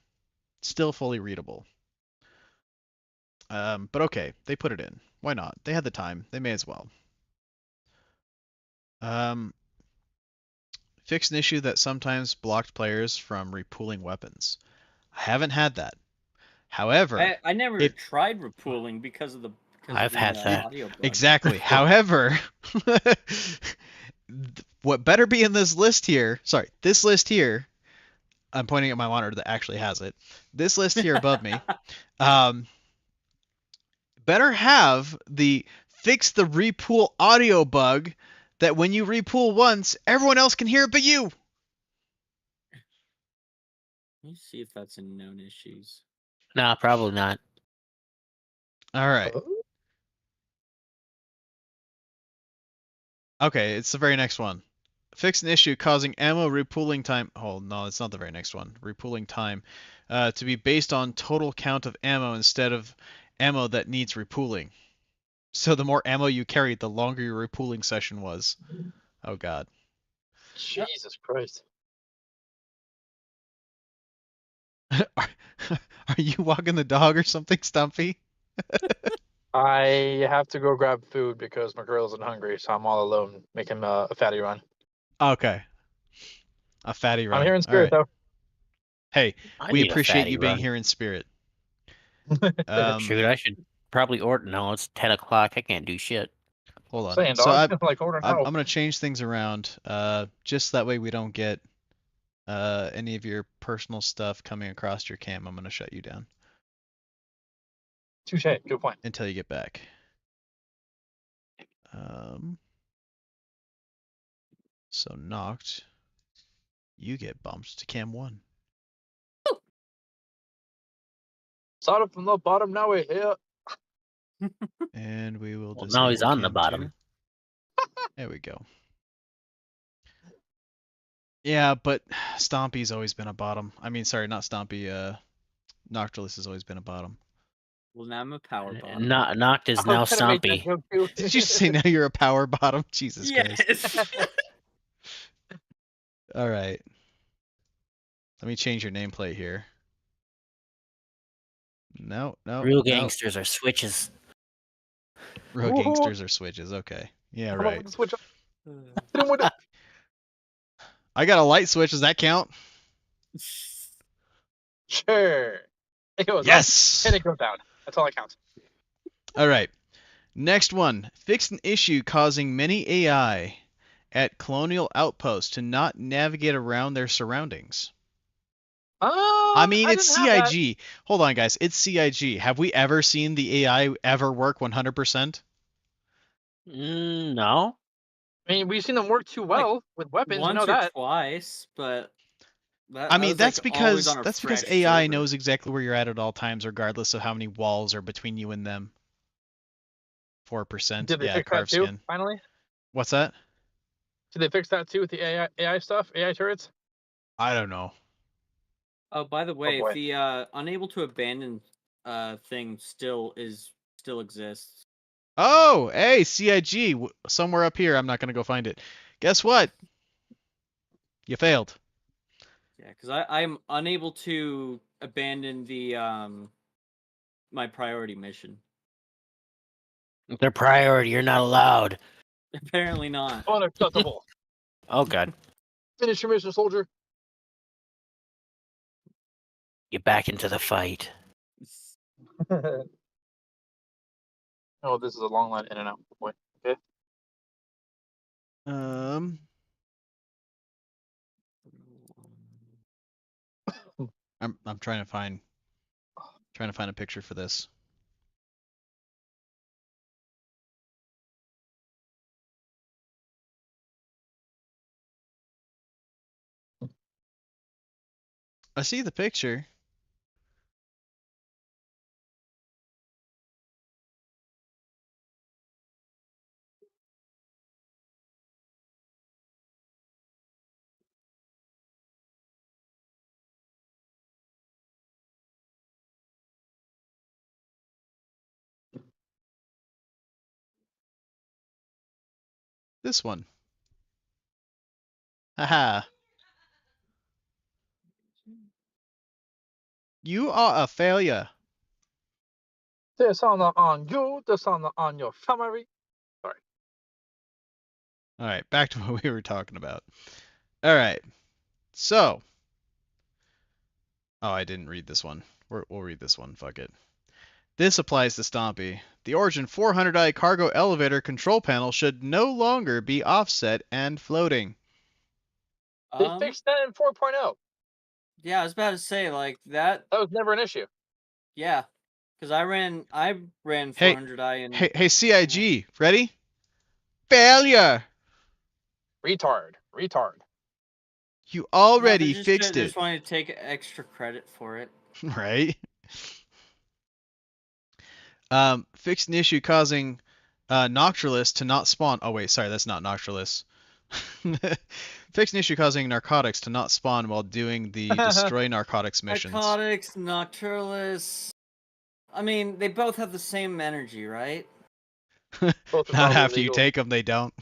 Still fully readable. But okay, they put it in. Why not? They had the time. They may as well. Um, Fix an issue that sometimes blocked players from repooling weapons. I haven't had that. However, I never if tried repooling because of the I've had that. audio bug. exactly. However, what better be in this list here? Sorry, this list here. I'm pointing at my monitor that actually has it. This list here above me. Better have the fix the repool audio bug that when you repool once, everyone else can hear it but you. Let me see if that's in known issues. Nah, probably not. All right. Oh. Okay, it's the very next one. Fix an issue causing ammo repooling time. Oh, no, it's not the very next one. Repooling time to be based on total count of ammo instead of ammo that needs repooling. So the more ammo you carried, the longer your repooling session was. Oh god. Jesus Christ. Are you walking the dog or something, Stumpy? I have to go grab food because my girl isn't hungry, so I'm all alone making a fatty run. Okay. A fatty run. I'm here in All spirit, right. Hey, I we need a appreciate fatty you being run. here in spirit. Shoot, I should probably order. No, it's 10 o'clock. I can't do shit. Hold on. Saying, So dog. Like, ordering I'm help. gonna change things around, just that way we don't get any of your personal stuff coming across your cam. I'm gonna shut you down Touche. Good point. until you get back. So knocked. You get bumped to cam 1. Started from the bottom, now we're here. And we will Well, disable now he's on the cam bottom. 2. There we go. Yeah, but Stompy's always been a bottom. I mean, sorry, not Stompy. Noctilus has always been a bottom. Well, now I'm a power bottom. Knocked is I now was gonna make that Stompy. joke too. Did you say now you're a power bottom? Jesus Christ. Yes. All right. Let me change your nameplate here. No. Real gangsters are switches. Real Woohoo. gangsters are switches. Okay. Yeah, Come on right. with the switch. Hit him with it. I got a light switch. Does that count? Sure. It goes up Yes. and it goes down. That's all that counts. All right. Next one. Fix an issue causing many AI at colonial outposts to not navigate around their surroundings. I mean, it's CIG. Hold on, guys. It's CIG. Have we ever seen the AI ever work 100%? No. I mean, we've seen them work too well with weapons. We Once know or that. twice, but I mean, that's because fresh AI server. knows exactly where you're at all times, regardless of how many walls are between you and them. 4%. Did they Yeah, fix that carve too? skin. Finally, What's that? did they fix that too with the AI stuff? AI turrets? I don't know. Oh, by the way, boy. the unable to abandon thing still exists. Oh, hey, CIG, somewhere up here. I'm not gonna go find it. Guess what? You failed. Yeah, because I'm unable to abandon the my priority mission. Their priority, you're not allowed. Apparently not. Unacceptable. Oh, God. Finish your mission, soldier. Get back into the fight. Oh, this is a long line in and out. Boy. Okay. I'm trying to find a picture for this. I see the picture. This one. Haha. You are a failure. Dishonor on you, dishonor on your family. Sorry. All right, back to what we were talking about. All right. So. Oh, I didn't read this one. We'll read this one. Fuck it. This applies to Stompy. The Origin 400i cargo elevator control panel should no longer be offset and floating. They fixed that in 4.0. Yeah, I was about to say like that. That was never an issue. Yeah, because I ran 400i and Hey, CIG, ready? Failure. Retard. You already just, fixed They it. just wanted to take extra credit for it. Right? Fixed an issue causing Noctilus to not spawn. Oh wait, sorry, that's not Noctilus. Fixed an issue causing narcotics to not spawn while doing the destroy narcotics missions. Narcotics, Nocturus. I mean, they both have the same energy, right? Both are Not probably after you legal. take them, they don't.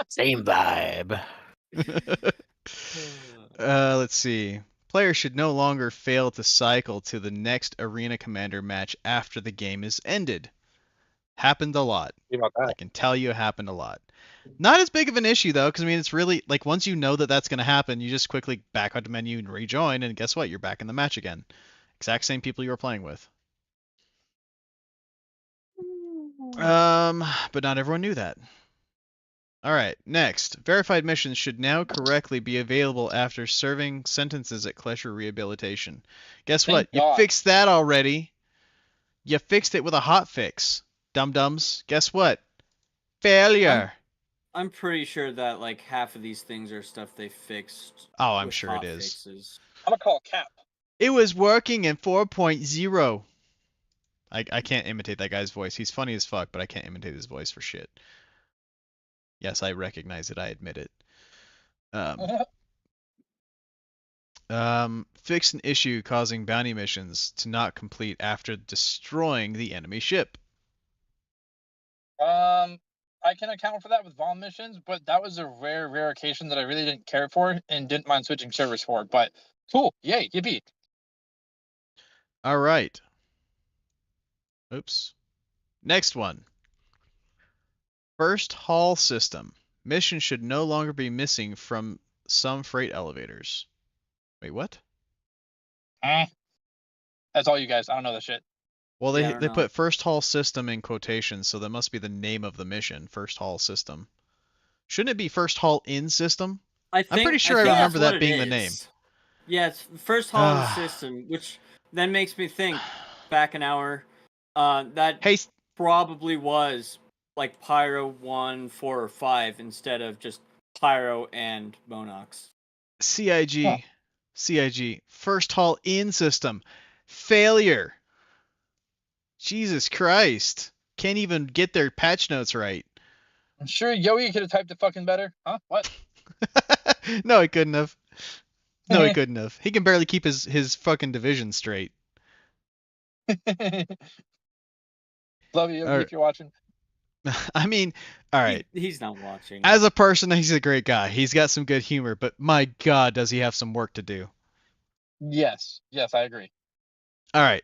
Same vibe. Let's see. Players should no longer fail to cycle to the next Arena Commander match after the game is ended. Happened a lot. You know I that. can tell you it happened a lot. Not as big of an issue though, because I mean it's really like once you know that that's going to happen, you just quickly back out the menu and rejoin, and guess what? You're back in the match again. Exact same people you were playing with. But not everyone knew that. All right, next. Verified missions should now correctly be available after serving sentences at Klesher Rehabilitation. Guess Thank what? You God. fixed that already. You fixed it with a hot fix. Dum-dums. Guess what? Failure. I'm pretty sure that like half of these things are stuff they fixed. Oh, I'm with sure it hot is. fixes. I'm gonna call Cap. It was working in 4.0. I can't imitate that guy's voice. He's funny as fuck, but I can't imitate his voice for shit. Yes, I recognize it. I admit it. Fix an issue causing bounty missions to not complete after destroying the enemy ship. I can account for that with vol missions, but that was a rare occasion that I really didn't care for and didn't mind switching servers for. But cool, yay, yippee! All right. Oops. Next one. First haul system. Mission should no longer be missing from some freight elevators. Wait, what? That's all you guys. I don't know that shit. Well, Yeah, I they don't they know. put first haul system in quotations, so that must be the name of the mission. First haul system. Shouldn't it be first haul in system? I'm pretty sure I think remember that's that what being it the name. is. Yeah, it's first haul in the system, which then makes me think back an hour. That Hey, probably was like Pyro 1, 4, or 5 instead of just Pyro and Monox. CIG. Huh. CIG. First haul in system. Failure. Jesus Christ. Can't even get their patch notes right. I'm sure Yogi could have typed it fucking better. Huh? What? No, he couldn't have. No, he couldn't have. He can barely keep his fucking division straight. Love you, Yogi, if you're watching. I mean, all right. He's not watching. As a person, he's a great guy. He's got some good humor, but my God, does he have some work to do? Yes, I agree. All right.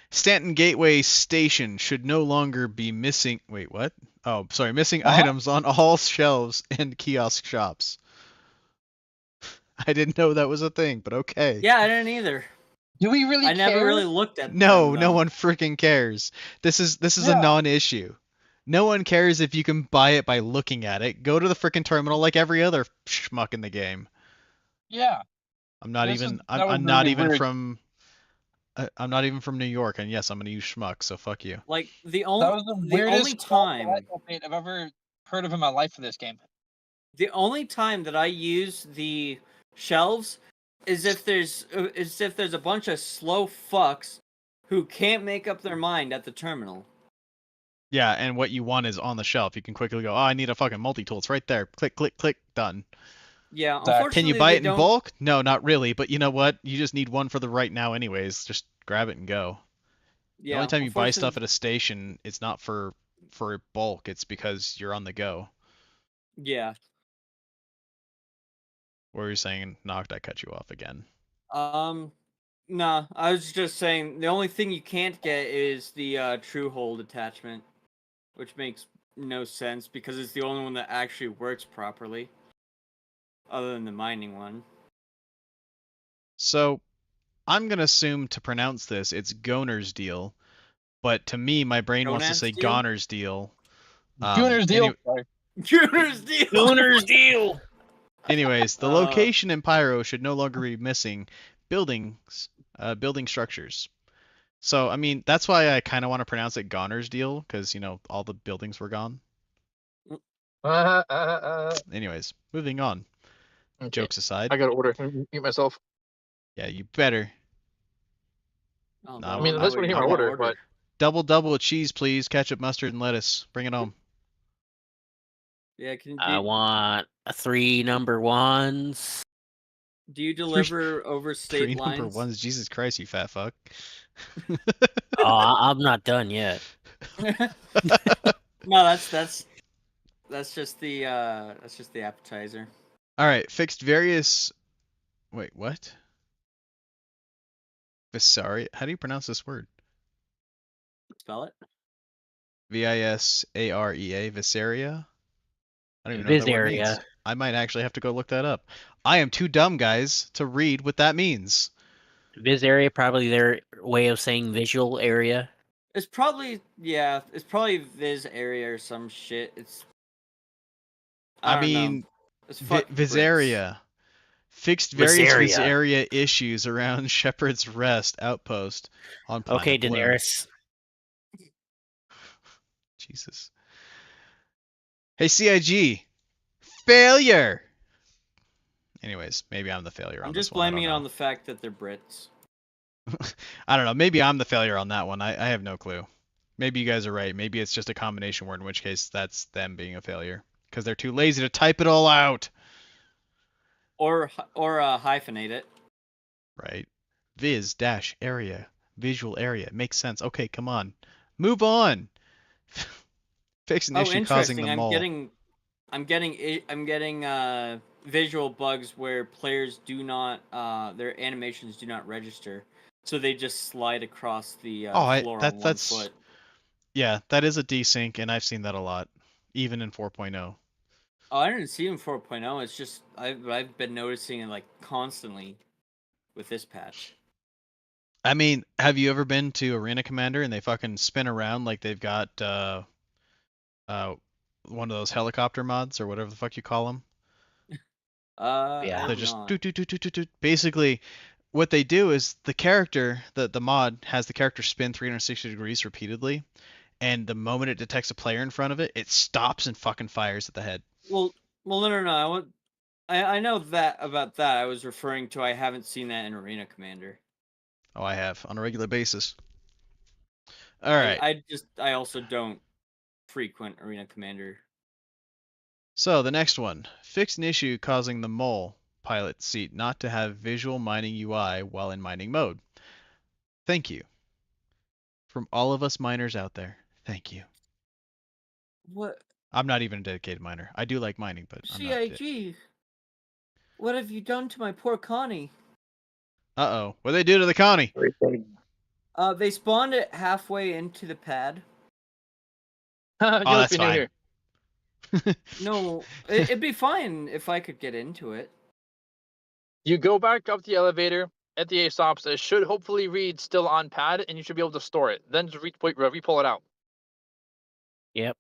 Stanton Gateway Station should no longer be missing. Wait, what? Oh, sorry. Missing items on all shelves and kiosk shops. I didn't know that was a thing, but okay. Yeah, I didn't either. Do we really I care? never really looked at No, them, no though. one freaking cares. This is Yeah. a non-issue. No one cares if you can buy it by looking at it. Go to the freaking terminal like every other schmuck in the game. Yeah. I'm not This even. is- that was I'm not really even weird. from. I'm not even from New York, and yes, I'm gonna use schmuck. So fuck you. Like the That only was the the weirdest only time update I've ever heard of in my life for this game. the only time that I use the shelves is if there's a bunch of slow fucks who can't make up their mind at the terminal. Yeah, and what you want is on the shelf. You can quickly go. Oh, I need a fucking multi-tool. It's right there. Click, click, click. Done. Yeah, Exactly. unfortunately, Can you buy they it in don't- bulk? No, not really. But you know what? You just need one for the right now, anyways. Just grab it and go. Yeah, The only time you buy stuff unfortunately- at a station, it's not for bulk. It's because you're on the go. Yeah. What were you saying? Knocked. I cut you off again. Nah, I was just saying the only thing you can't get is the true hold attachment, which makes no sense because it's the only one that actually works properly, other than the mining one. So, I'm gonna assume to pronounce this, it's Goner's deal, but to me, my brain wants to Gonad's say deal? Goner's deal. Gunner's deal. any- Sorry. Gunner's deal. Owner's deal. Anyways, the Uh. location in Pyro should no longer be missing buildings, building structures. So, I mean, that's why I kind of want to pronounce it Goner's deal, because, all the buildings were gone. Anyways, moving on. Okay. Jokes aside. I gotta order. Mute myself. Yeah, you better. Oh, No, no, I mean, unless would we hear my not order, but- Double with cheese, please. Ketchup, mustard, and lettuce. Bring it home. Yeah, can I do, want 3 number 1s. do you deliver over Three state lines? number ones. Jesus Christ, you fat fuck. Oh, I'm not done yet. No, that's just the appetizer. All right, fixed various. Wait, what? Visaria? How do you pronounce this word? Spell it. Visarea? Visaria? I don't even know what Viz that word area. means. I might actually have to go look that up. I am too dumb, guys, to read what that means. Viz area, probably their way of saying visual area. It's probably It's probably Viz area or some shit. I don't know. mean, It's fuck Brits. Visaria. Fixed various Visaria. Visaria issues around Shepherd's Rest outpost on planet Okay, Blue. Daenerys. Jesus. Hey, CIG. Failure! Anyways, maybe I'm the failure on I'm this just one. I don't blaming it on know. the fact that they're Brits. I don't know. Maybe I'm the failure on that one. I have no clue. Maybe you guys are right. Maybe it's just a combination word, in which case that's them being a failure. Because they're too lazy to type it all out. Or hyphenate it. Right. Viz dash area. Visual area. Makes sense. Okay, come on. Move on. Fix an issue causing the interesting. mole. I'm getting visual bugs where players do not their animations do not register, so they just slide across the floor on one That's foot. yeah, that is a desync, and I've seen that a lot, even in 4.0. Oh, I didn't see him 4.0. It's just I've been noticing it like constantly with this patch. I mean, have you ever been to Arena Commander and they fucking spin around like they've got one of those helicopter mods or whatever the fuck you call them? Yeah. I They're have just not. doot. Basically, what they do is the character, the mod has the character spin 360 degrees repeatedly, and the moment it detects a player in front of it, it stops and fucking fires at the head. Well, no. I know that about that. I was referring to I haven't seen that in Arena Commander. Oh, I have on a regular basis. All right. I also don't frequent Arena Commander. So the next one, fix an issue causing the mole pilot seat not to have visual mining UI while in mining mode. Thank you. From all of us miners out there, thank you. What? I'm not even a dedicated miner. I do like mining, but I'm not. CIG, what have you done to my poor Connie? Uh-oh. What they do to the Connie? They spawned it halfway into the pad. You Oh, must that's be new fine. here. No, it'd be fine if I could get into it. You go back up the elevator at the ASOPs. It should hopefully read still on pad, and you should be able to store it. Then just re-pull it out. Yep.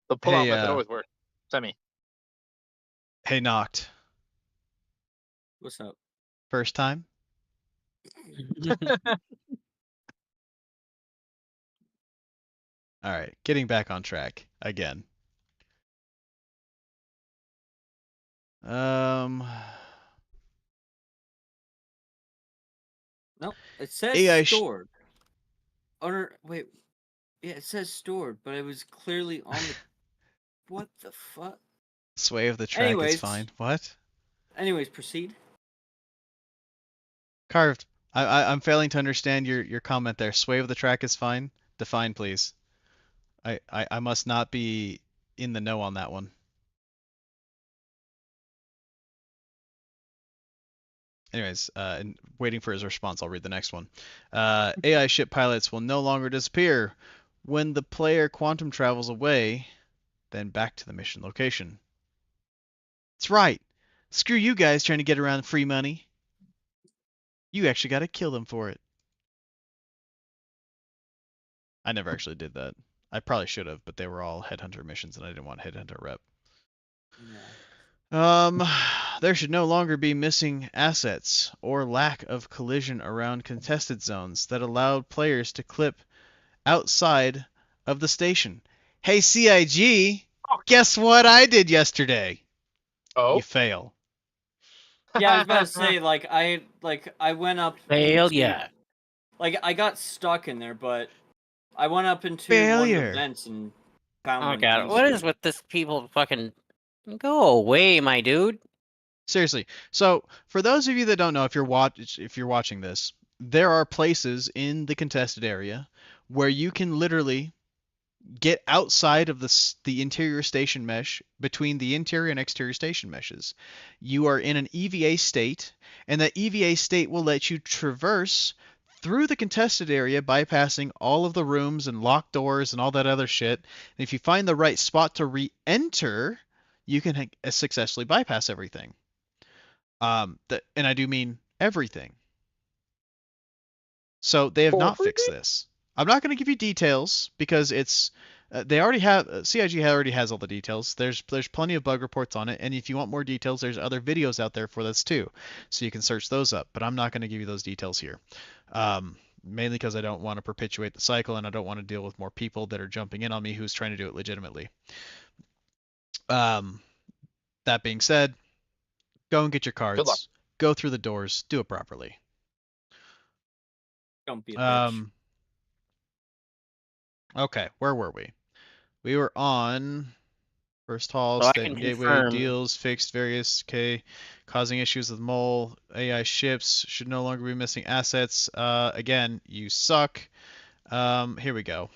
The pull-out Hey, method always works. Semi. hey, Noct. What's up? First time? All right, getting back on track again. No, it says AI stored. Wait, yeah, it says stored, but it was clearly on the. What the fuck? sway of the track Anyways. is fine. What? Anyways, proceed. Carved. I'm failing to understand your comment there. Sway of the track is fine. Define, please. I must not be in the know on that one. Anyways, and waiting for his response, I'll read the next one. AI ship pilots will no longer disappear when the player quantum travels away, then back to the mission location. That's right. Screw you guys trying to get around free money. You actually got to kill them for it. I never actually did that. I probably should have, but they were all headhunter missions, and I didn't want headhunter rep. There should no longer be missing assets or lack of collision around contested zones that allowed players to clip outside of the station. Hey, CIG, guess what I did yesterday? Oh. You fail. Yeah, I was about to say I went up. Fail, into- yeah. Like I got stuck in there, but I went up into one of Failure. the vents and found. Oh one god, what easily. is with this people fucking? Go away, my dude. Seriously. So, for those of you that don't know, if you're watching this, there are places in the contested area where you can literally get outside of the interior station mesh between the interior and exterior station meshes. You are in an EVA state, and that EVA state will let you traverse through the contested area, bypassing all of the rooms and locked doors and all that other shit. And if you find the right spot to re-enter, you can successfully bypass everything. And I do mean everything. So they have not fixed this. I'm not going to give you details because it's they already have CIG already has all the details. There's plenty of bug reports on it, and if you want more details, there's other videos out there for this too, so you can search those up. But I'm not going to give you those details here, mainly because I don't want to perpetuate the cycle, and I don't want to deal with more people that are jumping in on me who's trying to do it legitimately. That being said, go and get your Good luck. cards. Go through the doors. Do it properly. Don't be a bitch. Okay, where were we? We were on First Hall, So I State can and Gateway, confirm. deals, fixed various causing issues with mole, AI ships, should no longer be missing assets. Again, you suck. Here we go.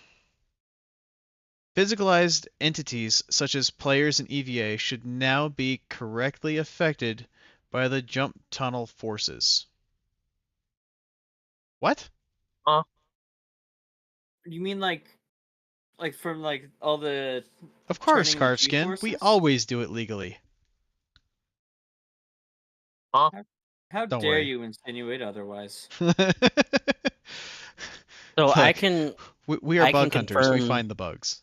Physicalized entities such as players in EVA should now be correctly affected by the jump tunnel forces. What? You mean like from like all the Of course, turning the Scarfskin. We G-forces? always do it legally. How Don't dare worry. you insinuate otherwise? So I Look, can we are I can bug hunters. We confirm find the bugs.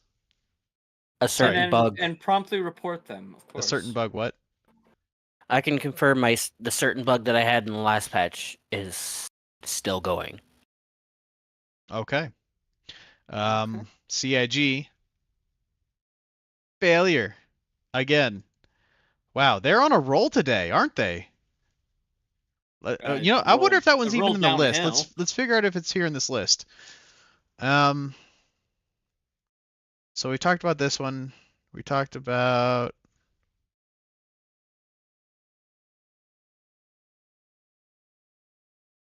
a Sorry. certain bug. And promptly report them, of A course. certain bug what? I can confirm the certain bug that I had in the last patch is still going. Okay. Okay. CIG failure again. Wow, they're on a roll today, aren't they? I wonder if that one's even in the list. Downhill. Let's figure out if it's here in this list. So we talked about this one. We talked about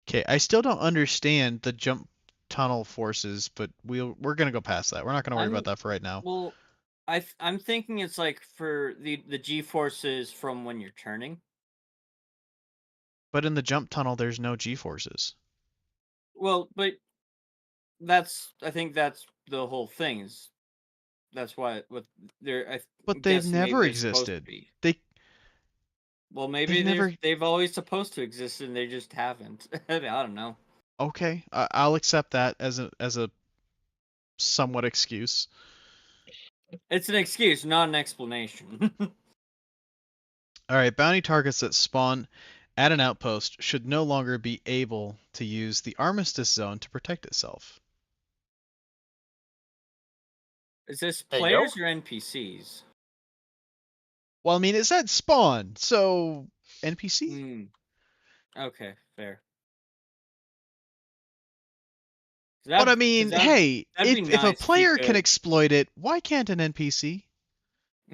Okay, I still don't understand the jump tunnel forces, but we're gonna go past that. We're not gonna worry about that for right now. Well, I'm thinking it's like for the G forces from when you're turning. But in the jump tunnel, there's no G forces. Well, but I think that's the whole thing. That's why what they're. But they've never existed. Well, maybe they've always supposed to exist and they just haven't. I don't know. Okay, I'll accept that as a somewhat excuse. It's an excuse, not an explanation. All right, bounty targets that spawn at an outpost should no longer be able to use the armistice zone to protect itself. Is this There you go. players or NPCs? Well, I mean, it said spawn, so NPC? Okay, fair. But I mean, hey, if a player can exploit it, why can't an NPC?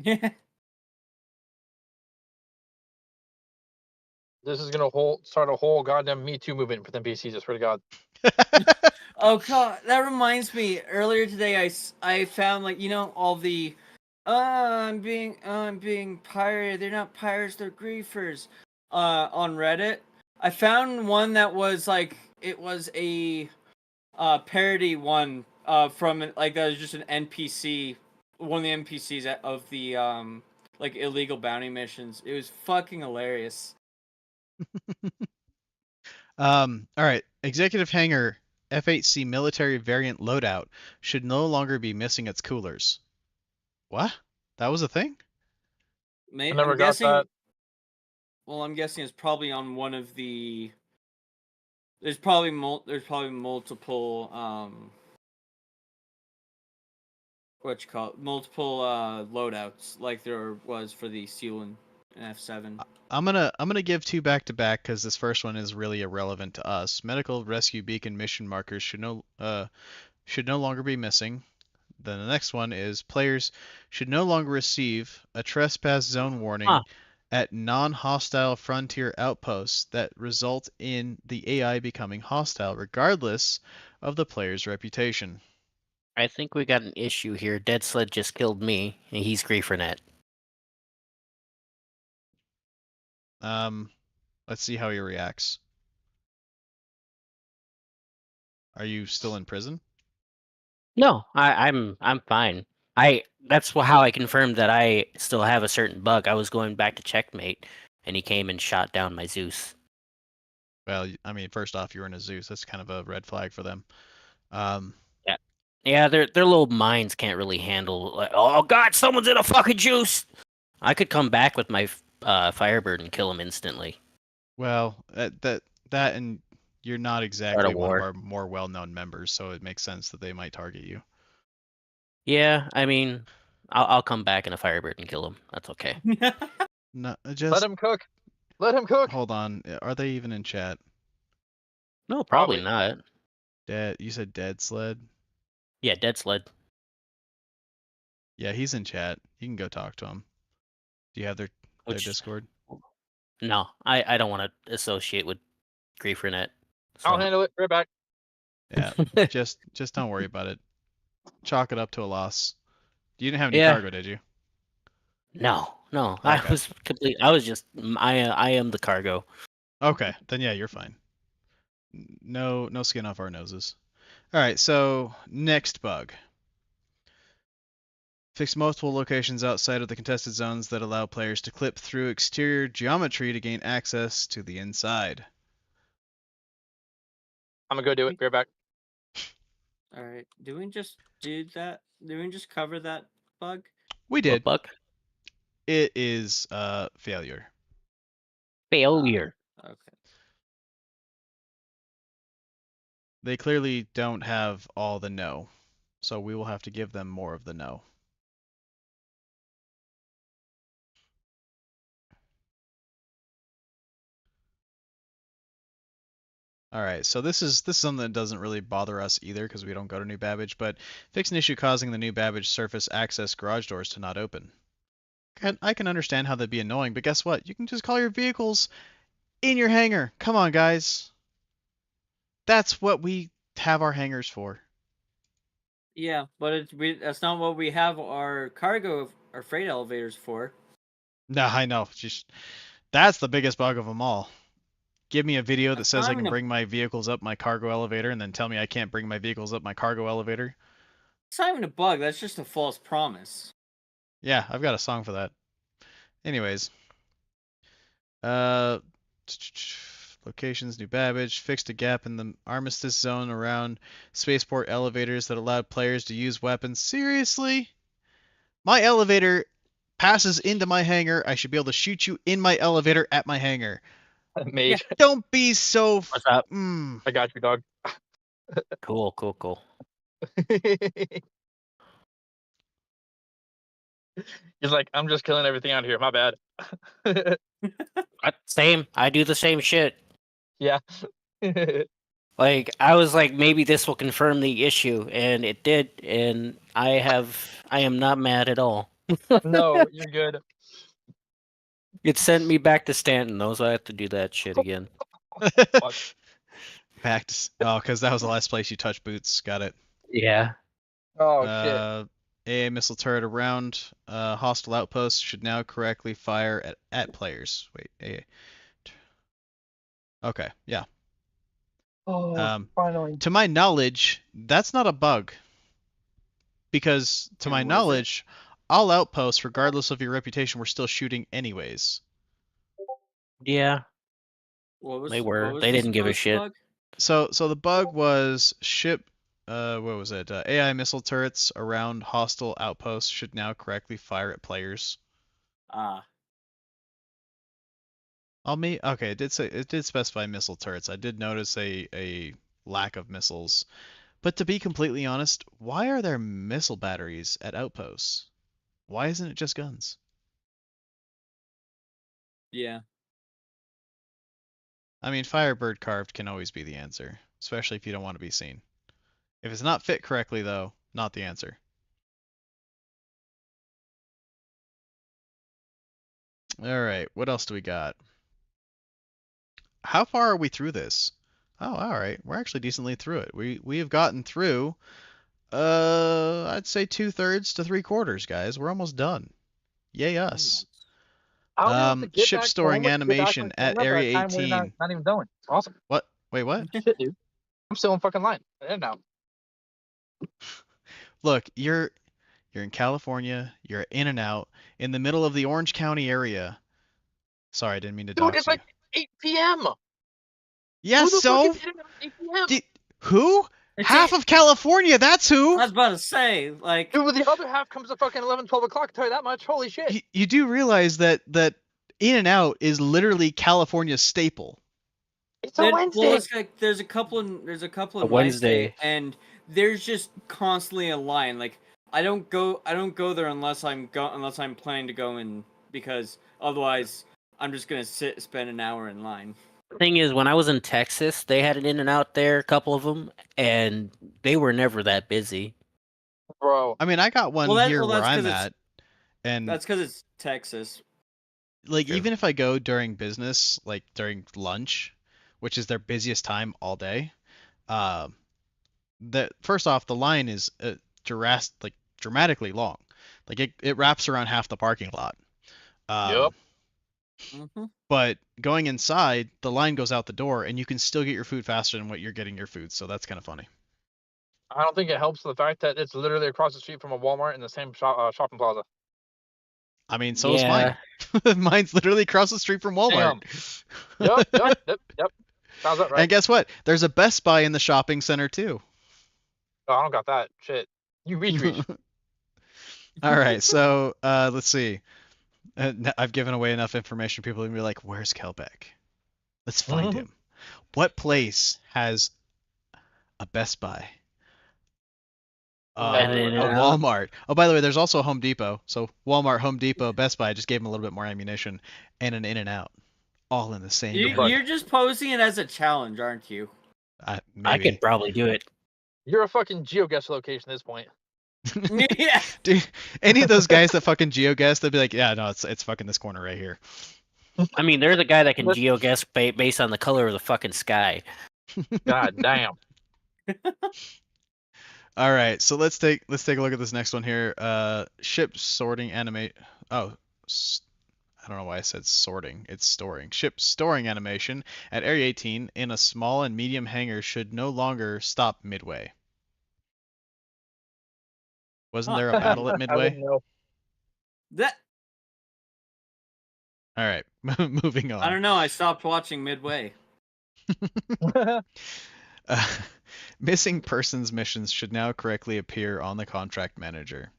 Yeah. This is gonna start a whole goddamn Me Too movement for the NPCs. I swear to God. Oh god, that reminds me. Earlier today, I found like all the, I'm being pirated. They're not pirates, they're griefers. On Reddit, I found one that was like it was a parody one from like that was just an NPC, one of the NPCs of the like illegal bounty missions. It was fucking hilarious. All right. Executive Hangar F8C military variant loadout should no longer be missing its coolers. What? That was a thing? I never got that. Well, I'm guessing it's probably on one of the. There's probably multiple multiple loadouts like there was for the Seal and F7. I'm gonna give two back to back because this first one is really irrelevant to us. Medical rescue beacon mission markers should no longer be missing. Then the next one is players should no longer receive a trespass zone warning at non-hostile frontier outposts that result in the AI becoming hostile regardless of the player's reputation. I think we got an issue here. Dead Sled just killed me, and he's Griefernet. Let's see how he reacts. Are you still in prison? No, I'm fine. That's how I confirmed that I still have a certain bug. I was going back to checkmate, and he came and shot down my Zeus. Well, I mean, first off, you're in a Zeus. That's kind of a red flag for them. Yeah, yeah, their little minds can't really handle. Like, oh God, someone's in a fucking juice. I could come back with my Firebird and kill him instantly. Well, that and you're not Start a exactly one of war. our more well-known members, so it makes sense that they might target you. Yeah, I mean, I'll come back in a Firebird and kill him. That's okay. No, Let just him cook. Let him cook. hold on. Are they even in chat? No, probably not. You said Dead Sled? Yeah, Dead Sled. Yeah, he's in chat. You can go talk to him. Do you have their Which Discord? no, I don't want to associate with Griefernet. I'll handle it. Right back. Yeah, just don't worry about it. Chalk it up to a loss. You didn't have any Yeah. cargo, did you? No. Okay. I was complete. I was just I am the cargo. Okay, then yeah, you're fine. No skin off our noses. All right, so next bug. Fix multiple locations outside of the contested zones that allow players to clip through exterior geometry to gain access to the inside. I'm gonna go do it. Be right back. All right. Do we just do that? Do we just cover that bug? We What did. bug? It is failure. Failure. Okay. They clearly don't have all the no, so we will have to give them more of the no. All right, so this is something that doesn't really bother us either because we don't go to New Babbage, but fix an issue causing the New Babbage surface access garage doors to not open. I can understand how that'd be annoying, but guess what? You can just call your vehicles in your hangar. Come on, guys. That's what we have our hangars for. Yeah, but that's not what we have our freight elevators for. No, I know. Just that's the biggest bug of them all. Give me a video that That's says not I even can a- bring my vehicles up my cargo elevator and then tell me I can't bring my vehicles up my cargo elevator. It's not even a bug. That's just a false promise. Yeah, I've got a song for that. Anyways, uh, locations, New Babbage, fixed a gap in the armistice zone around spaceport elevators that allowed players to use weapons. Seriously? My elevator passes into my hangar. I should be able to shoot you in my elevator at my hangar. Mage. Don't be so. What's up? I got you, dog. Cool. He's like, I'm just killing everything out here. My bad. Same. I do the same shit. Yeah. Like I was like, maybe this will confirm the issue, and it did, and I am not mad at all. No, you're good. It sent me back to Stanton though, so I have to do that shit again. Back to, because that was the last place you touched boots. Got it. Yeah. Oh shit. AA missile turret around hostile outposts should now correctly fire at players. Wait, AA. Okay, yeah. Finally. To my knowledge, that's not a bug. Because to my What is it? knowledge, all outposts, regardless of your reputation, were still shooting anyways. Yeah. What was? They were. What was They the didn't give a supposed shit. bug? So the bug was ship. What was it? AI missile turrets around hostile outposts should now correctly fire at players. Ah. Okay, it did specify missile turrets. I did notice a lack of missiles. But to be completely honest, why are there missile batteries at outposts? Why isn't it just guns? Yeah. I mean, Firebird carved can always be the answer, especially if you don't want to be seen. If it's not fit correctly, though, not the answer. All right, what else do we got? How far are we through this? Oh, all right. We're actually decently through it. We have gotten through I'd say 2/3 to 3/4, guys. We're almost done. Yay us. I'll be able to get Ship back storing home, get back animation on at camera by Area the time we're not 18. even done. It's awesome. What? Wait, what? Shit, dude. I'm still in fucking line. And now. Look, you're in California. You're in and out in the middle of the Orange County area. Sorry, I didn't mean to Dude, dox it's you. like 8 p.m. Yeah, Who the fuck so is internet at 8 p.m.? who? It's Half of California. That's who. I was about to say, like, Dude, with the other half comes at fucking 11, 12 o'clock. I'll tell you that much. Holy shit. You do realize that In and Out is literally California's staple. It's a Wednesday. well, it's like there's a couple in A Wednesday. and there's just constantly a line. Like I don't go there unless I'm planning to go in, because otherwise I'm just gonna spend an hour in line. Thing is, when I was in Texas, they had an In-N-Out there, a couple of them, and they were never that busy. Bro. I mean, I got one Well, here where that's 'cause I'm it's- at, and That's because it's Texas. like True. even if I go during business, like during lunch, which is their busiest time all day, that first off the line is dramatically long. Like it wraps around half the parking lot. Yep. Mm-hmm. But going inside, the line goes out the door, and you can still get your food faster than what you're getting your food. So that's kind of funny. I don't think it helps the fact that it's literally across the street from a Walmart in the same shopping plaza. I mean, so is mine. Mine's literally across the street from Walmart. Yep. Sounds about right. And guess what? There's a Best Buy in the shopping center too. Oh, I don't got that. Shit. You reach. All right, so let's see. I've given away enough information. People are gonna be like, "Where's Kelbeck? Let's find him. What place has a Best Buy? And A In-N-Out. Walmart. Oh, by the way, there's also Home Depot. So Walmart, Home Depot, Best Buy. I just gave them a little bit more ammunition, and an In and Out, all in the same. building. You're just posing it as a challenge, aren't you? I Maybe. could probably do it. You're a fucking geoguess location at this point. Yeah. Dude, any of those guys that fucking geoguess, they'd be like, "Yeah, no, it's fucking this corner right here." I mean, there's a guy that can geoguess based on the color of the fucking sky. God damn. All right, so let's take a look at this next one here. Ship sorting animate. Oh, I don't know why I said sorting. It's storing. Ship storing animation at Area 18 in a small and medium hangar should no longer stop midway. Wasn't there a battle at I midway? wouldn't know. That All right, moving on. I don't know. I stopped watching midway. Missing persons missions should now correctly appear on the contract manager.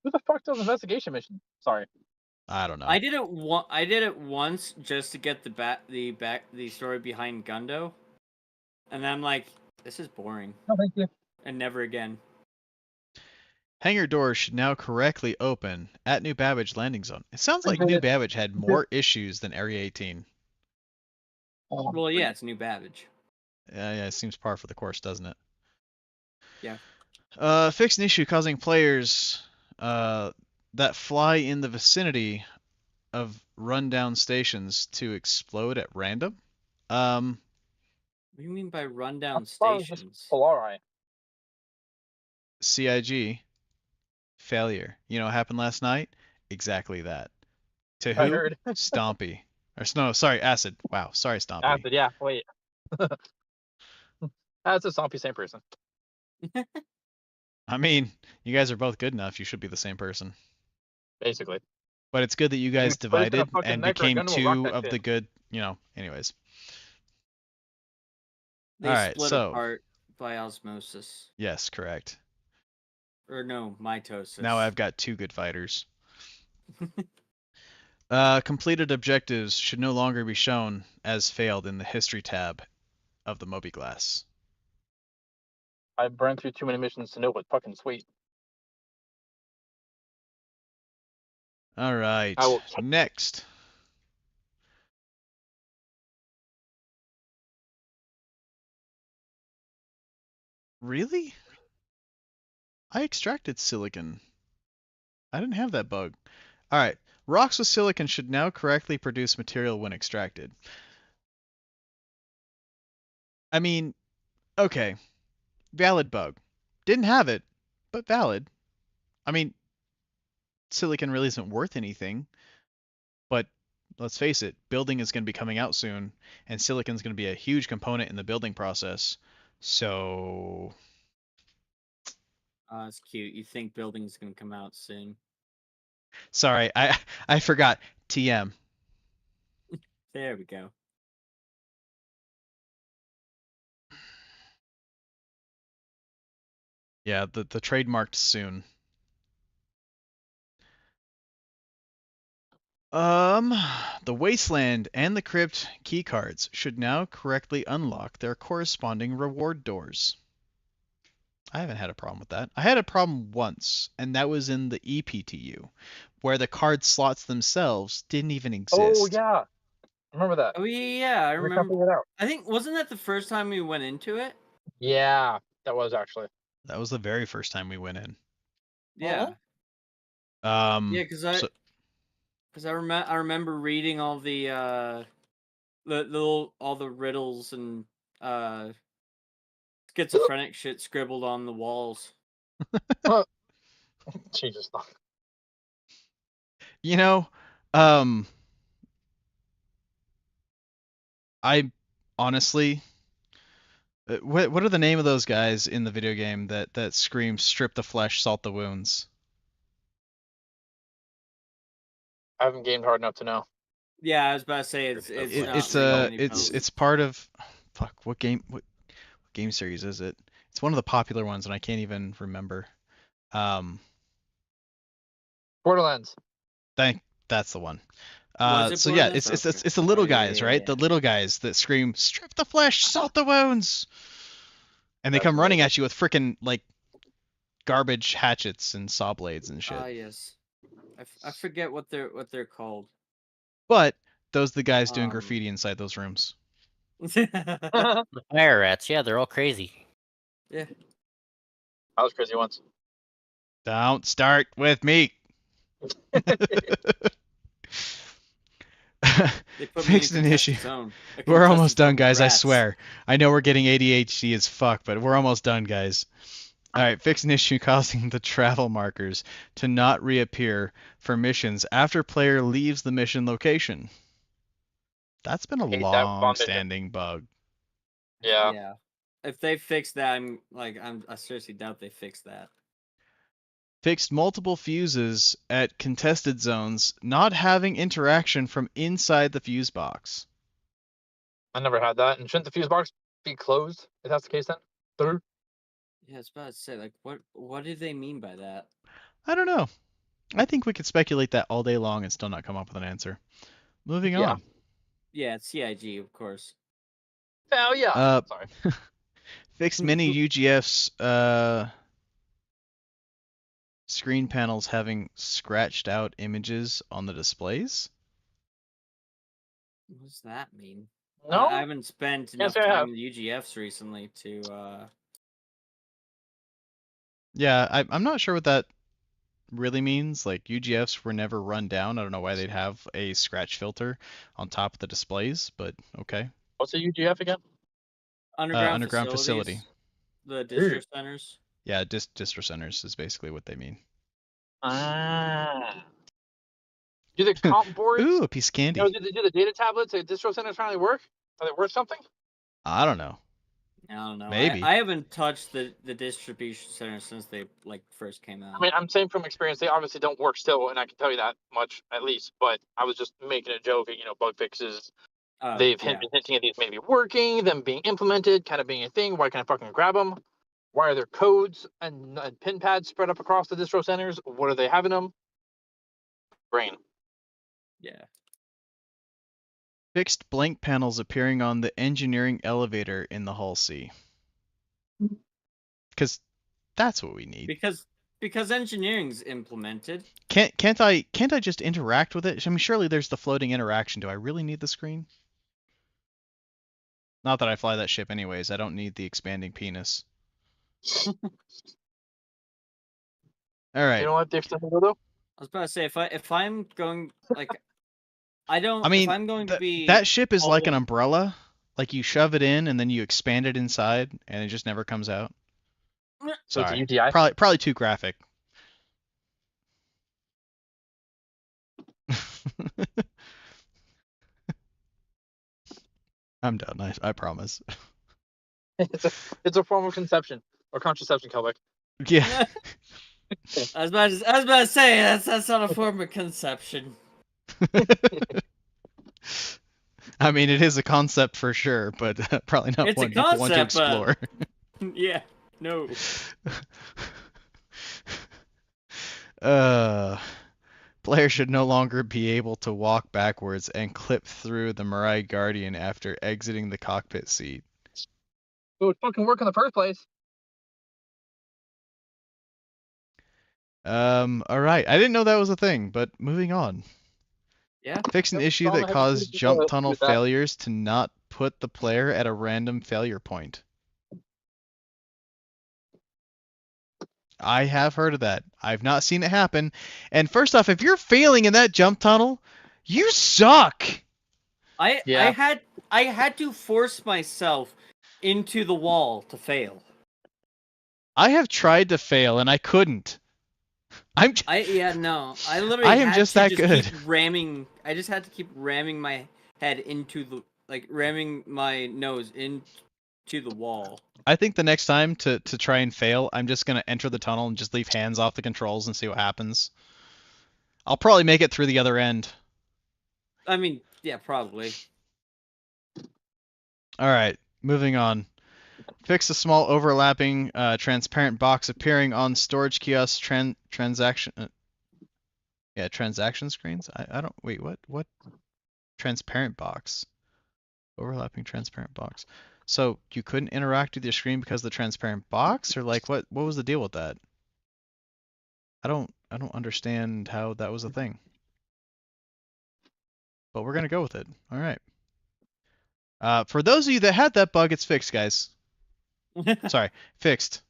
Who the fuck does investigation mission? Sorry. I don't know. I did it once just to get the story behind Gundo, and then I'm like, this is boring, No, thank you. and never again. Hangar doors should now correctly open at New Babbage landing zone. It sounds like New Babbage had more issues than Area 18. Well, yeah, it's New Babbage. Yeah, it seems par for the course, doesn't it? Yeah. Fix an issue causing players that fly in the vicinity of rundown stations to explode at random. What do you mean by rundown stations? Polari. CIG failure. You know what happened last night? Exactly that. To I who? heard. Stompy. Or no, sorry, Acid. Wow, sorry, Stompy. Acid, yeah. Wait. That's a zombie same person. I mean, you guys are both good enough. You should be the same person. Basically. But it's good that you guys But he's gonna divided fucking and neck or a became gun will rock two that of shit. the good, anyways. They All right, split so- apart by osmosis, Yes, correct. or no, mitosis. Now I've got two good fighters. Completed objectives should no longer be shown as failed in the history tab of the Moby Glass. I burned through too many missions to know what's fucking sweet. All right, I will- next. Really? I extracted silicon. I didn't have that bug. All right, Rocks with silicon should now correctly produce material when extracted. I mean, okay, valid bug. Didn't have it, but valid. I mean, silicon really isn't worth anything, but let's face it, building is going to be coming out soon, and silicon is going to be a huge component in the building process. So, It's cute. You think building's gonna come out soon? sorry, I forgot. TM. There we go. Yeah, the trademarked soon. The Wasteland and the Crypt keycards should now correctly unlock their corresponding reward doors. I haven't had a problem with that. I had a problem once, and that was in the EPTU, where the card slots themselves didn't even exist. Oh yeah, remember that. Oh yeah, I We can't remember. figure it out. I think wasn't that the first time we went into it? Yeah, that was actually. That was the very first time we went in. Yeah. Um, Yeah, because so- I remember reading all the little all the riddles and schizophrenic shit scribbled on the walls. Jesus. you know, I honestly, what are the name of those guys in the video game that scream "strip the flesh, salt the wounds"? I haven't gamed hard enough to know. Yeah, I was about to say it's It, not it's ringing a any it's bells. it's part of fuck what game series is it? It's one of the popular ones, and I can't even remember. Borderlands. That's the one. Was it So yeah, Borderlands? it's the little Oh, yeah, guys, yeah, right? yeah. The little guys that scream "strip the flesh, salt the wounds," and they That's come running amazing. at you with frickin' like garbage hatchets and saw blades and shit. Ah, yes. I forget what they're called. But those are the guys doing Um, graffiti inside those rooms. The fire rats, yeah, they're all crazy. Yeah. I was crazy once. Don't start with me. They put me in Fixed an a issue. contested zone. A We're contested almost done, zone with guys. I rats. swear. I know we're getting ADHD as fuck, but we're almost done, guys. All right, fix an issue causing the travel markers to not reappear for missions after player leaves the mission location. That's been a Hate that bomb mission. long-standing bug. Yeah. Yeah. If they fix that, I seriously doubt they fixed that. Fixed multiple fuses at contested zones not having interaction from inside the fuse box. I never had that. And shouldn't the fuse box be closed if that's the case then? Through? Yeah, I was about to say, like, what do they mean by that? I don't know. I think we could speculate that all day long and still not come up with an answer. Moving Yeah. on. Yeah, it's CIG, of course. Hell yeah. Sorry. Fixed many UGF's screen panels having scratched out images on the displays. What does that mean? No? I haven't spent enough say I have. time in the UGFs recently to Yeah, I'm not sure what that really means. Like UGFs were never run down. I don't know why they'd have a scratch filter on top of the displays, but okay. What's a UGF again? underground facility. facilities, the district centers. Yeah, distro centers is basically what they mean. Ah. Do the comp boards? Ooh, a piece of candy. Do the data tablets at distro centers finally work? Are they worth something? I don't know. I don't know. Maybe. I haven't touched the distribution center since they first came out. I mean, I'm saying from experience, they obviously don't work still, and I can tell you that much at least. But I was just making a joke at, bug fixes. They've been hinting at these maybe working, them being implemented, kind of being a thing. Why can't I fucking grab them? Why are there codes and pin pads spread up across the distro centers? What are they having them? Brain. Yeah. Fixed blank panels appearing on the engineering elevator in the Hull C. Because that's what we need. Because engineering's implemented. Can't I just interact with it? I mean, surely there's the floating interaction. Do I really need the screen? Not that I fly that ship anyways. I don't need the expanding penis. All right. You know what they've done though? was about to say if I'm going like I don't I mean, if I'm going to be that ship is like an all- umbrella. Like you shove it in and then you expand it inside, and it just never comes out. So it's a Sorry, UTI. probably too graphic. I'm done. I promise. It's a form of conception or contraception, Kelvic. Yeah. I was about to say that's not a form of conception. I mean, it is a concept for sure, but probably not It's a one people want to concept, but- explore. Yeah. No. Players should no longer be able to walk backwards and clip through the Mirai Guardian after exiting the cockpit seat. It would fucking work in the first place. All right. I didn't know that was a thing, but moving on. Yeah. Fix an Yep, issue Brahma that has caused to jump do tunnel with that. failures to not put the player at a random failure point. I have heard of that. I've not seen it happen. And first off, if you're failing in that jump tunnel, you suck. I Yeah. had to force myself into the wall to fail. I have tried to fail and I couldn't. I literally I am had just to that just good. keep ramming. I just had to keep ramming my head into the ramming my nose into the wall. I think the next time to try and fail, I'm just gonna enter the tunnel and just leave hands off the controls and see what happens. I'll probably make it through the other end. I mean, yeah, probably. All right, moving on. Fix a small overlapping transparent box appearing on storage kiosk transaction. Transaction screens. I don't wait. What? Transparent box. Overlapping transparent box. So you couldn't interact with your screen because of the transparent box, or like what was the deal with that? I don't understand how that was a thing. But we're gonna go with it. All right. For those of you that had that bug, it's fixed, guys. Sorry, fixed.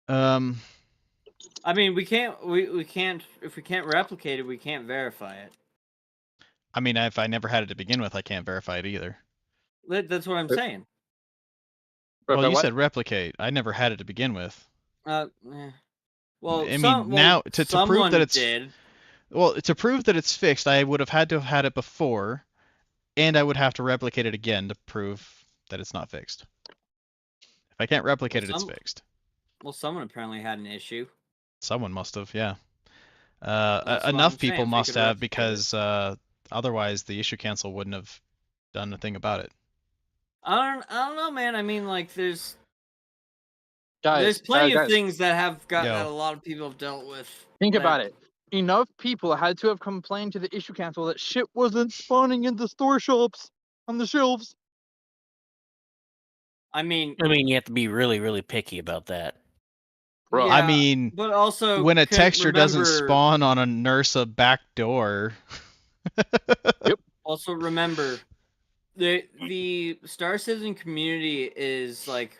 I mean, we can't if we can't replicate it, we can't verify it. I mean, if I never had it to begin with, I can't verify it either. That's what I'm saying. Well, you What? said replicate. I never had it to begin with. Eh. Well, I mean, now to prove that it's did. well, to prove that it's fixed, I would have had to have had it before, and I would have to replicate it again to prove that it's not fixed. If I can't replicate it, it's fixed. Well, someone apparently had an issue. Someone must have, yeah. That's what Enough I'm people saying, if we must could have replicate because otherwise the issue cancel wouldn't have done a thing about it. I don't know, man. I mean, like, there's Guys, plenty of guys, things that Yo. that a lot of people have dealt with. think that- about it. Enough people had to have complained to the issue council that shit wasn't spawning in the store shops on the shelves. I mean, you have to be really, really picky about that. Bro. yeah, I mean, but also when a texture doesn't remember- spawn on a NERSA back door. Also remember, the Star Citizen community is like,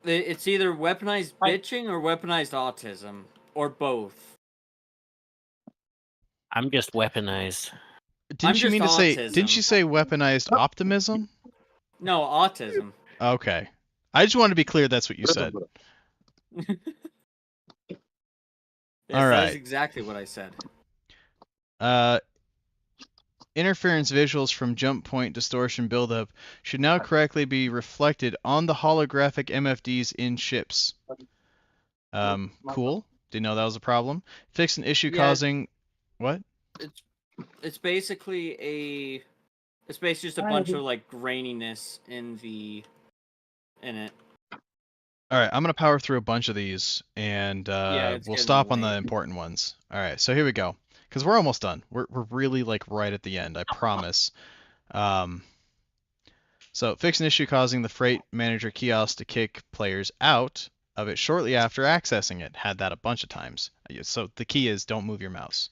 it's either weaponized bitching or weaponized autism, or both. I'm just weaponized. Didn't you just mean to say? autism. Didn't you say weaponized optimism? No, autism. Okay, I just wanted to be clear. That's what you said. Yes, All that right. is exactly what I said. Interference visuals from jump point distortion buildup should now correctly be reflected on the holographic MFDs in ships. Cool. Didn't know that was a problem. Fix an issue Yeah. causing what? It's basically just a bunch of like graininess in it. All right, I'm gonna power through a bunch of these, and it's we'll getting stop on the late. important ones. All right, so here we go, because we're almost done. We're really like right at the end, I promise. So fix an issue causing the freight manager kiosk to kick players out of it shortly after accessing it. Had that a bunch of times. So the key is don't move your mouse.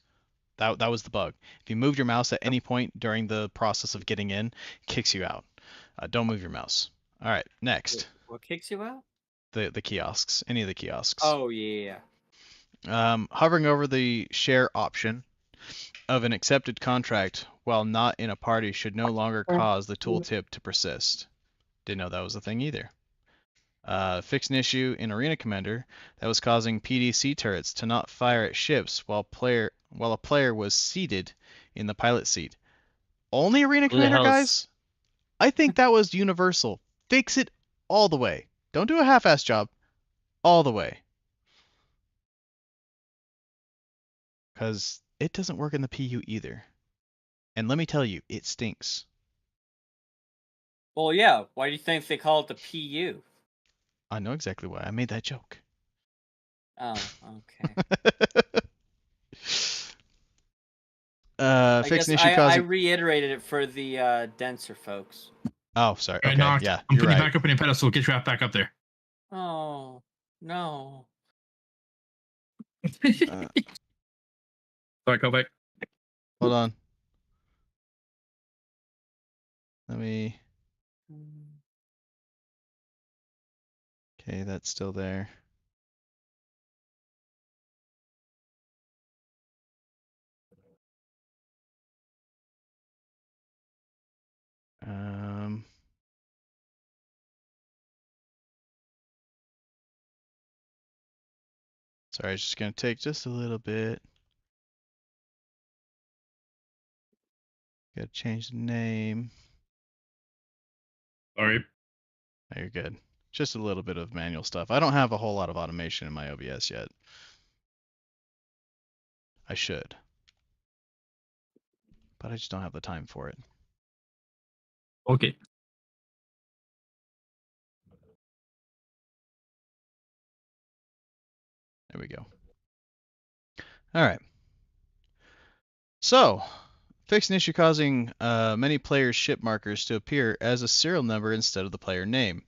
That was the bug. If you moved your mouse at any point during the process of getting in, it kicks you out. Don't move your mouse. All right, next. What kicks you out? The kiosks, any of the kiosks. Oh yeah. Hovering over the share option of an accepted contract while not in a party should no longer cause the tooltip to persist. Didn't know that was a thing either. Fix an issue in Arena Commander that was causing PDC turrets to not fire at ships while a player was seated in the pilot seat. Only Arena Who the Commander, hell's- guys? I think that was universal. Fix it all the way. Don't do a half-ass job. All the way. Because it doesn't work in the PU either. And let me tell you, it stinks. Well, yeah. Why do you think they call it the PU? I know exactly why. I made that joke. Oh, okay. I Fix guess an issue I causing... reiterated it for the denser folks. Oh, sorry. All right, Okay, Noct, yeah, I'm you're putting you right. back up on your pedestal. Get your ass back up there. Oh, no. Sorry, Kovac. Hold on. Let me... Okay, that's still there. Sorry, it's just gonna take just a little bit. Gotta change the name. Sorry. Oh, you're good. Just a little bit of manual stuff. I don't have a whole lot of automation in my OBS yet. I should. But I just don't have the time for it. Okay. There we go. All right. So, fix an issue causing many players' ship markers to appear as a serial number instead of the player name.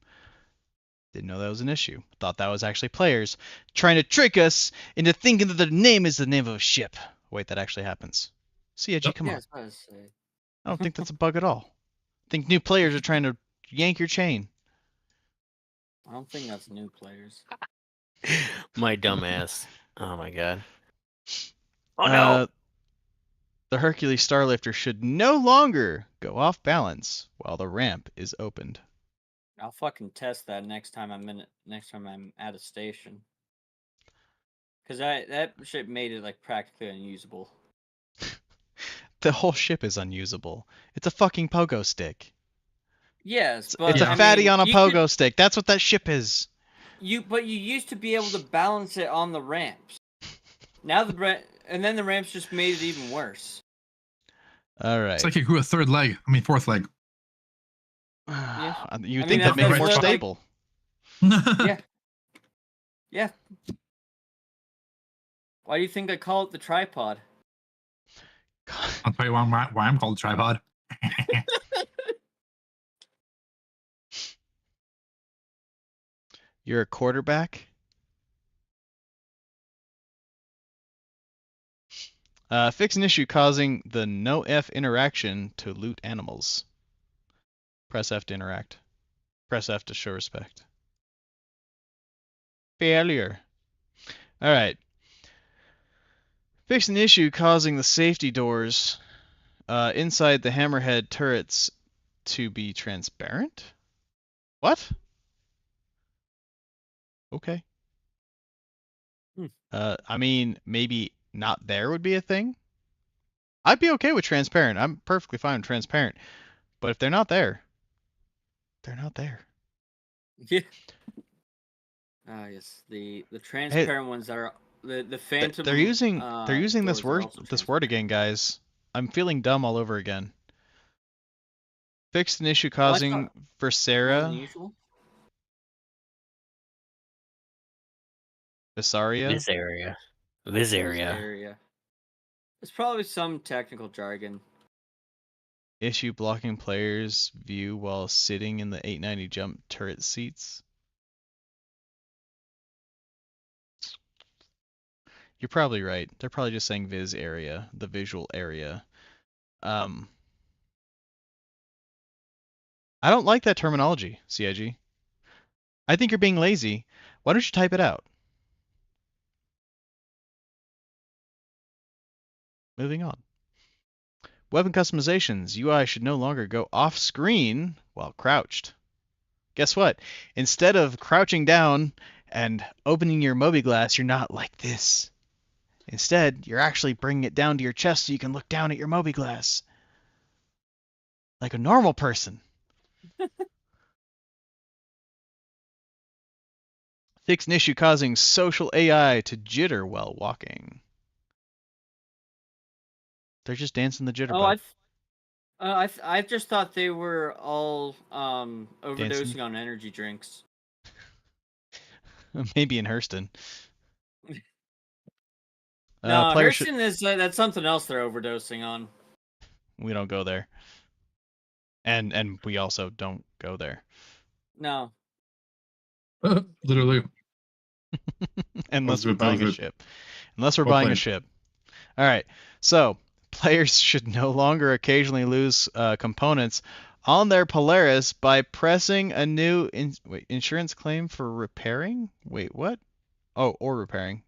Didn't know that was an issue. Thought that was actually players trying to trick us into thinking that the name is the name of a ship. Wait, that actually happens. CIG, Yep. come Yeah, on. I was about to say. I don't think that's a bug at all. I think new players are trying to yank your chain. I don't think that's new players. My dumb ass. Oh my god. Oh no. The Hercules Starlifter should no longer go off balance while the ramp is opened. I'll fucking test that next time I'm at a station. Cause that shit made it like practically unusable. The whole ship is unusable. It's a fucking pogo stick. Yes, but It's a I fatty mean, on a you pogo could- stick. That's what that ship is. But you used to be able to balance it on the ramps. Now and then the ramps just made it even worse. All right. It's like it grew a fourth leg. Yeah. You'd I think mean, that'd make it that's more like- stable. Yeah. Yeah. Why do you think I call it the tripod? I'll tell you why I'm called tripod. You're a quarterback? Fix an issue causing the no F interaction to loot animals. Press F to interact. Press F to show respect. Failure. All right. Fix an issue causing the safety doors inside the hammerhead turrets to be transparent? What? Okay. I mean, maybe not there would be a thing. I'd be okay with transparent. I'm perfectly fine with transparent. But if they're not there, they're not there. Yeah. Ah, yes. The transparent ones that are the phantom. They're using this doors are word also again, guys. I'm feeling dumb all over again. Fixed an issue Well, I causing thought- Versera, unusual. Visaria. This area. This area. Area. It's probably some technical jargon. Issue blocking players' view while sitting in the 890 jump turret seats. You're probably right. They're probably just saying vis area, the visual area. I don't like that terminology, CIG. I think you're being lazy. Why don't you type it out? Moving on. Weapon customizations. UI should no longer go off screen while crouched. Guess what? Instead of crouching down and opening your Mobiglass, you're not like this. Instead, you're actually bringing it down to your chest so you can look down at your Mobiglass. Like a normal person. Fix an issue causing social AI to jitter while walking. They're just dancing the jitterbug. I just thought they were all overdosing Dancing? on energy drinks. Maybe in Hellstern. No, Player Hellstern is that's something else they're overdosing on. We don't go there. And we also don't go there. No. Literally. Unless we're That was buying a good. ship. Unless we're Well buying a played. ship. All right. So, players should no longer occasionally lose components on their Polaris by pressing a new insurance claim for repairing? Wait, what? Oh, or repairing.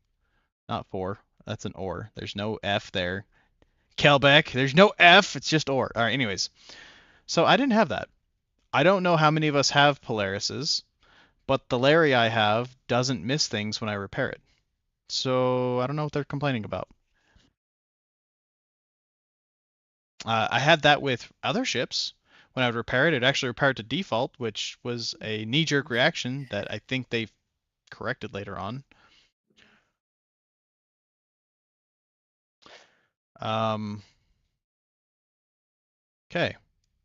Not for. That's an or. There's no F there. Kelbeck, there's no F. It's just or. All right, anyways. So I didn't have that. I don't know how many of us have Polarises, but the Larry I have doesn't miss things when I repair it. So I don't know what they're complaining about. I had that with other ships. When I would repair it, it actually repaired to default, which was a knee-jerk reaction that I think they've corrected later on. Okay.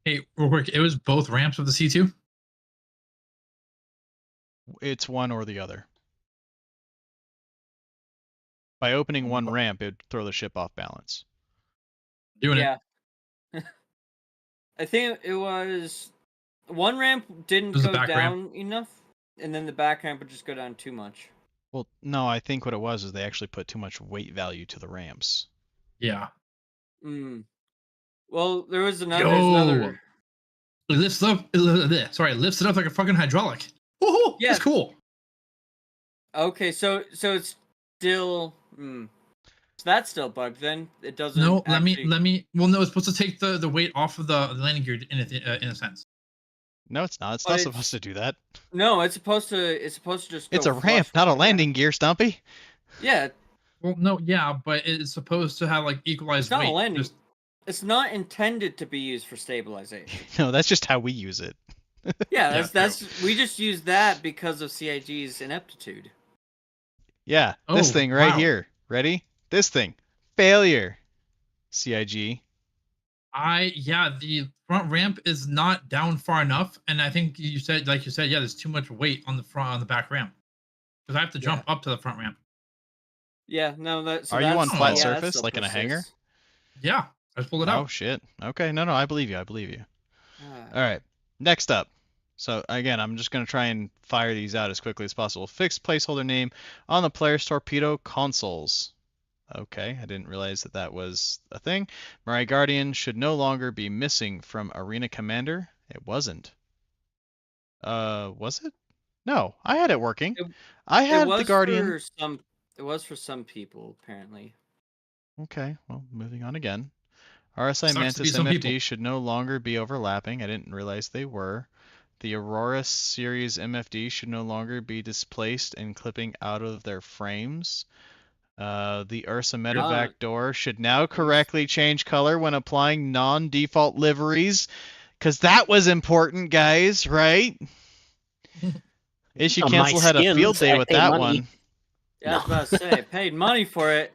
Hey, real quick, it was both ramps of the C2? It's one or the other. By opening one ramp, it would throw the ship off balance. Doing it. Yeah. I think it was one ramp didn't Was the go back down ramp? enough, and then the back ramp would just go down too much. Well, no, I think what it was is they actually put too much weight value to the ramps. Yeah. Well, there's Yo! another. It lifts up. Sorry, it lifts it up like a fucking hydraulic. Woohoo! Yeah. It's cool. Okay, so it's still. So that's still bugged. Then it doesn't. No, actually... let me. Well, no, it's supposed to take the weight off of the landing gear in a sense. No, it's not. It's not supposed to do that. No, it's supposed to. It's supposed to just. It's a ramp, not a landing gear, Stumpy. Yeah. Well, no, yeah, but it's supposed to have like equalized It's not weight. a landing. It's not intended to be used for stabilization. No, that's just how we use it. Yeah, that's we just use that because of CIG's ineptitude. Yeah, this thing right here. Ready? This thing. Failure. CIG. The front ramp is not down far enough, and I think you said, yeah, there's too much weight on the back ramp because I have to jump up to the front ramp. Yeah, no, Are you on flat surface, like in a hangar? Yeah, I just pulled it out. Oh shit. Okay, no, I believe you. All right, next up. So again, I'm just gonna try and fire these out as quickly as possible. Fixed placeholder name on the player's torpedo consoles. Okay, I didn't realize that was a thing. Mirai Guardian should no longer be missing from Arena Commander. It wasn't. Was it? No, I had it working. I had the Guardian. It was for some people, apparently. Okay, well, moving on again. RSI Mantis MFD should no longer be overlapping. I didn't realize they were. The Aurora series MFD should no longer be displaced and clipping out of their frames. The Ursa Medevac door should now correctly change color when applying non-default liveries, because that was important, guys, right? Issue Cancel had a field day with that one. Yeah, I was about to say, I paid money for it.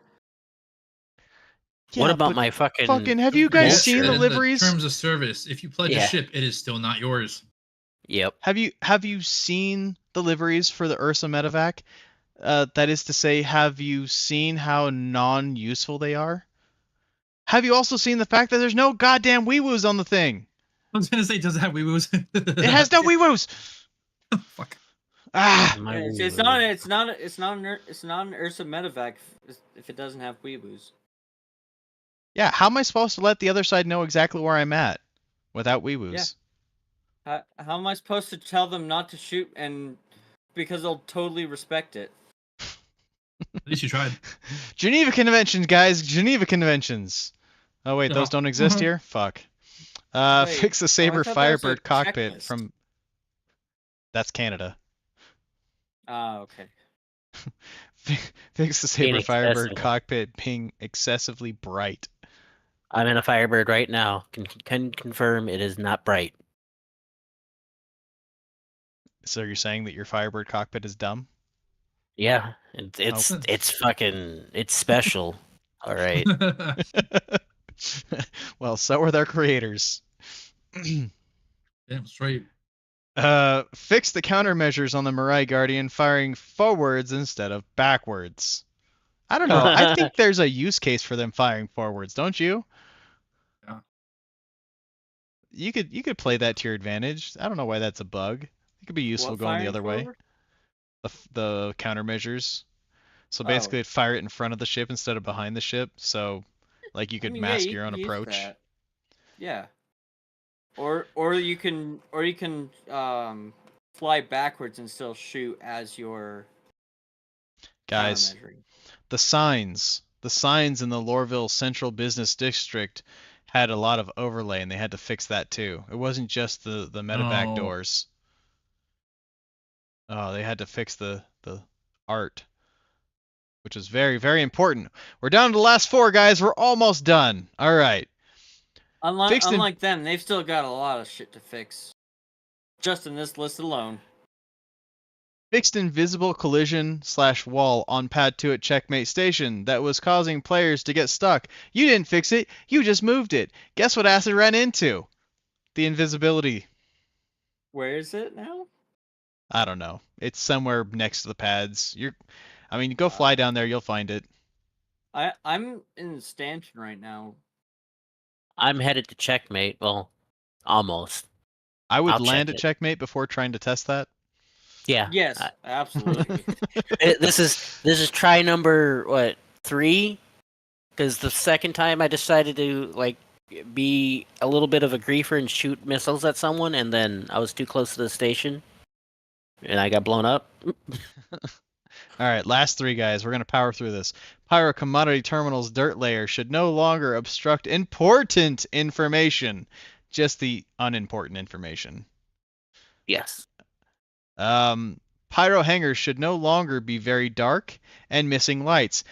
Yeah, what about my fucking... have you guys seen the liveries? In terms of service, if you pledge a ship, it is still not yours. Yep. Have you seen the liveries for the Ursa Medevac? That is to say, have you seen how non-useful they are? Have you also seen the fact that there's no goddamn wee-woos on the thing? I was gonna say, does it have wee-woos? It has no wee-woos. Fuck. Ah. It's not an Ursa Medevac if it doesn't have wee-woos. Yeah, how am I supposed to let the other side know exactly where I'm at without wee-woos? Yeah. How am I supposed to tell them not to shoot because they'll totally respect it? least you tried. Geneva Conventions, guys. Geneva Conventions. Oh wait, those Oh. don't exist here. Fuck. Wait, Fix the I Saber thought that was a Firebird cockpit checklist. from. That's Canada. Okay. Fix the Saber Being Firebird excessive. cockpit being excessively bright. I'm in a Firebird right now. Can confirm it is not bright. So you're saying that your Firebird cockpit is dumb? Yeah, Oh. it's fucking it's special. All right. Well, so are their creators. Damn straight. Fix the countermeasures on the Mirai Guardian firing forwards instead of backwards. I don't know. I think there's a use case for them firing forwards, don't you? Yeah. You could play that to your advantage. I don't know why that's a bug. It could be useful What going the firing other way. forward? The countermeasures. So Oh. basically, it'd fire it in front of the ship instead of behind the ship. So, like, you I could mean, mask you your own can use approach. that. Yeah. Or you can fly backwards and still shoot as your Guys, countermeasuring. the signs in the Lorville Central Business District had a lot of overlay, and they had to fix that too. It wasn't just the medevac No. doors. Oh, they had to fix the art, which is very, very important. We're down to the last 4, guys. We're almost done. All right. Unlike them, they've still got a lot of shit to fix. Just in this list alone. Fixed invisible collision/wall on pad 2 at Checkmate Station that was causing players to get stuck. You didn't fix it. You just moved it. Guess what Acid ran into? The invisibility. Where is it now? I don't know. It's somewhere next to the pads. Go fly down there. You'll find it. I'm in Stanton right now. I'm headed to Checkmate. Well, almost. I would I'll land check at it. Checkmate before trying to test that. Yeah. Yes, absolutely. This is try number 3, because the second time I decided to be a little bit of a griefer and shoot missiles at someone, and then I was too close to the station, and I got blown up. All right, last 3, guys. We're going to power through this. Pyro Commodity Terminal's dirt layer should no longer obstruct important information, just the unimportant information. Yes. Pyro hangars should no longer be very dark and missing lights.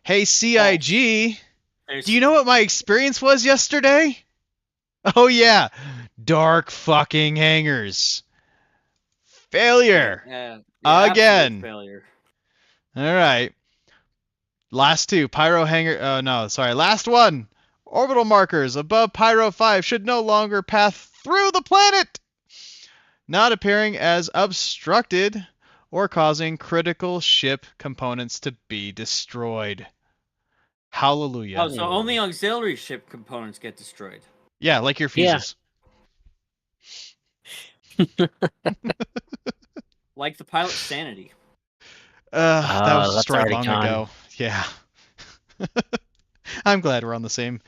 Hey, CIG, do you know what my experience was yesterday? Oh, yeah. Dark fucking hangars. Failure. Yeah, Again. failure. All right. Last 2. Pyro hangar. Last 1. Orbital markers above Pyro 5 should no longer pass through the planet, not appearing as obstructed or causing critical ship components to be destroyed. Hallelujah. Oh, so only auxiliary ship components get destroyed. Yeah, like your fuses. Like the pilot's sanity. That was that's destroyed already long gone. ago. Yeah. I'm glad we're on the same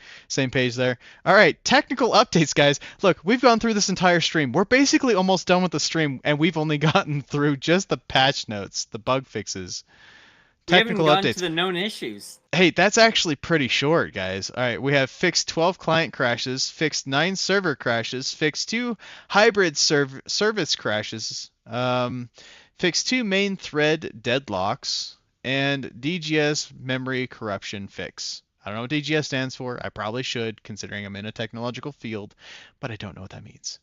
page there. All right, technical updates, guys. Look, we've gone through this entire stream. We're basically almost done with the stream, and we've only gotten through just the patch notes, the bug fixes. Technical we haven't gotten updates. to the known issues. Hey, that's actually pretty short, guys. All right, we have fixed 12 client crashes, fixed 9 server crashes, fixed 2 hybrid service crashes, fixed 2 main thread deadlocks, and DGS memory corruption fix. I don't know what DGS stands for. I probably should, considering I'm in a technological field, but I don't know what that means.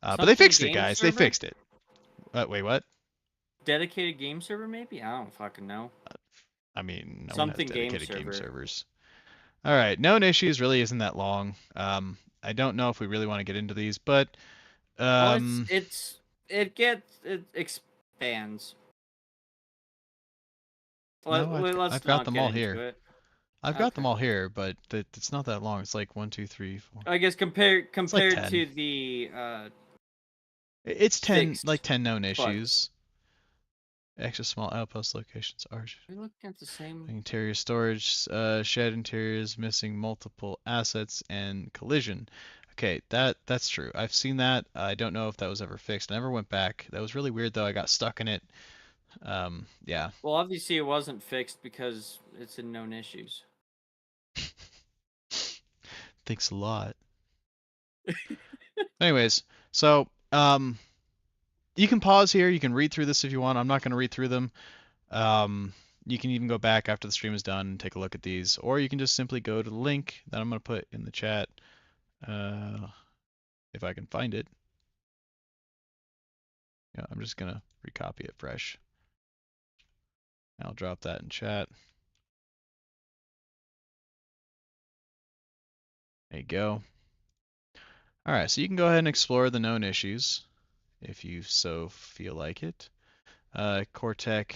But they fixed it, guys. They fixed it. Wait, what? Dedicated game server, maybe? I don't fucking know. I mean, no Something one has dedicated game game server. servers. All right, known issues really isn't that long. I don't know if we really want to get into these, but Well, it expands. no, I've got them all here. I've got them Okay. all here, but it's not that long. It's like 1, 2, 3, 4. I guess compared 10. to the It's 10, fixed, like 10 known but- issues. Extra small outpost locations are. We're looking at the same. Interior storage, shed interiors missing multiple assets and collision. Okay, that's true. I've seen that. I don't know if that was ever fixed. I never went back. That was really weird though. I got stuck in it. Yeah. Well, obviously it wasn't fixed because it's in known issues. Thanks a lot. Anyways, so you can pause here. You can read through this if you want. I'm not going to read through them. You can even go back after the stream is done and take a look at these, or you can just simply go to the link that I'm going to put in the chat, if I can find it. Yeah, I'm just going to recopy it fresh. I'll drop that in chat. There you go. All right, so you can go ahead and explore the known issues if you so feel like it. Cortec,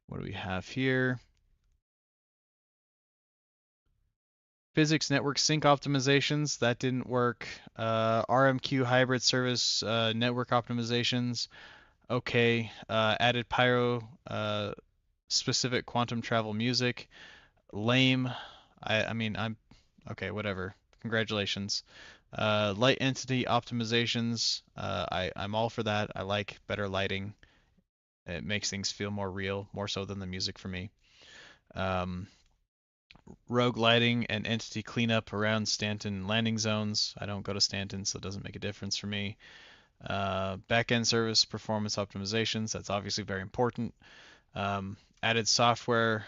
what do we have here? Physics network sync optimizations, that didn't work. RMQ hybrid service network optimizations, okay. Added pyro specific quantum travel music, lame. I mean, I'm okay, whatever. Congratulations. Light entity optimizations, I'm all for that. I like better lighting. It makes things feel more real, more so than the music for me. Rogue lighting and entity cleanup around Stanton landing zones. I don't go to Stanton, so it doesn't make a difference for me. Backend service performance optimizations. That's obviously very important. Added software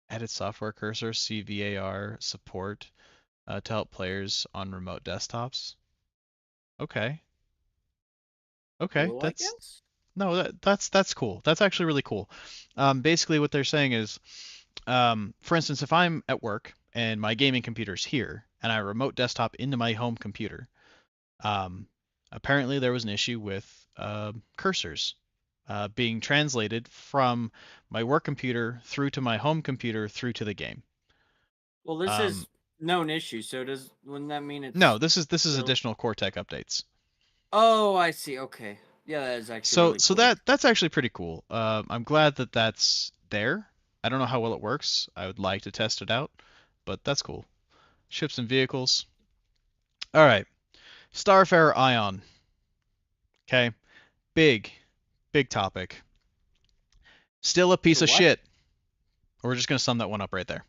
cursor, CVAR support to help players on remote desktops. Okay. Okay, Cool, I guess? no, that's cool. That's actually really cool. Basically, what they're saying is, for instance, if I'm at work and my gaming computer's here and I remote desktop into my home computer, um, apparently there was an issue with cursors being translated from my work computer through to my home computer through to the game. Well, this is known issue, so wouldn't that mean it's No, this is still... additional Cortec updates. Oh, I see. Okay. Yeah, that is actually really So cool. that's actually pretty cool. I'm glad that that's there. I don't know how well it works. I would like to test it out, but that's cool. Ships and vehicles. All right. Starfarer Ion. Okay. Big topic. Still a piece The of what? shit. We're just gonna sum that one up right there.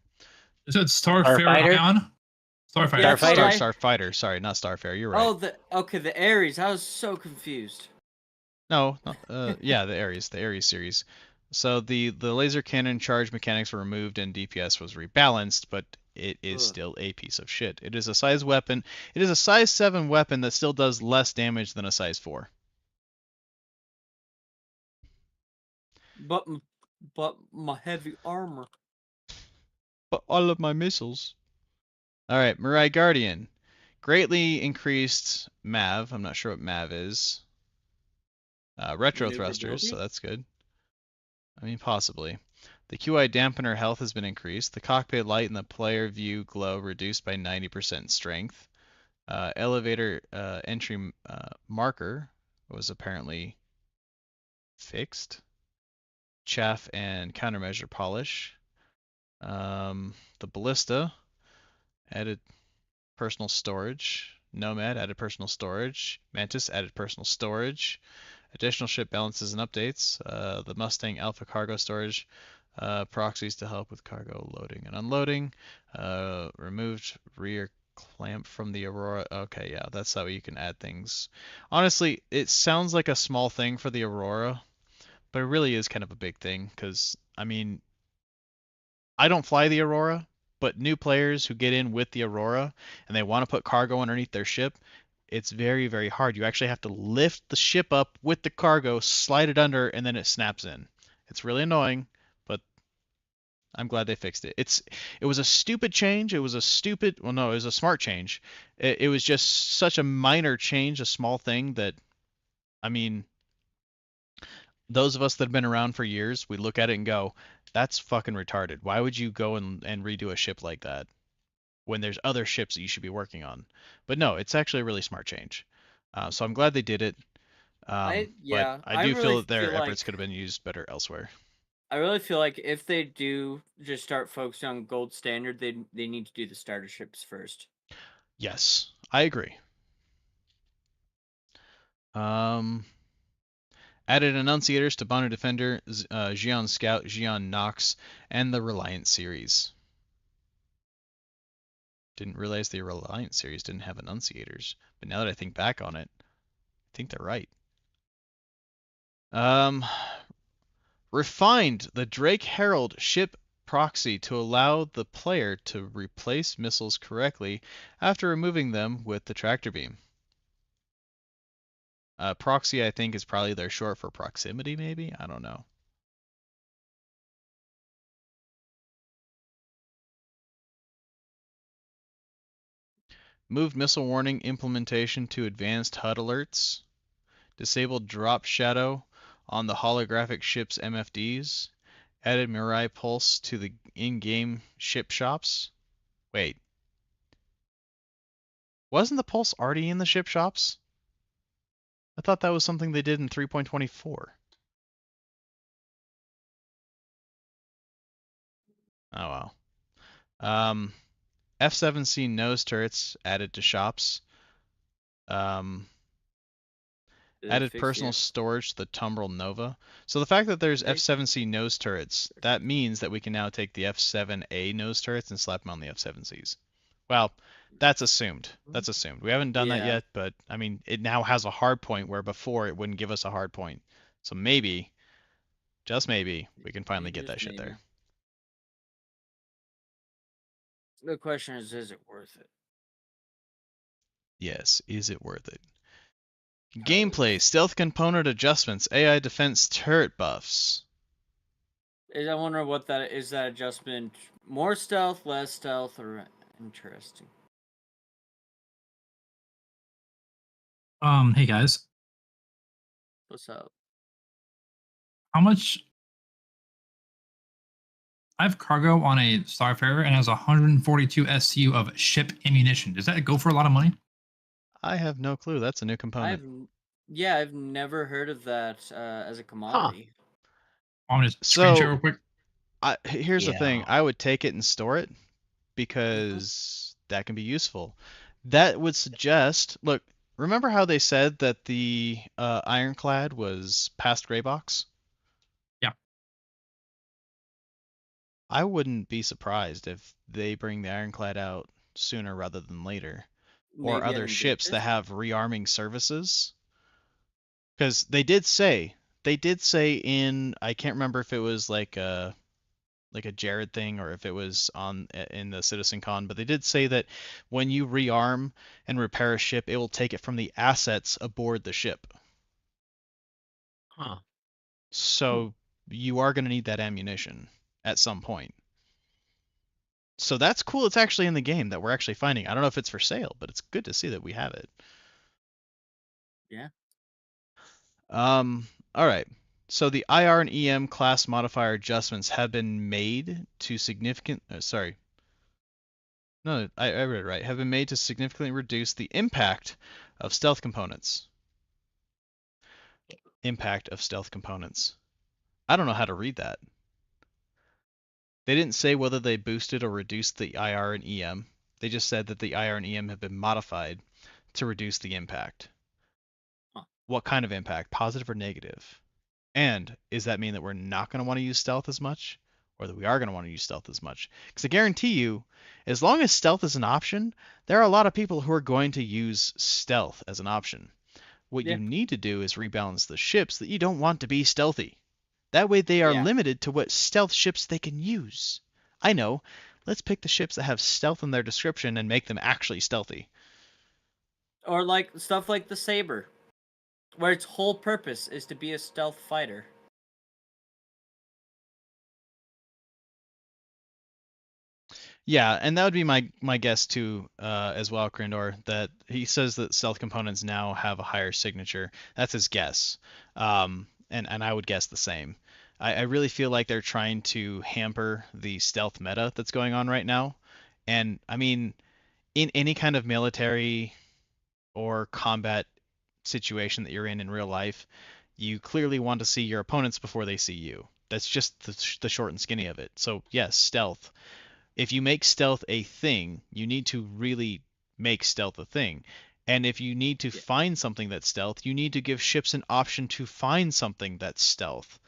Is it Starfarer Starfighter? Ion? Starfighter. Yeah, that's what Starfighter? Starfighter. Sorry, not Starfarer. You're right. Oh, the Ares. I was so confused. No, yeah, the Ares series. So the laser cannon charge mechanics were removed and DPS was rebalanced, but it is Ugh. still a piece of shit. It is a size weapon. It is a size 7 weapon that still does less damage than a size 4. But my heavy armor. But all of my missiles. All right, Mirai Guardian. Greatly increased MAV. I'm not sure what MAV is. Retro thrusters, so that's good. I mean, possibly. The QI dampener health has been increased. The cockpit light and the player view glow reduced by 90% strength. Elevator entry marker was apparently fixed. Chaff and countermeasure polish. The ballista added personal storage. Nomad added personal storage. Mantis added personal storage. Additional ship balances and updates. The Mustang Alpha cargo storage proxies to help with cargo loading and unloading. Removed rear clamp from the Aurora. Okay, yeah, that's how you can add things. Honestly, it sounds like a small thing for the Aurora, but it really is kind of a big thing because, I mean, I don't fly the Aurora, but new players who get in with the Aurora and they want to put cargo underneath their ship, it's very, very hard. You actually have to lift the ship up with the cargo, slide it under, and then it snaps in. It's really annoying, but I'm glad they fixed it. It was a stupid change. It was a smart change. It was just such a minor change, a small thing that, I mean, those of us that have been around for years, we look at it and go, that's fucking retarded. Why would you go and redo a ship like that when there's other ships that you should be working on? But no, it's actually a really smart change. So I'm glad they did it. But I do feel that their efforts could have been used better elsewhere. I really feel like if they do just start focusing on gold standard, they need to do the starter ships first. Yes, I agree. Added enunciators to Banu Defender, Xion Scout, Xion Nox, and the Reliant series. Didn't realize the Reliant series didn't have enunciators, but now that I think back on it, I think they're right. Refined the Drake Herald ship proxy to allow the player to replace missiles correctly after removing them with the tractor beam. Proxy, I think, is probably their short for proximity, maybe? I don't know. Moved missile warning implementation to advanced HUD alerts. Disabled drop shadow on the holographic ship's MFDs. Added Mirai Pulse to the in-game ship shops. Wait. Wasn't the Pulse already in the ship shops? I thought that was something they did in 3.24. Oh wow. F7C nose turrets added to shops. Added personal storage to the Tumbrel Nova. So the fact that there's F7C nose turrets, that means that we can now take the F7A nose turrets and slap them on the F7Cs. Well, that's assumed. That's assumed. We haven't done that yet, but I mean, it now has a hard point where before it wouldn't give us a hard point. So maybe, just maybe, we can finally get that shit there. The question is it worth it? Yes, is it worth it? Gameplay, stealth component adjustments, AI defense turret buffs. I wonder what that is. That adjustment more stealth, less stealth, or interesting? Hey guys. What's up? How much? I have cargo on a Starfarer and has 142 SCU of ship ammunition. Does that go for a lot of money? I have no clue. That's a new component. I've never heard of that as a commodity. I'm gonna screen share real quick. Here's the thing. I would take it and store it because that can be useful. That would suggest, look, remember how they said that the Ironclad was past gray box? Yeah. I wouldn't be surprised if they bring the Ironclad out sooner rather than later. Or other ships that have rearming services. Because they did say in, I can't remember if it was like a Jared thing or if it was in the Citizen Con, but they did say that when you rearm and repair a ship, it will take it from the assets aboard the ship. Huh. So you are going to need that ammunition at some point. So that's cool. It's actually in the game that we're actually finding. I don't know if it's for sale, but it's good to see that we have it. Yeah. All right. So the IR and EM class modifier adjustments have been made to significant. Sorry. No, I read it right. Have been made to significantly reduce the impact of stealth components. Impact of stealth components. I don't know how to read that. They didn't say whether they boosted or reduced the IR and EM. They just said that the IR and EM have been modified to reduce the impact. Huh. What kind of impact? Positive or negative? And does that mean that we're not going to want to use stealth as much? Or that we are going to want to use stealth as much? Because I guarantee you, as long as stealth is an option, there are a lot of people who are going to use stealth as an option. What you need to do is rebalance the ships that you don't want to be stealthy. That way they are limited to what stealth ships they can use. I know. Let's pick the ships that have stealth in their description and make them actually stealthy. Or like stuff like the Saber, where its whole purpose is to be a stealth fighter. Yeah, and that would be my guess too, as well, Krindor, that he says that stealth components now have a higher signature. That's his guess. And I would guess the same. I really feel like they're trying to hamper the stealth meta that's going on right now. And I mean, in any kind of military or combat situation that you're in real life, you clearly want to see your opponents before they see you. That's just the short and skinny of it. So yes, stealth. If you make stealth a thing, you need to really make stealth a thing. And if you need to find something that's stealth, you need to give ships an option to find something that's stealth.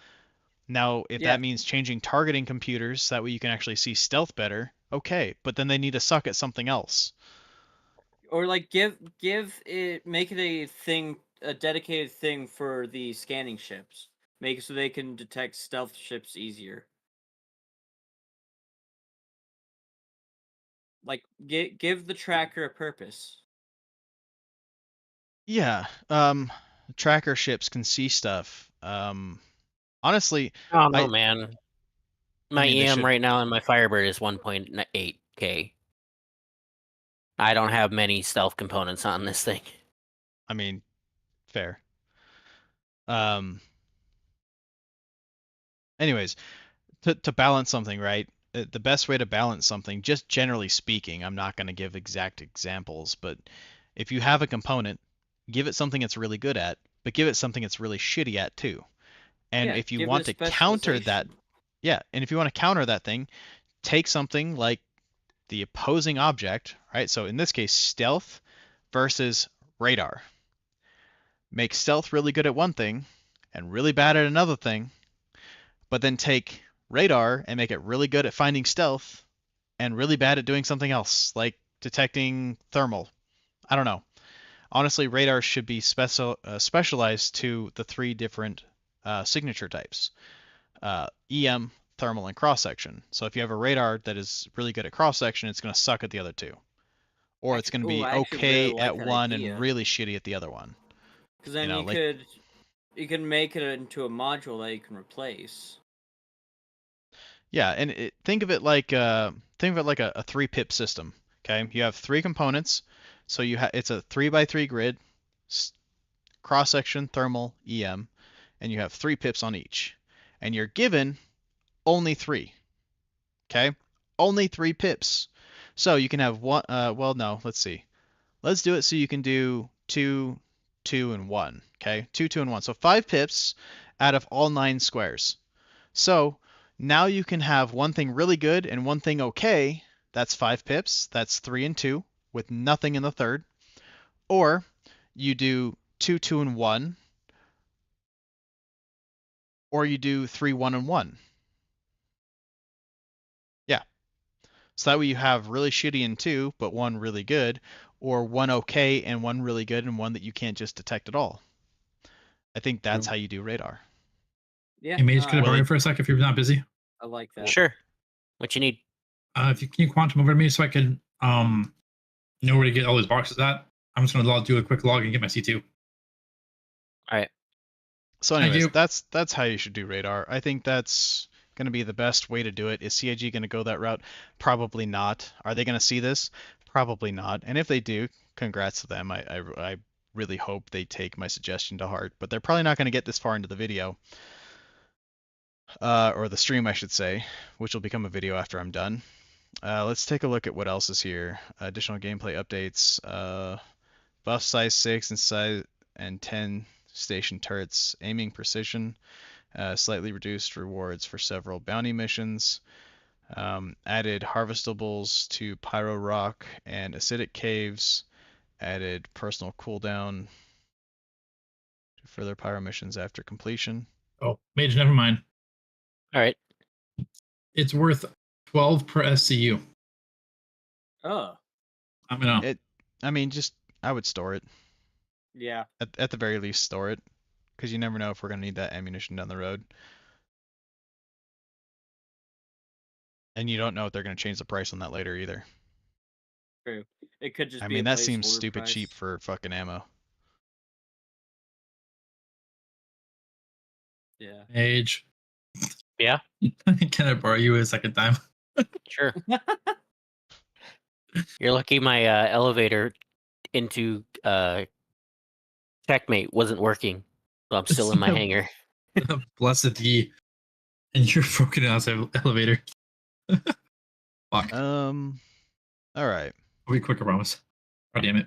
Now, if that means changing targeting computers, that way you can actually see stealth better, okay, but then they need to suck at something else. Or like make it a thing, a dedicated thing for the scanning ships. Make it so they can detect stealth ships easier. Like give the tracker a purpose. Yeah, tracker ships can see stuff. Honestly, Oh no, I man. I My mean they EM should. right now in my Firebird is 1.8K. I don't have many stealth components on this thing. I mean, fair. Anyways, to balance something, right? The best way to balance something, just generally speaking, I'm not going to give exact examples, but if you have a component, give it something it's really good at, but give it something it's really shitty at too. And if you give it want a to counter that, specialization. and if you want to counter that thing, take something like the opposing object, right? So in this case, stealth versus radar. Make stealth really good at one thing and really bad at another thing, but then take radar and make it really good at finding stealth and really bad at doing something else, like detecting thermal. I don't know. Honestly, radar should be specialized to the three different signature types: EM, thermal, and cross section. So if you have a radar that is really good at cross section, it's going to suck at the other two, or it's going to be I actually really okay like at that one and idea. really shitty at the other one. Because then Like you can make it into a module that you can replace. yeah, and think of it like a 3-pip system. Okay, you have 3 components, so it's a 3x3 grid, cross section, thermal, EM, and you have 3 pips on each, and you're given only 3. Okay, only 3 pips. So you can have one. Well, no, let's see. Let's do it so you can do 2, 2, and 1. Okay, 2, 2, and 1. So 5 pips out of all 9 squares. So now you can have one thing really good and one thing okay. That's 5 pips. That's 3 and 2 with nothing in the third. Or you do 2, 2, and 1. Or you do 3, 1, and 1. Yeah. So that way you have really shitty in 2, but one really good. Or one okay and one really good and one that you can't just detect at all. I think that's how you do radar. Yeah. Hey, Mage, could I Will borrow it- you for a sec if you're not busy? I like that. Sure. What you need? If you can you quantum over to me so I can know where to get all those boxes at. I'm just gonna do a quick log and get my C2. All right. So Thank anyways, you. that's how you should do radar. I think that's going to be the best way to do it. Is CIG going to go that route? Probably not. Are they going to see this? Probably not. And if they do, congrats to them. I really hope they take my suggestion to heart. But they're probably not going to get this far into the video, or the stream, I should say, which will become a video after I'm done. Let's take a look at what else is here. Additional gameplay updates. Buff size 6 and size and 10 station turrets, aiming precision, slightly reduced rewards for several bounty missions, added harvestables to Pyro Rock and Acidic Caves, added personal cooldown to further Pyro missions after completion. Oh, Mage, never mind. All right. It's worth 12 per SCU. Oh. I'm gonna. I mean, I would store it. Yeah. At the very least, store it, because you never know if we're gonna need that ammunition down the road. And you don't know if they're gonna change the price on that later either. True. It could just I be mean, a that seems placeholder stupid price. cheap for fucking ammo. Yeah. Mage. Yeah. Can I borrow you a second time? Sure. You're lucky my elevator into checkmate wasn't working, so I'm still in my hangar. Blessed ye. And you're broken ass elevator. Fuck. All right. I'll be quick, I promise. Oh, damn it.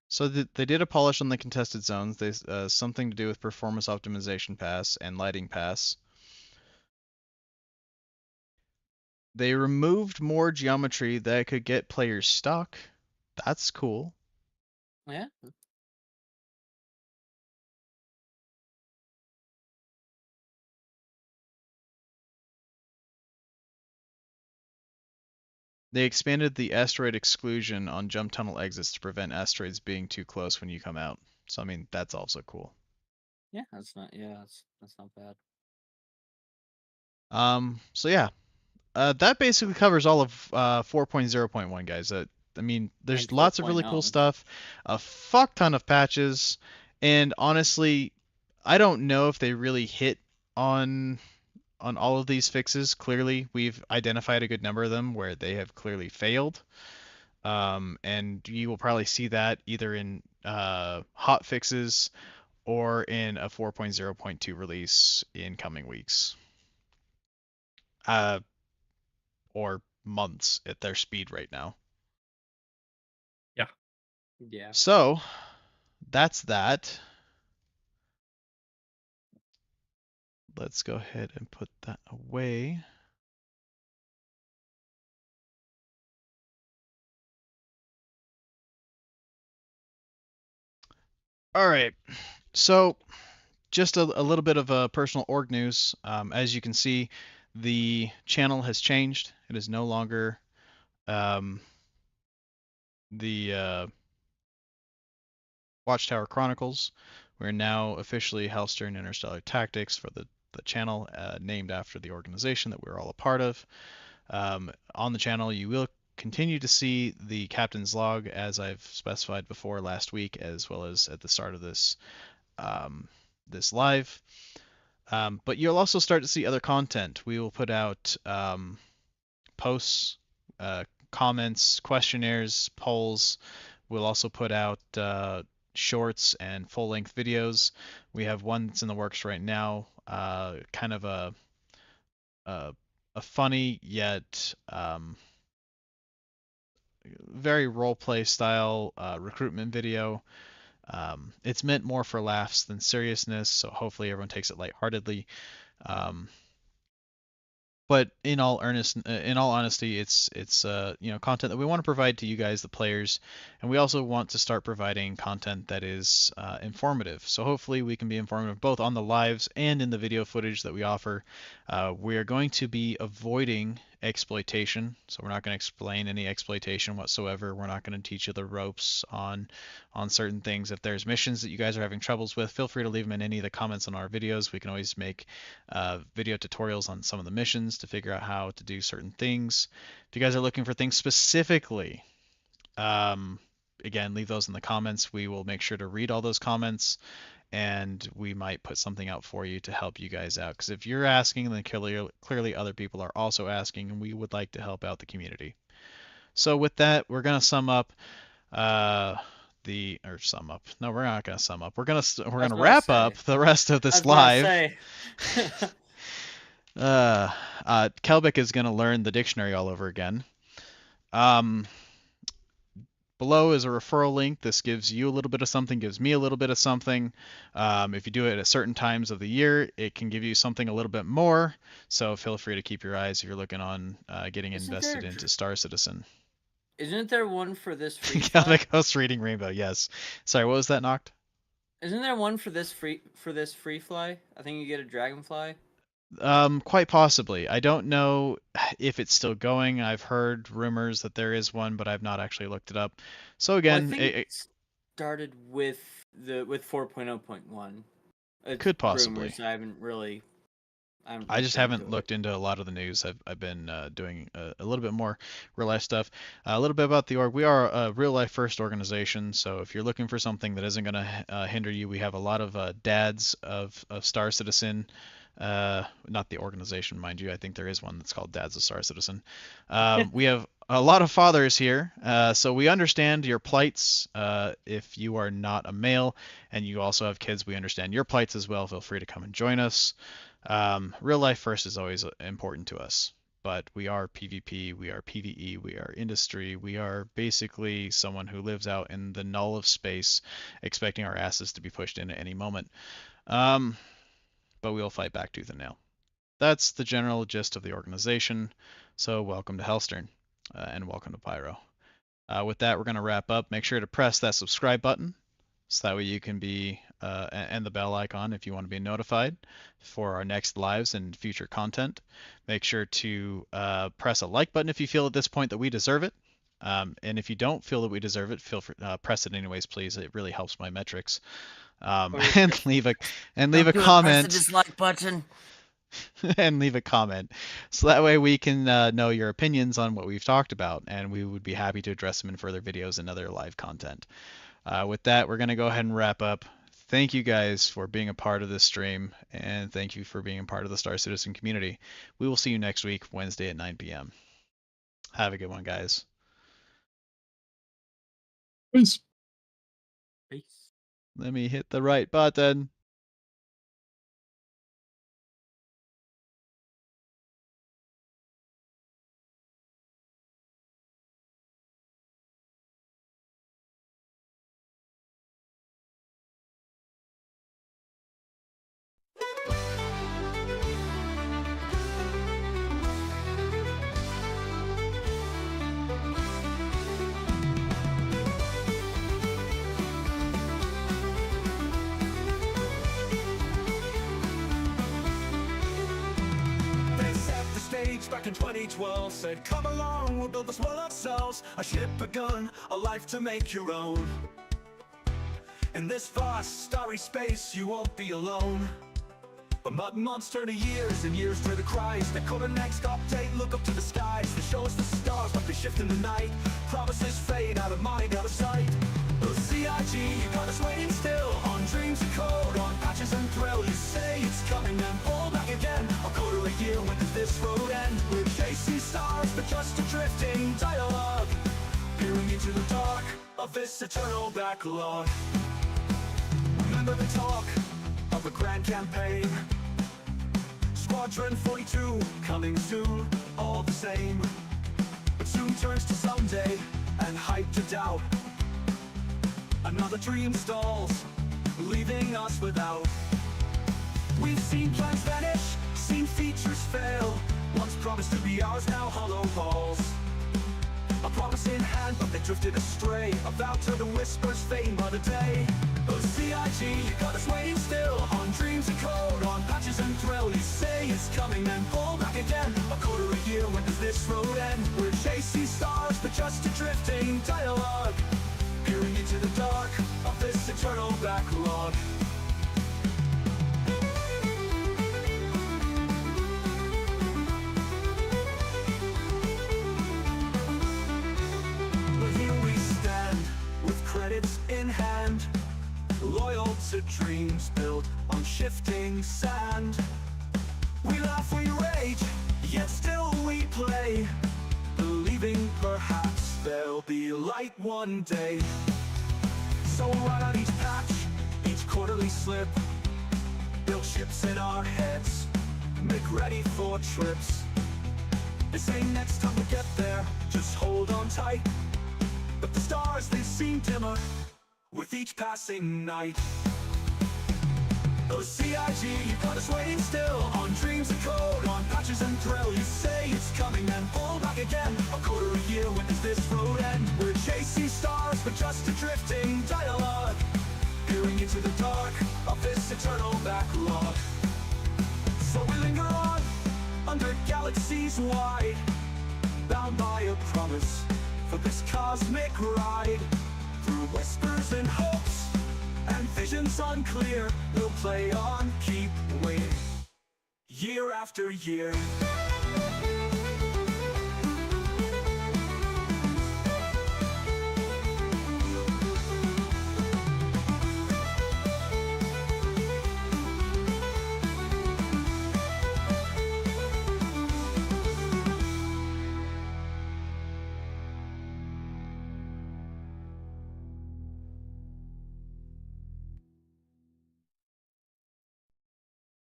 So they did a polish on the contested zones. They something to do with performance optimization pass and lighting pass. They removed more geometry that could get players stuck. That's cool. Yeah. They expanded the asteroid exclusion on jump tunnel exits to prevent asteroids being too close when you come out. So I mean, that's also cool. Yeah, that's not. Yeah, that's not bad. So yeah, that basically covers all of 4.0.1, guys. I mean, there's And lots of really cool 4.0. stuff, a fuck ton of patches, and honestly, I don't know if they really hit on on all of these fixes. Clearly, we've identified a good number of them where they have clearly failed. And you will probably see that either in hot fixes or in a 4.0.2 release in coming weeks. Or months at their speed right now. Yeah. So that's that. Let's go ahead and put that away. All right. So just a little bit of personal org news. As you can see, the channel has changed. It is no longer the Watchtower Chronicles. We're now officially Hellstern Interstellar Tactics for the channel, named after the organization that we're all a part of. On the channel, you will continue to see the captain's log as I've specified before last week, as well as at the start of this live. But you'll also start to see other content. We will put out posts, comments, questionnaires, polls. We'll also put out shorts and full-length videos. We have one that's in the works right now, kind of a funny yet very role play style recruitment video. It's meant more for laughs than seriousness, so hopefully everyone takes it lightheartedly. But in all honesty, it's content that we want to provide to you guys, the players, and we also want to start providing content that is informative. So hopefully we can be informative both on the lives and in the video footage that we offer. We are going to be avoiding exploitation, so we're not going to explain any exploitation whatsoever. We're not going to teach you the ropes on certain things. If there's missions that you guys are having troubles with, feel free to leave them in any of the comments on our videos. We can always make video tutorials on some of the missions to figure out how to do certain things. If you guys are looking for things specifically, again, leave those in the comments. We will make sure to read all those comments, and we might put something out for you to help you guys out. Because if you're asking, then clearly other people are also asking, and we would like to help out the community. So with that, we're gonna sum up. Sum up. No, we're not gonna sum up. We're gonna wrap up the rest of this live. Kelbeck is gonna learn the dictionary all over again. Below is a referral link. This gives you a little bit of something, gives me a little bit of something. If you do it at certain times of the year, it can give you something a little bit more. So feel free to keep your eyes if you're looking on getting invested into Star Citizen. Isn't there one for this free Yeah, fly? the Ghost Reading Rainbow. Yes. Sorry, what was that, Noct? Isn't there one for this free fly? I think you get a dragonfly. Quite possibly. I don't know if it's still going. I've heard rumors that there is one, but I've not actually looked it up. So again, well, I think it started with 4.0.1. Could possibly. Rumors. I haven't really. I just haven't looked into a lot of the news. I've been doing a little bit more real life stuff. A little bit about the org. We are a real life first organization, so if you're looking for something that isn't going to hinder you, we have a lot of dads of Star Citizen. Not the organization, mind you. I think there is one that's called Dads of Star Citizen. We have a lot of fathers here, so we understand your plights. If you are not a male and you also have kids, we understand your plights as well. Feel free to come and join us. Real life first is always important to us, but we are PvP, we are PvE, we are industry, we are basically someone who lives out in the null of space, expecting our asses to be pushed in at any moment. But we'll fight back tooth and nail. that's the general gist of the organization. So welcome to Hellstern, and welcome to Pyro. With that, we're going to wrap up. Make sure to press that subscribe button so that way you can be, and the bell icon if you want to be notified for our next lives and future content. Make sure to press a like button if you feel at this point that we deserve it. And if you don't feel that we deserve it, feel free press it anyways, please. It really helps my metrics. And leave a comment. Press the dislike button. And leave a comment so that way we can know your opinions on what we've talked about, and we would be happy to address them in further videos and other live content. With that, we're going to go ahead and wrap up. Thank you guys for being a part of this stream, and thank you for being a part of the Star Citizen community. We will see you next week, Wednesday at 9 p.m. Have a good one, guys. Peace. Peace. Let me hit the right button. They set the stage back in 2012. Said, come along, we'll build this world ourselves. A ship, a gun, a life to make your own. In this vast, starry space, you won't be alone. But months turn to years, and years turn to cries. They call the next update, look up to the skies. They show us the stars, but they shift in the night. Promises fade, out of mind, out of sight. Oh, CIG, you got us waiting still. On dreams and code, on patches and thrill. You say it's coming, then pull back again. A quarter a year, when does this road end? We're chasing stars, but just a drifting dialogue. Peering into the dark of this eternal backlog. Remember the talk of a grand campaign. Squadron 42 coming soon, all the same. But soon turns to someday and hype to doubt. Another dream stalls, leaving us without. We've seen plans vanish, seen features fail. Once promised to be ours, now hollow balls. A promise in hand, but they drifted astray. About to the whispers, fame by the day. Oh, CIG, you got us waiting still. On dreams and code, on patches and thrill. You say it's coming, then pull back again. A quarter a year, when does this road end? We're chasing stars, but just a drifting dialogue. Peering into the dark of this eternal backlog. But here we stand, with credits in hand. Loyal to dreams built on shifting sand. We laugh, we rage, yet still we play. Believing perhaps there'll be light one day. So we'll write out each patch, each quarterly slip. Build ships in our heads, make ready for trips. This ain't next time we get there, just hold on tight. But the stars, they seem dimmer with each passing night. Oh, CIG, you got us waiting still. On dreams and code, on patches and thrill. You say it's coming, then pull back again. A quarter a year, when does this road end? We're chasing stars, but just a drifting dialogue. Peering into the dark of this eternal backlog. So we linger on, under galaxies wide. Bound by a promise, for this cosmic ride. Through whispers and hopes, and visions unclear, we'll play on, keep waiting, year after year.